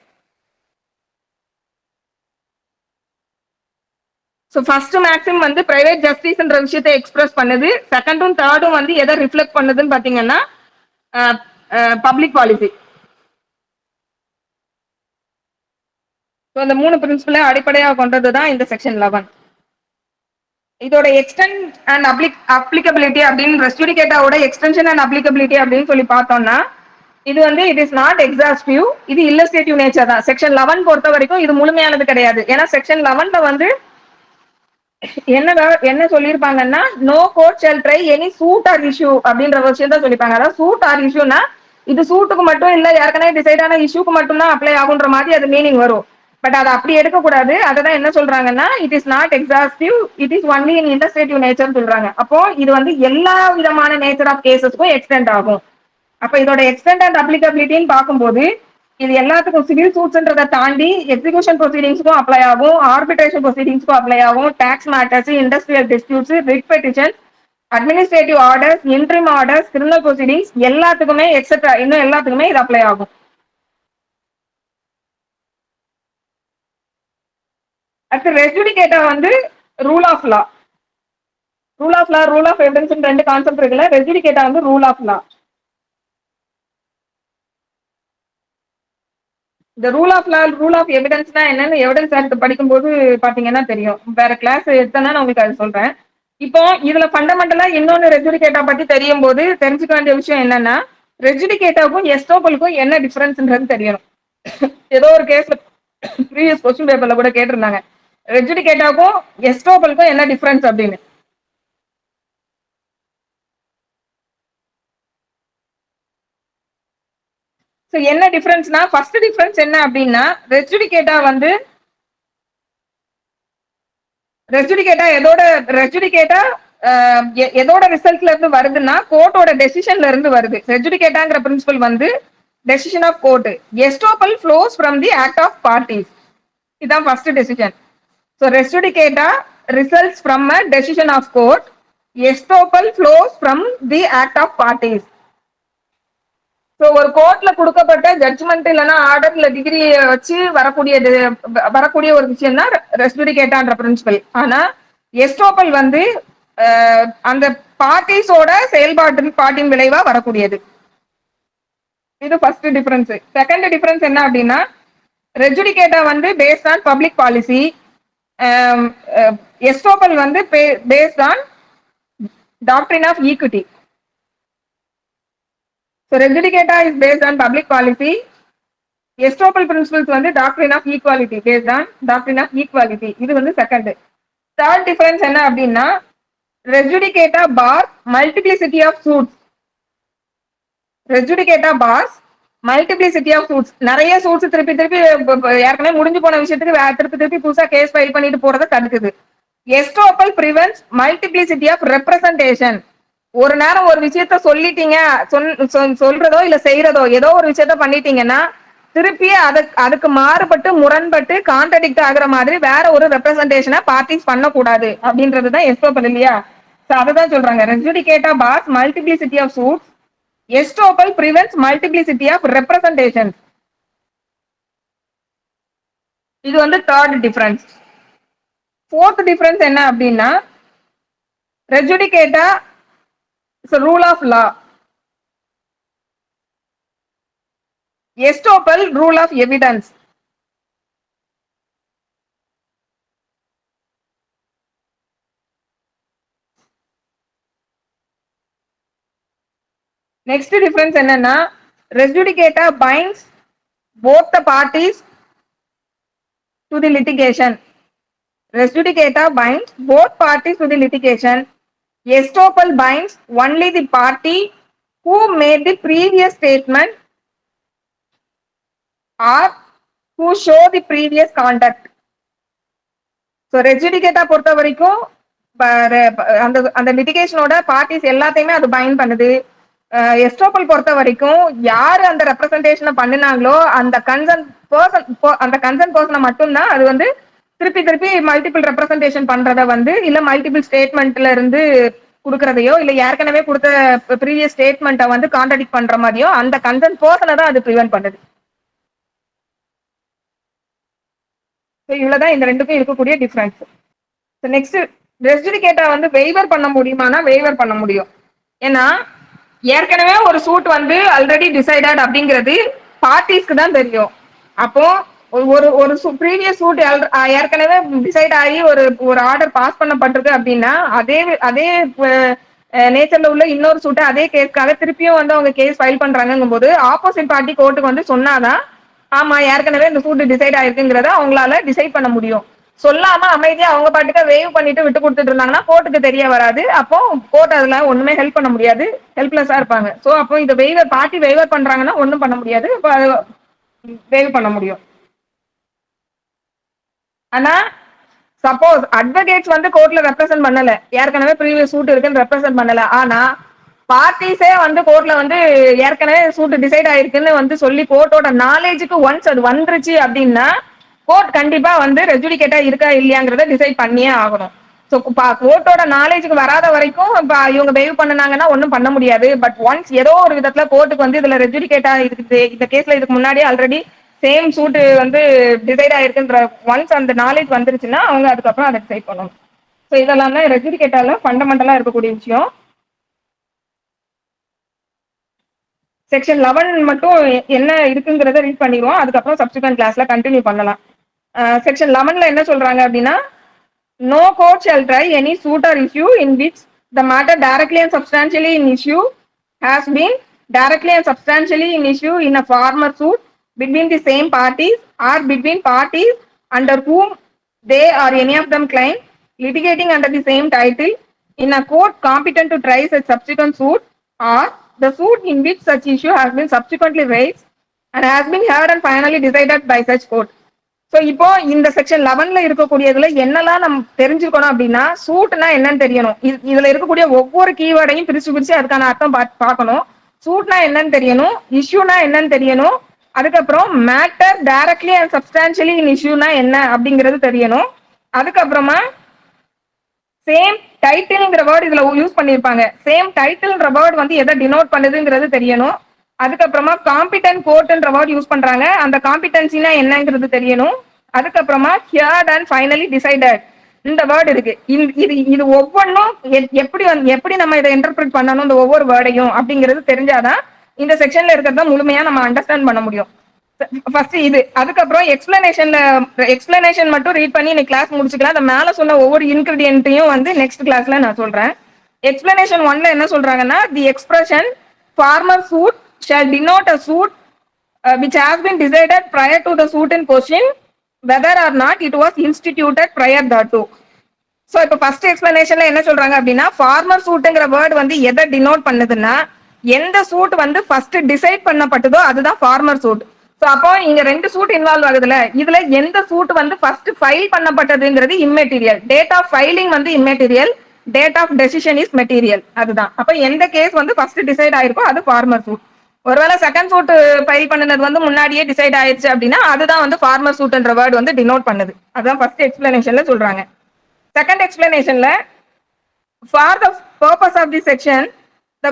So first maxim வந்து பிரைவேட் ஜஸ்டிஸ்ன்ற விஷயத்தை எக்ஸ்பிரஸ் பண்ணுது. செகண்டும் தேர்டும் வந்து எதை ரிஃப்ளெக்ட் பண்ணுதுன்னு பாத்தீங்கன்னா பப்ளிக் பாலிசி. ஸோ இந்த 3 பிரின்சிபலை அடிப்படையாக கொண்டது தான் இந்த செக்ஷன் 11. இதோட எக்ஸ்டென்ட் அண்ட் அப்ளிகபிலிட்டி அப்படின்னு ரெஸ் ஜுடிகேட்டாவோட எக்ஸ்டென்ஷன் அண்ட் அப்ளிகபிலிட்டி அப்படின்னு சொல்லி பார்த்தோம்னா, இது வந்து இட் இஸ் நாட் எக்ஸாஸ்டிவ், இது இல்லஸ்ட்ரேட்டிவ் நேச்சர் தான். செக்ஷன் 11 பொறுத்த வரைக்கும் இது முழுமையானது கிடையாது. ஏன்னா செக்ஷன் 11ல வந்து என்ன சொல்லியிருப்பாங்கன்னா, no court shall try any suit or issue அப்படின்ற விஷயம் தான் சொல்லிப்பாங்க. அதாவது சூட் ஆர் இஷ்யூனா இது சூட்டுக்கு மட்டும் இல்ல, ஏற்கனவே டிசைட் ஆன இஷ்யூக்கு மட்டும் தான் அப்ளை ஆகுன்ற மாதிரி அது மீனிங் வரும். பட் அதை அப்படி எடுக்கக்கூடாது. அதான் என்ன சொல்றாங்கன்னா, it is not exhaustive, it is only in illustrative nature சொல்றாங்க. அப்போ இது வந்து எல்லா விதமான நேச்சர் ஆஃப் கேசஸ்க்கும் எக்ஸ்டெண்ட் ஆகும். அப்ப இதோட எக்ஸ்டெண்ட் அண்ட் அப்ளிகபிலிட்டின்னு பார்க்கும்போது இது எல்லாத்துக்கும் சிவில் சூட்ஸ்ன்றதை தாண்டி எக்ஸிகியூஷன் ப்ரொசீடிங்ஸ்க்கும் அப்ளை ஆகும், ஆர்பிட்ரேஷன் ப்ரொசீடிங்ஸ்க்கும் அப்ளை ஆகும், tax matters, industrial disputes, writ petition, administrative orders, interim orders, criminal proceedings எல்லாத்துக்குமே எக்ஸெட்ரா இன்னும் எல்லாத்துக்குமே இது அப்ளை ஆகும். அடுத்து ரெஸ் ஜுடிகேட்டா வந்து rule of law, rule of evidence 2 concept இருக்குல்ல. ரெஸ் ஜுடிகேட்டா வந்து ரூல் ஆஃப் லா. இந்த ரூல் ஆஃப் எவிடன்ஸ்னா என்னன்னு எவிடன்ஸ் ஆக்ட் படிக்கும்போது பாத்தீங்கன்னா தெரியும். வேற கிளாஸ் எடுத்தேன்னா நான் உங்களுக்கு அது சொல்றேன். இப்போ இதுல ஃபண்டமெண்டலா இன்னொன்னு ரெஸ் ஜுடிகேட்டா பத்தி தெரியும் போது தெரிஞ்சுக்க வேண்டிய விஷயம் என்னன்னா, ரெஸ் ஜுடிகேட்டாவுக்கும் எஸ்டோபலுக்கும் என்ன டிஃபரன்ஸ்ன்றது தெரியணும். ஏதோ ஒரு கேஸ்ல ப்ரீவியஸ் கொஸ்டின் பேப்பர்ல கூட கேட்டிருந்தாங்க, ரெஸ் ஜுடிகேட்டாவுக்கும் எஸ்டோபலுக்கும் என்ன டிஃபரன்ஸ் அப்படின்னு. ஸோ என்ன டிஃபரன்ஸ்னா, ஃபர்ஸ்ட் டிஃபரன்ஸ் என்ன அப்படின்னா, ரெஸ் ஜுடிகேட்டா எதோட ரிசல்ட்ல இருந்து வருதுன்னா கோர்ட்டோட டெசிஷன்ல இருந்து வருது. ரெஸ் ஜுடிகேட்டாங்கிற பிரின்சிபல் வந்து decision of court. Estoppel flows from the act of parties. இதுதான் first decision. So res judicata results from a decision of court, estoppel flows from the act of parties. So ஒரு கோர்ட்ல கொடுக்கப்பட்ட judgement இல்லைன்னா order இல்ல degree வச்சு வரக்கூடிய ஒரு விஷயம் தான் ரெஸ் ஜுடிகேட்டான்ற பிரின்சிபல். ஆனா எஸ்டோபல் வந்து அந்த பார்ட்டிஸோட செயல்பாட்டின் விளைவா வரக்கூடியது. இது ஃபர்ஸ்ட் டிஃபரன்ஸ். செகண்ட் டிஃபரன்ஸ் என்ன அப்படின்னா, ரெஜுடிகேட்டா வந்து based on public policy, estoppel வந்து based on doctrine of equity. So res judicata is based on public policy, estoppel principles வந்து doctrine of equality, based on doctrine of equality. இது வந்து second. Third difference என்ன அப்படின்னா, res judicata bars multiplicity of suits. Res judicata bars multiplicity of suits. நிறைய suits திருப்பி திருப்பி ஏற்கனவே முடிஞ்சு போன விஷயத்துக்கு திருப்பி திருப்பி புதுசா கேஸ் ஃபைல் பண்ணிட்டு போறதை தடுக்குது. எஸ்டோபல் பிரிவென்ட்ஸ் மல்டிப்ளிசிட்டி ஆஃப் ரெப்ரசன்டேஷன். ஒரு நேரம் ஒரு விஷயத்த சொல்லிட்டீங்க, சொல்றதோ இல்ல செய்யறதோ ஏதோ ஒரு விஷயத்த பண்ணிட்டீங்கன்னா திருப்பி அதுக்கு மாறுபட்டு முரண்பட்டு கான்ட்ரடிக்ட் ஆகுற மாதிரி வேற ஒரு ரெப்ரசன்டேஷனை பார்ட்டிஸ் பண்ணக்கூடாது அப்படின்றதுதான் எஸ்டோபல் இல்லையா? அததான் சொல்றாங்க, res judicata bars multiplicity of suits, estoppel prevents multiplicity of representation. இது வந்து தேர்ட் டிஃபரன்ஸ். ஃபோர்த் டிஃபரன்ஸ் என்ன அப்படின்னா, res judicata rule of law, estoppel rule of evidence. Next difference என்னன்னா, res judicata binds both the parties to the litigation. Resjudicata binds both parties to the litigation. Estoppel binds only the party who made the previous statement or who show the previous conduct. So ரெஜுடிகேட்டா பொறுத்த வரைக்கும் அந்த லிட்டிகேஷனோட parties எல்லாத்தையுமே அது find பண்ணுது. Estoppel பொறுத்த வரைக்கும் யாரு அந்த ரெப்ரசன்டேஷனை பண்ணினாங்களோ அந்த கன்சர்ன் பர்சனை மட்டும்தான் அது வந்து திருப்பி திருப்பி மல்டிபிள் ரெப்ரசன்டேஷன் பண்றத வந்து இல்ல மல்டிபிள் ஸ்டேட்மெண்ட்ல இருந்து கொடுக்கறதையோ இல்ல ஏற்கனவே கொடுத்த ப்ரீவியஸ் ஸ்டேட்மெண்ட்டை வந்து கான்ட்ராடிக்ட் பண்ற மாதிரியோ அந்த கன்சர்ன் பர்சனை தான் அது ப்ரிவென்ட் பண்ணுது. இவ்வளவுதான் இந்த ரெண்டுக்கும் இருக்கக்கூடிய டிஃபரன்ஸ். நெக்ஸ்ட், ரெஜுடிகேட்டா வந்து வெய்வர் பண்ண முடியுமானா வெய்வர் பண்ண முடியும். ஏன்னா ஏற்கனவே ஒரு சூட் வந்து ஆல்ரெடி டிசைடட் அப்படிங்கிறது பார்ட்டிஸ்க்கு தான் தெரியும். அப்போ ஒரு ப்ரீவியஸ் சூட் ஏற்கனவே டிசைட் ஆகி ஒரு ஆர்டர் பாஸ் பண்ணப்பட்டிருக்கு அப்படின்னா அதே நேச்சர்ல உள்ள இன்னொரு சூட்டை அதே கேஸ்க்காக திருப்பியும் வந்து அவங்க கேஸ் ஃபைல் பண்றாங்கும் போது ஆப்போசிட் பார்ட்டி கோர்ட்டுக்கு வந்து சொன்னாதான் ஆமா ஏற்கனவே இந்த சூட் டிசைட் ஆயிருக்குங்கிறத அவங்களால டிசைட் பண்ண முடியும். சொல்லாம அமைதியா அவங்க பாட்டுக்க வேவ் பண்ணிட்டு விட்டு கொடுத்துட்டு இருந்தாங்கன்னா கோர்ட்டுக்கு தெரிய வராது. அப்போ கோர்ட் அதுல ஒண்ணுமே ஹெல்ப் பண்ண முடியாது, ஹெல்ப்லெஸ்ஸா இருப்பாங்க. சோ அப்போ இந்த பார்ட்டி வெய்வர் பண்றாங்கன்னா ஒண்ணும் பண்ண முடியாது, வேவ் பண்ண முடியும். ஆனா சப்போஸ் அட்வொகேட்ஸ் வந்து கோர்ட்ல ரெப்ரசென்ட் பண்ணல, ஏற்கனவே ப்ரீவியஸ் சூட் இருக்குன்னு ரெப்ரசென்ட் பண்ணல, ஆனா பார்ட்டிஸே வந்து கோர்ட்ல வந்து ஏற்கனவே சூட் டிசைட் ஆயிருக்குன்னு வந்து சொல்லி கோர்ட்டோட நாலேஜுக்கு ஒன்ஸ் அது வந்துருச்சு அப்படின்னா கோர்ட் கண்டிப்பா வந்து ரெஜுடிகேட்டா இருக்கா இல்லையாங்கிறத டிசைட் பண்ணியே ஆகணும். ஸோ கோர்ட்டோட நாலேஜுக்கு வராத வரைக்கும் இவங்க வெய்வ் பண்ணனாங்கன்னா ஒன்றும் பண்ண முடியாது. பட் ஒன்ஸ் ஏதோ ஒரு விதத்துல கோர்ட்டுக்கு வந்து இதுல ரெஜுடிகேட்டா இருக்குது, இந்த கேஸ்ல இதுக்கு முன்னாடியே ஆல்ரெடி சேம் சூட் வந்து டிசைட் ஆயிருக்குன்ற ஒன்ஸ் அந்த நாலேஜ் வந்துருச்சுன்னா அவங்க அதுக்கப்புறம் அதை டிசைட் பண்ணணும். ஸோ இதெல்லாம் தான் ரெஜுடிகேட்டால ஃபண்டமெண்டலா இருக்கக்கூடிய விஷயம். செக்ஷன் 11 மட்டும் என்ன இருக்குங்கிறத ரீட் பண்ணிடுவோம், அதுக்கப்புறம் சப்சிக்வெண்ட் கிளாஸ்ல கண்டினியூ பண்ணலாம். செக்ஷன் 11ல என்ன சொல்றாங்க அப்படின்னா, no court shall try any suit or issue in which the matter directly and substantially in issue has been directly and substantially in issue in a former suit between the same parties or between parties under whom they or any of them claim litigating under the same title in a court competent to try such subsequent suit or the suit in which such issue has been subsequently raised and has been heard and finally decided by such court. So இப்போ இந்த section 11ல இருக்கக்கூடியதுல என்னெல்லாம் நம்ம தெரிஞ்சுக்கணும் அப்படின்னா, சூட்னா என்னன்னு தெரியணும். இதுல இருக்கக்கூடிய ஒவ்வொரு கீவேர்டையும் பிரிச்சு அதுக்கான அர்த்தம் பார்க்கணும். சூட்னா என்னன்னு தெரியணும், இஷ்யூனா என்னன்னு தெரியணும், அதுக்கப்புறம் மேட்டர் டைரக்ட்லி அண்ட் சப்ஸ்டான்சியலி இன் இஷ்யூனா என்ன அப்படிங்கிறது தெரியணும். அதுக்கப்புறமா சேம் டைட்டில்ங்கிற வேர்டு இதுல யூஸ் பண்ணிருப்பாங்க, சேம் டைட்டில்ன்ற வேர்டு வந்து எதை டினோட் பண்ணுதுங்கிறது தெரியணும். அதுக்கப்புறமா காம்பிடன்ட் கோர்ட்ன்ற வேர்ட் யூஸ் பண்றாங்க, அந்த காம்பிடன்சினா என்னங்கிறது தெரியணும். அதுக்கப்புறமா ஹியர்ட் அண்ட் ஃபைனலி டிசைடட் இந்த வேர்டு இருக்கு. இது ஒவ்வொன்றும் எப்படி நம்ம இதை இன்டர்பிரட் பண்ணணும் இந்த ஒவ்வொரு வேர்டையும் அப்படிங்கிறது தெரிஞ்சாதான் இந்த செக்ஷன்ல இருக்கிறத முழுமையா நம்ம அண்டர்ஸ்டாண்ட் பண்ண முடியும். ஃபர்ஸ்ட் இது, அதுக்கப்புறம் எக்ஸ்பிளனேஷன் மட்டும் ரீட் பண்ணி இன்னைக்கு கிளாஸ் முடிச்சுக்கலாம். அந்த மேல சொன்ன ஒவ்வொரு இன்கிரிடியன்ட்டையும் வந்து நெக்ஸ்ட் கிளாஸ்ல நான் சொல்றேன். எக்ஸ்பிளனேஷன் 1ல என்ன சொல்றாங்கன்னா, தி expression farmer suit shall denote a suit which has been decided prior to the suit in question whether or not it was instituted prior thereto. So இப்போ ஃபர்ஸ்ட் எக்ஸ்பிளனேஷன்ல என்ன சொல்றாங்க அப்படின்னா, ஃபார்மர் சூட்டுங்கிற வேர்டு வந்து எதை டினோட் பண்ணுதுன்னா, எந்த சூட் வந்து first decide பண்ணப்பட்டதோ அதுதான் ஃபார்மர் சூட். ஸோ அப்போ இங்க 2 சூட் இன்வால்வ் ஆகுதுல, இதுல எந்த சூட் வந்து ஃபர்ஸ்ட் ஃபைல் பண்ணப்பட்டதுங்கிறது இம்மெட்டீரியல், டேட் ஆஃப் ஃபைலிங் வந்து immaterial, date of decision is material. அதுதான். அப்ப எந்த கேஸ் வந்து ஃபர்ஸ்ட் டிசைட் ஆயிருக்கோ அது ஃபார்மர் சூட். ஒருவேளை செகண்ட் சூட் ஃபைல் பண்ணது வந்து முன்னாடியே டிசைட் ஆயிருச்சு அப்படின்னா அதுதான் வந்து ஃபார்மர் சூட்ன்ற வேர்டு வந்து டினோட் பண்ணுது. அதுதான் ஃபர்ஸ்ட் எக்ஸ்பிளனேஷன்ல சொல்றாங்க. செகண்ட் எக்ஸ்பிளனேஷன்ல, for the purpose of the section the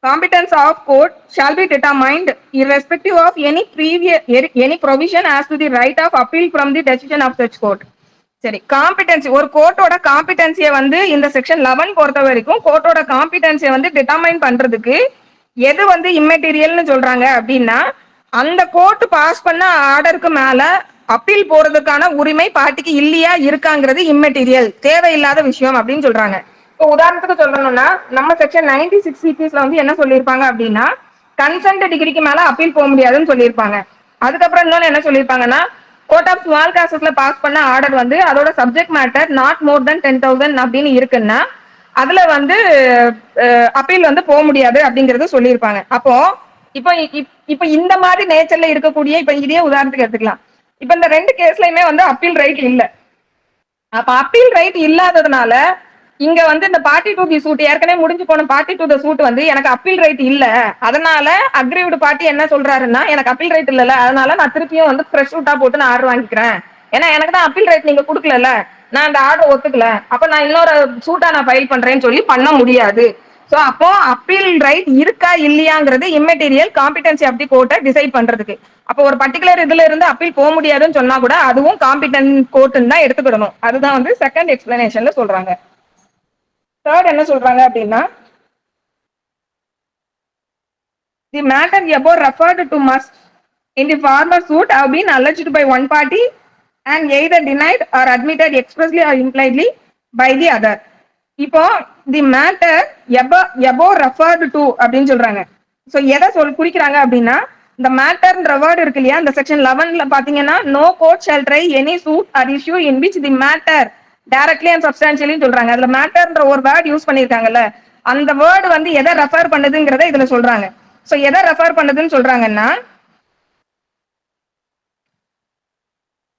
competence of court shall be determined irrespective of any provision as to the right of appeal from the decision of such court. சரி, competency, ஒரு கோர்ட்டோட காம்பிடன்சியை வந்து இந்த section 11 பொறுத்த வரைக்கும் கோர்ட்டோட காம்பிடன்சியை வந்து determine பண்றதுக்கு எது வந்து இம்மெட்டீரியல்னு சொல்றாங்க அப்படின்னா, அந்த கோர்ட் பாஸ் பண்ண ஆர்டருக்கு மேல அப்பீல் போறதுக்கான உரிமை பார்ட்டிக்கு இல்லையா இருக்காங்கிறது இம்மெட்டீரியல், தேவையில்லாத விஷயம் அப்படின்னு சொல்றாங்க. இப்போ உதாரணத்துக்கு சொல்லணும்னா, நம்ம செக்ஷன் 96 சிபிஎஸ்ல வந்து என்ன சொல்லியிருப்பாங்க அப்படின்னா, கன்சென்ட் டிகிரிக்கு மேல அப்பீல் போக முடியாதுன்னு சொல்லியிருப்பாங்க. அதுக்கப்புறம் இன்னொன்னு என்ன சொல்லியிருப்பாங்கன்னா, கோர்ட் ஆஃப் ஸ்மால் காசஸ்ல பாஸ் பண்ண ஆர்டர் வந்து அதோட சப்ஜெக்ட் மேட்டர் நாட் மோர் தென் 10,000 அப்படின்னு இருக்குன்னா அதுல வந்து அப்பீல் வந்து போக முடியாது அப்படிங்கறது சொல்லியிருப்பாங்க. அப்போ இப்போ இந்த மாதிரி நேச்சர்ல இருக்கக்கூடிய, இப்ப இதே உதாரணத்துக்கு எடுத்துக்கலாம். இப்ப இந்த 2 கேஸ்லயுமே வந்து அப்பீல் ரைட் இல்ல. அப்ப அப்பீல் ரைட் இல்லாததுனால இங்க வந்து இந்த பார்ட்டி டு தி சூட், ஏற்கனவே முடிஞ்சு போன பார்ட்டி டு தி சூட் வந்து எனக்கு அப்பீல் ரைட் இல்ல, அதனால அக்ரிவ்டு பார்ட்டி என்ன சொல்றாருன்னா, எனக்கு அப்பீல் ரைட் இல்லல, அதனால நான் திருப்பியும் வந்து ஃப்ரெஷ் சூட்டா போட்டு நான் ஆர்டர் வாங்கிக்கிறேன், ஏன்னா எனக்கு தான் அப்பீல் ரைட் நீங்க கொடுக்கல, நான் அந்த ஆர்டர் ஒத்துக்கல, அப்ப நான் இன்னொரு சூட்டா நான் ஃபைல் பண்றேன்னு சொல்லி பண்ண முடியாது. சோ அப்போ அப்பீல் ரைட் இருக்கா இல்லையாங்கிறது இம்மெட்டீரியல், காம்பிடன்சி ஆஃப் தி கோர்ட்டை டிசைட் பண்றதுக்கு. அப்போ ஒரு பர்டிகுலர் இதுல இருந்து அப்பீல் போக முடியாதுன்னு சொன்னா கூட அதுவும் காம்பிடன்ட் கோர்ட்டுன்னு தான் எடுத்துக்கிடணும். அதுதான் வந்து செகண்ட் எக்ஸ்பிளனேஷன்ல சொல்றாங்க. தேர்ட் என்ன சொல்றாங்க அப்படின்னா, the matter above referred to must in the former suit have been alleged by one party and either denied or admitted expressly or impliedly by the other. இப்போ the matter above referred to அப்படின்னு சொல்றாங்க. So எதை குறிக்கிறாங்க அப்படின்னா, இந்த மேட்டர்ன்ற word இருக்கு இல்லையா, இந்த section 11ல பாத்தீங்கன்னா, no court shall try any suit or issue in which the matter directly and substantially சொல்றாங்க. அதுல மேட்டர்ன்ற ஒரு வேர்ட் யூஸ் பண்ணிருக்காங்கல்ல, அந்த வேர்டு வந்து எதை ரெஃபர் பண்ணுதுங்கிறத இதுல சொல்றாங்க. சோ எதை ரெஃபர் பண்ணுதுன்னு சொல்றாங்கன்னா,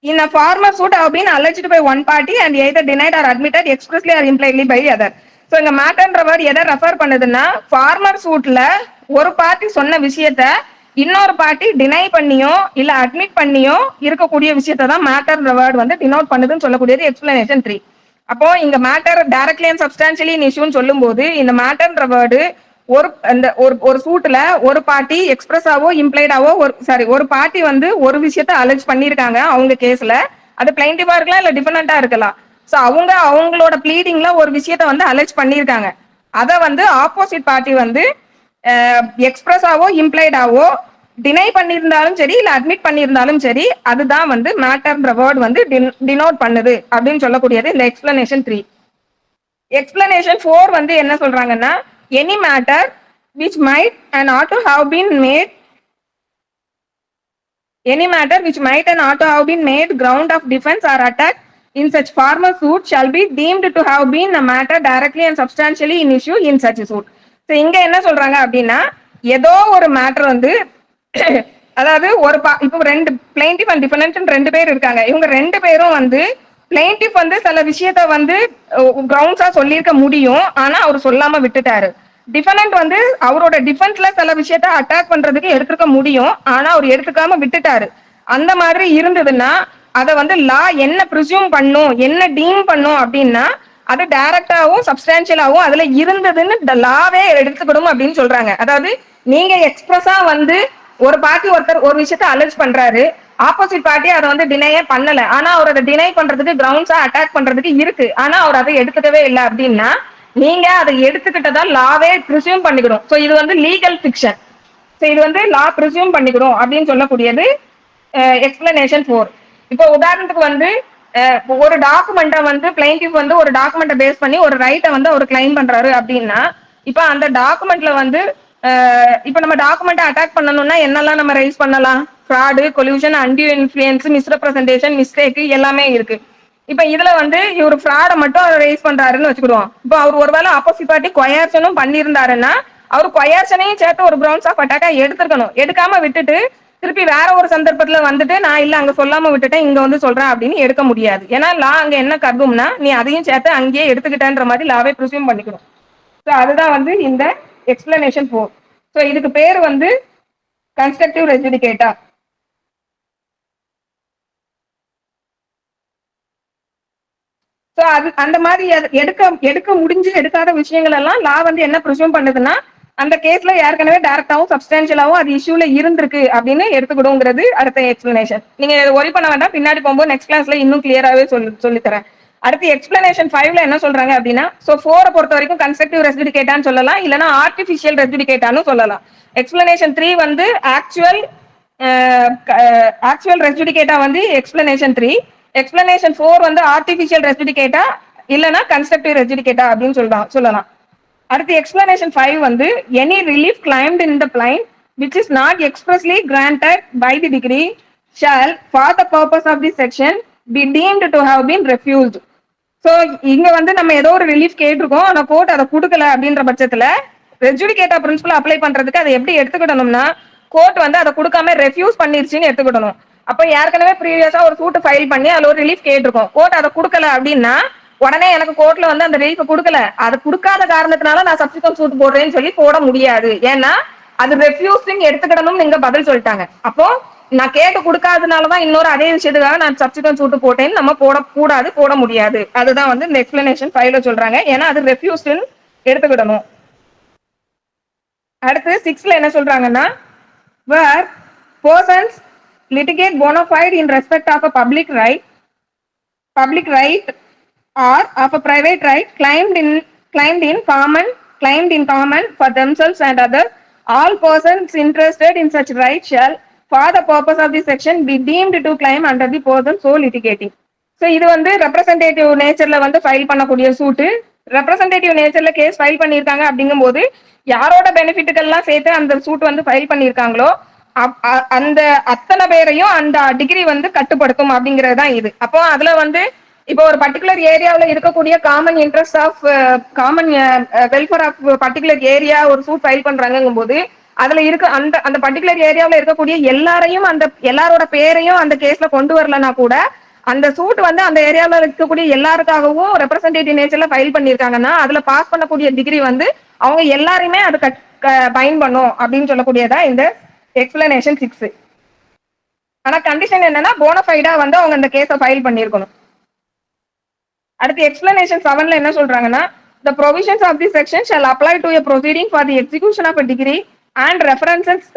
in a former suit have been alleged by one party and either denied or admitted expressly or impliedly by other. So இங்க மேட்டர்ன்ற வேர்ட் எதை ரெஃபர் பண்ணுதுன்னா, ஃபார்மர் சூட்ல ஒரு பார்ட்டி சொன்ன விஷயத்த இன்னொரு பார்ட்டி டினை பண்ணியோ இல்ல அட்மிட் பண்ணியோ இருக்கக்கூடிய விஷயத்தை தான் மேட்டர்ன்ற வேர்ட் வந்து டினோட் பண்ணுதுன்னு சொல்லக்கூடியது எக்ஸ்பிளனேஷன் 3. அப்போ இங்க மேட்டர் டைரக்ட்லி அண்ட் சப்ஸ்டான்ஷியலி இன் இஷ்யூன்னு சொல்லும் போது இந்த மேட்டர்ன்ற வேர்டு ஒரு சூட்ல ஒரு பார்ட்டி எக்ஸ்பிரஸாவோ இம்ப்ளைடாவோ ஒரு பார்ட்டி வந்து ஒரு விஷயத்த அலெஜ் பண்ணிருக்காங்க அவங்க கேஸ்ல, அது பிளைண்டிவா இருக்கலாம் இல்ல டிஃபரெண்டா இருக்கலாம். சோ அவங்களோட ப்ளீடிங்ல ஒரு விஷயத்த வந்து அலெஜ் பண்ணிருக்காங்க, அத வந்து ஆப்போசிட் பார்ட்டி வந்து எக்ஸ்பிரஸாவோ இம்ப்ளைடாவோ டினை பண்ணியிருந்தாலும் சரி இல்ல அட்மிட் பண்ணியிருந்தாலும் சரி, அதுதான் வந்து மேட்டர்ன்ற வேர்ட் வந்து டினோட் பண்ணுது அப்படின்னு சொல்லக்கூடியது இந்த எக்ஸ்பிளனேஷன் 3. எக்ஸ்பிளனேஷன் 4 வந்து என்ன சொல்றாங்கன்னா, any matter which might and ought to have been made ground of defense or attack in such formal suit shall be deemed to have been a matter directly and substantially in issue in such a suit. So இங்க என்ன சொல்றாங்க அப்படின்னா, ஏதோ ஒரு matter வந்து, அதாவது இப்போ 2 plaintiff and defendant 2 பேர் இருக்காங்க. இவங்க 2 பேரும் வந்து பிளைண்டிஃப் வந்து சில விஷயத்த வந்து கிரவுண்ட்ஸா சொல்லியிருக்க முடியும், ஆனா அவர் சொல்லாம விட்டுட்டாரு. டிஃபெண்டன்ட் வந்து அவரோட டிஃபென்ஸ்ல சில விஷயத்த அட்டாக் பண்றதுக்கு எடுத்துக்க முடியும், ஆனா அவர் எடுத்துக்காம விட்டுட்டாரு. அந்த மாதிரி இருந்ததுன்னா அதை வந்து லா என்ன ப்ரிசியூம் பண்ணும், என்ன டீம் பண்ணும் அப்படின்னா, அது டைரக்டாவும் சப்ஸ்டான்சியலாவும் அதுல இருந்ததுன்னு லாவே எடுத்துக்கணும் அப்படின்னு சொல்றாங்க. அதாவது நீங்க எக்ஸ்பிரஸா வந்து ஒரு பார்ட்டி ஒருத்தர் ஒரு விஷயத்த அலெஜ் பண்றாரு, ஆப்போசிட் பார்ட்டி அதை வந்து டினையே பண்ணல, ஆனா அவர் அதை டினை பண்றதுக்கு கிரவுண்ட்ஸா அட்டாக் பண்றதுக்கு இருக்கு, ஆனா அவர் அதை எடுத்துக்கவே இல்லை அப்படின்னா நீங்க அதை எடுத்துக்கிட்டதா லாவே ப்ரிசியூம் பண்ணிக்கணும். ஸோ இது வந்து லீகல் ஃபிக்ஷன். ஸோ இது வந்து லா ப்ரிசியூம் பண்ணிக்கணும் அப்படின்னு சொல்லக்கூடியது எக்ஸ்பிளனேஷன் 4. இப்போ உதாரணத்துக்கு வந்து ஒரு டாக்குமெண்ட்டை வந்து பிளைண்டிஃப் வந்து ஒரு டாக்குமெண்ட்டை பேஸ் பண்ணி ஒரு ரைட்டை வந்து அவர் கிளைம் பண்றாரு அப்படின்னா, இப்போ அந்த டாக்குமெண்ட்ல வந்து இப்போ நம்ம டாக்குமெண்ட்டை அட்டாக் பண்ணணும்னா என்னெல்லாம் நம்ம ரைஸ் பண்ணலாம்? Fraud, coalition, undue influence, misrepresentation, mistake எல்லாமே இருக்கு. இப்ப இதுல வந்து இவர் ஃப்ராட மட்டும் ரைஸ் பண்றாருன்னு வச்சுக்கிடுவோம். இப்போ அவர் ஒருவேளை ஆப்போசிட் பார்ட்டி கொயர்ஷனும் பண்ணியிருந்தாருன்னா அவர் கொயர்ஷனையும் சேர்த்து ஒரு கிரவுண்ட்ஸ் ஆஃப் அட்டாக்கா எடுத்துக்கணும். எடுக்காம விட்டுட்டு திருப்பி வேற ஒரு சந்தர்ப்பத்துல வந்துட்டு நான் இல்ல அங்க சொல்லாம விட்டுட்டேன் இங்க வந்து சொல்றேன் அப்படின்னு எடுக்க முடியாது. ஏன்னா லா அங்க என்ன கருதும்னா நீ அதையும் சேர்த்து அங்கேயே எடுத்துக்கிட்டேன்ற மாதிரி லாவே ப்ரிசியூம் பண்ணிக்கணும். ஸோ அதுதான் வந்து இந்த எக்ஸ்பிளனேஷன் 4. ஸோ இதுக்கு பேர் வந்து கன்ஸ்ட்ரக்டிவ் ரெஜுடிகேட்டா. ஸோ அது அந்த மாதிரி எடுக்க முடிஞ்சு எடுக்காத விஷயங்கள் எல்லாம் லா வந்து என்ன ப்ரிசியூம் பண்ணுதுன்னா அந்த கேஸ்ல ஏற்கனவே டைரக்டாவும் சப்ஸ்டான்ஷியலாவும் அது இஷ்யூல இருந்திருக்கு அப்படின்னு எடுத்துக்கிடுங்கிறது அடுத்த எக்ஸ்பிளனேஷன். நீங்க ஒரி பண்ண வேண்டாம், பின்னாடி போகும்போது நெக்ஸ்ட் கிளாஸ்ல இன்னும் கிளியராகவே சொல்லித்தரேன். அடுத்து எக்ஸ்பிளனேஷன் 5ல என்ன சொல்றாங்க அப்படின்னா, ஸோ 4 பொறுத்த வரைக்கும் கன்ஸ்ட்ரக்டிவ் ரெஜுடிகேட்டான்னு சொல்லலாம், இல்லைன்னா ஆர்டிஃபிஷியல் ரெஜுடிகேட்டான்னு சொல்லலாம். எக்ஸ்பிளனேஷன் 3 வந்து ஆக்சுவல் ரெஜுடிகேட்டா வந்து எக்ஸ்பிளனேஷன் 3. எக்ஸ்பிளனேஷன் 4 வந்து ஆர்டிஃபிஷியல் ரெஜுடிகேட்டா இல்லைன்னா கன்ஸ்ட்ரக்டிவ் ரெஜுடிகேட்டா அப்படின்னு சொல்லலாம். அடுத்து எக்ஸ்பிளனேஷன் 5 வந்து any relief climbed in the blind which is not expressly granted by the degree shall for the purpose of this section be deemed to have been refused. So இங்க வந்து நம்ம ஏதோ ஒரு ரிலீஃப் கேட்டிருக்கோம், ஆனா கோர்ட் அதை கொடுக்கல அப்படின்ற பட்சத்துல ரெஜுடிகேட்டா பிரின்சிபல் அப்ளை பண்றதுக்கு அதை எப்படி எடுத்துக்கிடணும்னா கோர்ட் வந்து அதை கொடுக்காம ரெஃப்யூஸ் பண்ணிருச்சுன்னு எடுத்துக்கிடணும். அப்ப ஏற்கனவே ப்ரீவியஸா ஒரு சூட் ஃபைல் பண்ணி அதுல ஒரு ரிலீஃப் கேட்டிருக்கோம், கோர்ட் அதை கொடுக்கல அப்படின்னா உடனே எனக்கு கோர்ட்ல வந்து அந்த ரிலீஃப் கொடுக்கல, அது கொடுக்காத காரணத்தினால நான் சப்சிக்வென்ட் சூட் போடுறேன்னு சொல்லி போட முடியாது. ஏன்னா அது ரெஃப்யூஸ்ன்னு எடுத்துக்கிடணும்னு நீங்க பதில் சொல்லிட்டாங்க. அப்போ நான் கேட்டு கொடுக்காதனாலதான் இன்னொரு அதே விஷயத்துக்காக நான் சப்சிக்வென்ட் சூட் போட்டேன்னு நம்ம போட முடியாது. அதுதான் வந்து இந்த எக்ஸ்பிளனேஷன் 5ல சொல்றாங்க. ஏன்னா அது ரெஃப்யூஸ்ன்னு எடுத்துக்கிடணும். அடுத்து 6ல என்ன சொல்றாங்கன்னா, where persons litigate bona fide in respect of a public right or of a private right claimed in common for themselves and others, all persons interested in such right shall for the purpose of this section be deemed to claim under the person so litigating. So இது வந்து representative நேச்சர்ல வந்து file பண்ணக்கூடிய சூட்டு. Representative நேச்சர்ல case file பண்ணியிருக்காங்க அப்படிங்கும் போது யாரோட பெனிஃபிட்டுகள்லாம் சேர்த்து அந்த சூட் வந்து ஃபைல் பண்ணியிருக்காங்களோ அந்த அத்தனை பேரையும் அந்த டிகிரி வந்து கட்டுப்படுத்தும் அப்படிங்கிறது தான் இது. அப்போ அதுல வந்து இப்போ ஒரு பர்டிகுலர் ஏரியாவில் இருக்கக்கூடிய common interest of common welfare of particular area ஒரு சூட் ஃபைல் பண்றாங்கும் போது அதுல இருக்க அந்த பர்டிகுலர் ஏரியாவில் இருக்கக்கூடிய எல்லாரையும் எல்லாரோட பேரையும் அந்த கேஸ்ல கொண்டு வரலன்னா கூட அந்த சூட் வந்து அந்த ஏரியாவில் இருக்கக்கூடிய எல்லாருக்காகவும் ரெப்ரசன்டேட்டிவ் நேச்சர்ல ஃபைல் பண்ணியிருக்காங்கன்னா அதுல பாஸ் பண்ணக்கூடிய டிகிரி வந்து அவங்க எல்லாருமே அது பைன் பண்ணும் அப்படின்னு சொல்லக்கூடியதா இந்த எக்ஸ்பிளனேஷன் 6. ஆனா கண்டிஷன் என்னன்னா போனஃபைடா வந்து அவங்க அந்த கேஸை ஃபைல் பண்ணியிருக்கணும். அடுத்து எக்ஸ்பிளனேஷன் 7ல என்ன சொல்றாங்கன்னா, the provisions of this section shall apply to a proceeding for the execution of a degree and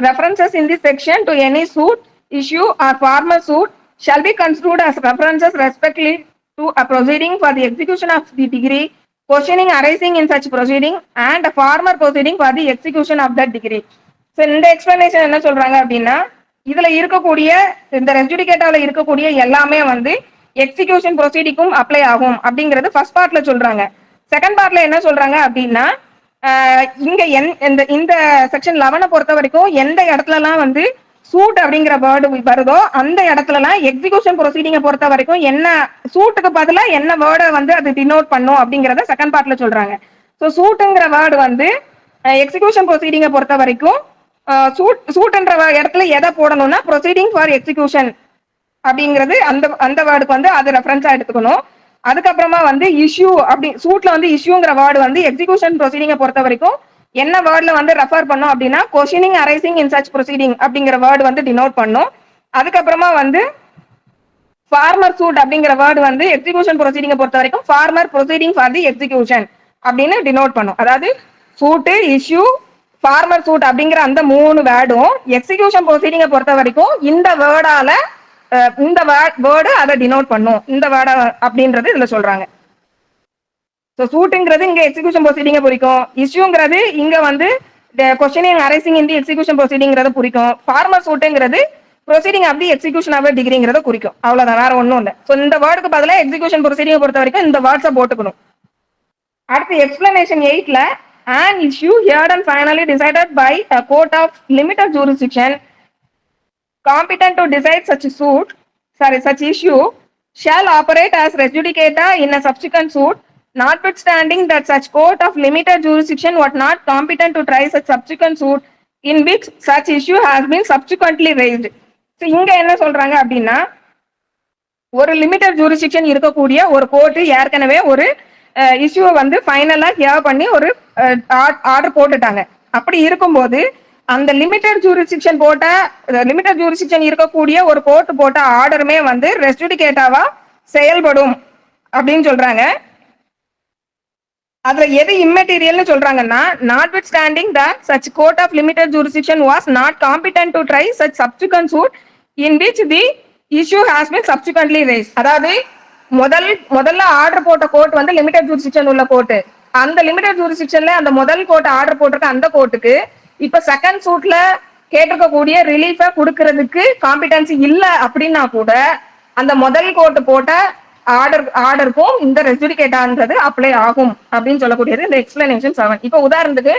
references in this section to any suit, issue or former suit shall be construed as references respectively to a proceeding for the execution of the degree, questioning arising in such proceeding and a former proceeding for the execution of that degree. So இந்த explanation என்ன சொல்றாங்க அப்படின்னா, இதுல இருக்கக்கூடிய இந்த ரெஜுடிகேட்டால இருக்கக்கூடிய எல்லாமே வந்து எக்ஸிகியூஷன் ப்ரொசீடிங்கும் அப்ளை ஆகும் அப்படிங்கிறது ஃபர்ஸ்ட் பார்ட்ல சொல்றாங்க. செகண்ட் பார்ட்ல என்ன சொல்றாங்க அப்படின்னா, இங்க இந்த செக்ஷன் 11 பொறுத்த வரைக்கும் எந்த இடத்துலலாம் வந்து சூட் அப்படிங்கிற வேர்டு வருதோ அந்த இடத்துலலாம் எக்ஸிகியூஷன் ப்ரொசீடிங்கை பொறுத்த வரைக்கும் என்ன சூட்டுக்கு பதிலா என்ன வேர்டை வந்து அது டினோட் பண்ணும் அப்படிங்கிறத செகண்ட் பார்ட்ல சொல்றாங்க. ஸோ சூட்டுங்கிற வேர்டு வந்து எக்ஸிகியூஷன் ப்ரொசீடிங்கை பொறுத்த வரைக்கும் சூட்ன்ற இடத்துல எதை போடணும்னா ப்ரொசீடிங் ஃபார் எக்ஸிகியூஷன் அப்படிங்கிறது அந்த வேர்டுக்கு வந்து அது ரெஃபரன்ஸா எடுத்துக்கணும். அதுக்கப்புறமா வந்து இஷ்யூ அப்படி சூட்ல வந்து இஷ்யூங்கிற வேர்டு வந்து எக்ஸிகியூஷன் ப்ரொசீடிங்கை பொறுத்த வரைக்கும் என்ன வேர்ட்ல வந்து ரெஃபர் பண்ணும் அப்படின்னா questioning arising in such proceeding அப்படிங்கிற வேர்டு வந்து டினோட் பண்ணும். அதுக்கப்புறமா வந்து ஃபார்மர் சூட் அப்படிங்கிற வேர்டு வந்து எக்ஸிகியூஷன் ப்ரொசீடிங்கை பொறுத்த வரைக்கும் former proceeding for the execution அப்படின்னு டினோட் பண்ணும். அதாவது சூட்டு, இஷ்யூ, ஃபார்மர் சூட் அப்படிங்கிற அந்த 3 வேர்டும் எக்ஸிகியூஷன் ப்ரொசீடிங்கை பொறுத்த வரைக்கும் இந்த வேர்டால இந்த வேர்டு அதை டினோட் பண்ணும், இந்த வேர்டை அப்படின்றது இதுல சொல்றாங்க. ஸோ சூட்டுங்கிறது இங்க எக்ஸிகியூஷன் ப்ரொசீடிங்கை குறிக்கும். இஷ்யூங்கிறது இங்க வந்து questioning arising in the execution ப்ரொசீடிங்கிறத குறிக்கும். ஃபார்மல் சூட்டுங்கிறது proceeding of the execution of டிகிரிங்கிறத குறிக்கும். அவ்வளவுதான், வேற ஒன்றும் இல்லை. ஸோ இந்த வேர்டுக்கு பதிலாக எக்ஸிகியூஷன் ப்ரொசீடிங்கை பொறுத்த வரைக்கும் இந்த வேர்ட்ஸை போட்டுக்கணும். அடுத்து explanation 8ல an issue heard and finally decided by a court of limited jurisdiction competent to decide such issue shall operate as res judicata in a subsequent suit, notwithstanding that such court of limited jurisdiction was not competent to try such subsequent suit in which such issue has been subsequently raised. So இங்க என்ன சொல்றாங்க அப்படின்னா, ஒரு limited jurisdiction இருக்கக்கூடிய ஒரு court ஏற்கனவே ஒரு இஷ்யூவை வந்து ஃபைனலா ஹியர் பண்ணி ஒரு ஆர்டர் போட்டுட்டாங்க. அப்படி இருக்கும்போது அந்த லிமிட்டட் ஜூரிஸ்டிக்ஷன் இருக்கக்கூடிய ஒரு கோர்ட் போட்ட ஆர்டருமே வந்து ரெஸ் ஜுடிகேட்டாவா செயல்படும் அப்படின்னு சொல்றாங்க. அதுல எது இம்மெட்டீரியல்னு சொல்றாங்கன்னா, notwithstanding that such court of limited jurisdiction was not competent to try such subsequent suit in which the issue has been subsequently raised. அதாவது முதல்ல ஆர்டர் போட்ட கோர்ட் வந்து லிமிடெட் ஜூரிஸ்டிக்ஷன் உள்ள கோர்ட். அந்த லிமிடெட் ஜூரிஸ்டிக்ஷன்ல அந்த முதல் கோர்ட் ஆர்டர் போட்டிருக்க அந்த கோர்ட்டுக்கு இப்ப செகண்ட் சூட்ல கேட்டிருக்கக்கூடிய ரிலீஃபை கொடுக்கறதுக்கு காம்பிடன்சி இல்ல அப்படின்னா கூட அந்த முதல் கோர்ட் போட்ட ஆர்டருக்கும் இந்த ரெஸ்ஜுடிகேட்டான்றது அப்ளை ஆகும் அப்படின்னு சொல்லக்கூடியது இந்த எக்ஸ்பிளனேஷன் 7. இப்போ உதாரணத்துக்கு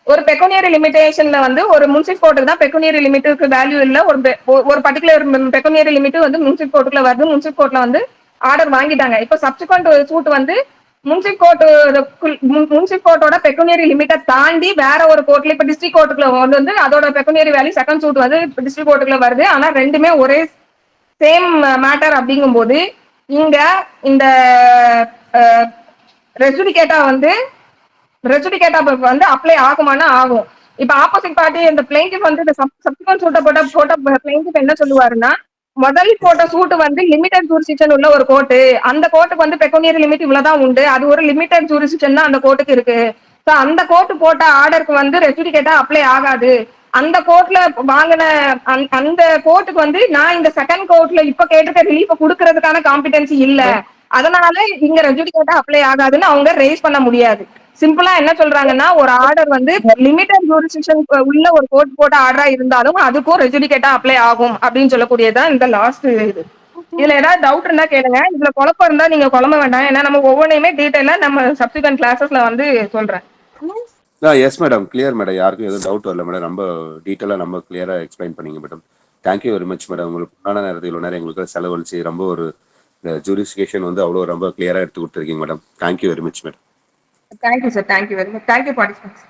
ஒரு பெக்குனியரி லிமிடேஷன்ல வந்து ஒரு முன்சிப் கோர்ட்டுக்கு தான் பெக்குனியரி லிமிட்டுக்கு வேல்யூ இல்ல, ஒரு பர்டிகுலர் பெக்குனியரி லிமிட் வந்து முன்சிப் கோர்ட்டுக்குள்ள வருது. முன்சிப் கோர்ட்ல வந்து ஆர்டர் வாங்கிட்டாங்க. இப்போ சப்சிக்வெண்ட் சூட் வந்து முன்சிப் கோர்ட்டோட பெக்குனியரி லிமிட்டை தாண்டி வேற ஒரு கோர்ட்ல இப்ப டிஸ்ட்ரிக்ட் கோர்ட்டுக்குள்ள வந்து அதோட பெக்குனியரி வேல்யூ செகண்ட் சூட் வந்து டிஸ்ட்ரிக்ட் கோர்ட்டுக்குள்ள வருது. ஆனா ரெண்டுமே ஒரே சேம் மேட்டர் அப்படிங்கும் போது இங்க இந்த ரெஸ்ஜுடிகேட்டா வந்து அப்ளை ஆகுமானா ஆகும். இப்ப ஆப்போசிட் பார்ட்டி இந்த பிளைண்டிஃப் வந்து இந்த சப்சிக்வெண்ட் சூட்டை போட்ட பிளைண்டிஃப் என்ன சொல்லுவாருன்னா, முதல் போட்ட சூட்டு வந்து லிமிடெட் ஜூரிஸ்டிக்ஷன் உள்ள ஒரு கோர்ட்டு, அந்த கோர்ட்டுக்கு வந்து பெக்குனியரி லிமிட் இவ்வளவுதான் உண்டு, அது ஒரு லிமிடெட் ஜூரிஸ்டிக்ஷன் தான் அந்த கோர்ட்டுக்கு இருக்கு. சோ அந்த கோர்ட் போட்ட ஆர்டருக்கு வந்து ரெஸ்ஜுடிகேட்டா அப்ளை ஆகாது. அந்த கோர்ட்ல வாங்கின அந்த கோர்ட்டுக்கு வந்து நான் இந்த செகண்ட் கோர்ட்ல இப்ப கேட்டிருக்க ரிலீஃப் கொடுக்கறதுக்கான காம்பிடன்சி இல்ல, அதனால இங்க ரெஸ்ஜுடிகேட்டா அப்ளை ஆகாதுன்னு அவங்க ரேஸ் பண்ண முடியாது. சிம்பிளா என்ன சொல்றாங்கன்னா, ஒரு ஆர்டர் வந்து லிமிடெட் ஜூரிஸ்டிக்ஷன் உள்ள ஒரு கோர்ட் போட்ட ஆர்டரா இருந்தாலும் அதுக்கும் ரெஸ்ஜுடிகேட்டா அப்ளை ஆகும் அப்படின்னு சொல்லக்கூடியதான் இந்த லாஸ்ட் இது. இதுல ஏதாவது டவுட் இருந்தா கேளுங்க. இதுல குழப்பம் இருந்தா நீங்க குழம்ப வேண்டாம், ஏன்னா நம்ம ஒவ்வொன்றையுமே டீடைலா நம்ம சப்சிக்வெண்ட் கிளாஸஸ்ல வந்து சொல்றேன். எஸ் மேடம், கிளியர் மேடம், யாருக்கும் எதுவும் டவுட் வரல மேடம். ரொம்ப டீட்டெயிலா நம்ம கிளியரா எக்ஸ்பிளைன் பண்ணீங்க madam. Thank you very much madam. உங்களுக்கு நேரத்தில் இவ்வளோ நேரம் எங்களுக்கு செலவழிச்சு ரொம்ப ஒரு ஜூரிஸ்டிகேஷன் வந்து அவ்வளோ ரொம்ப கிளியரா எடுத்து கொடுத்துருக்கீங்க madam. Thank you very much madam. Thank you sir, thank you very much. Thank you participants.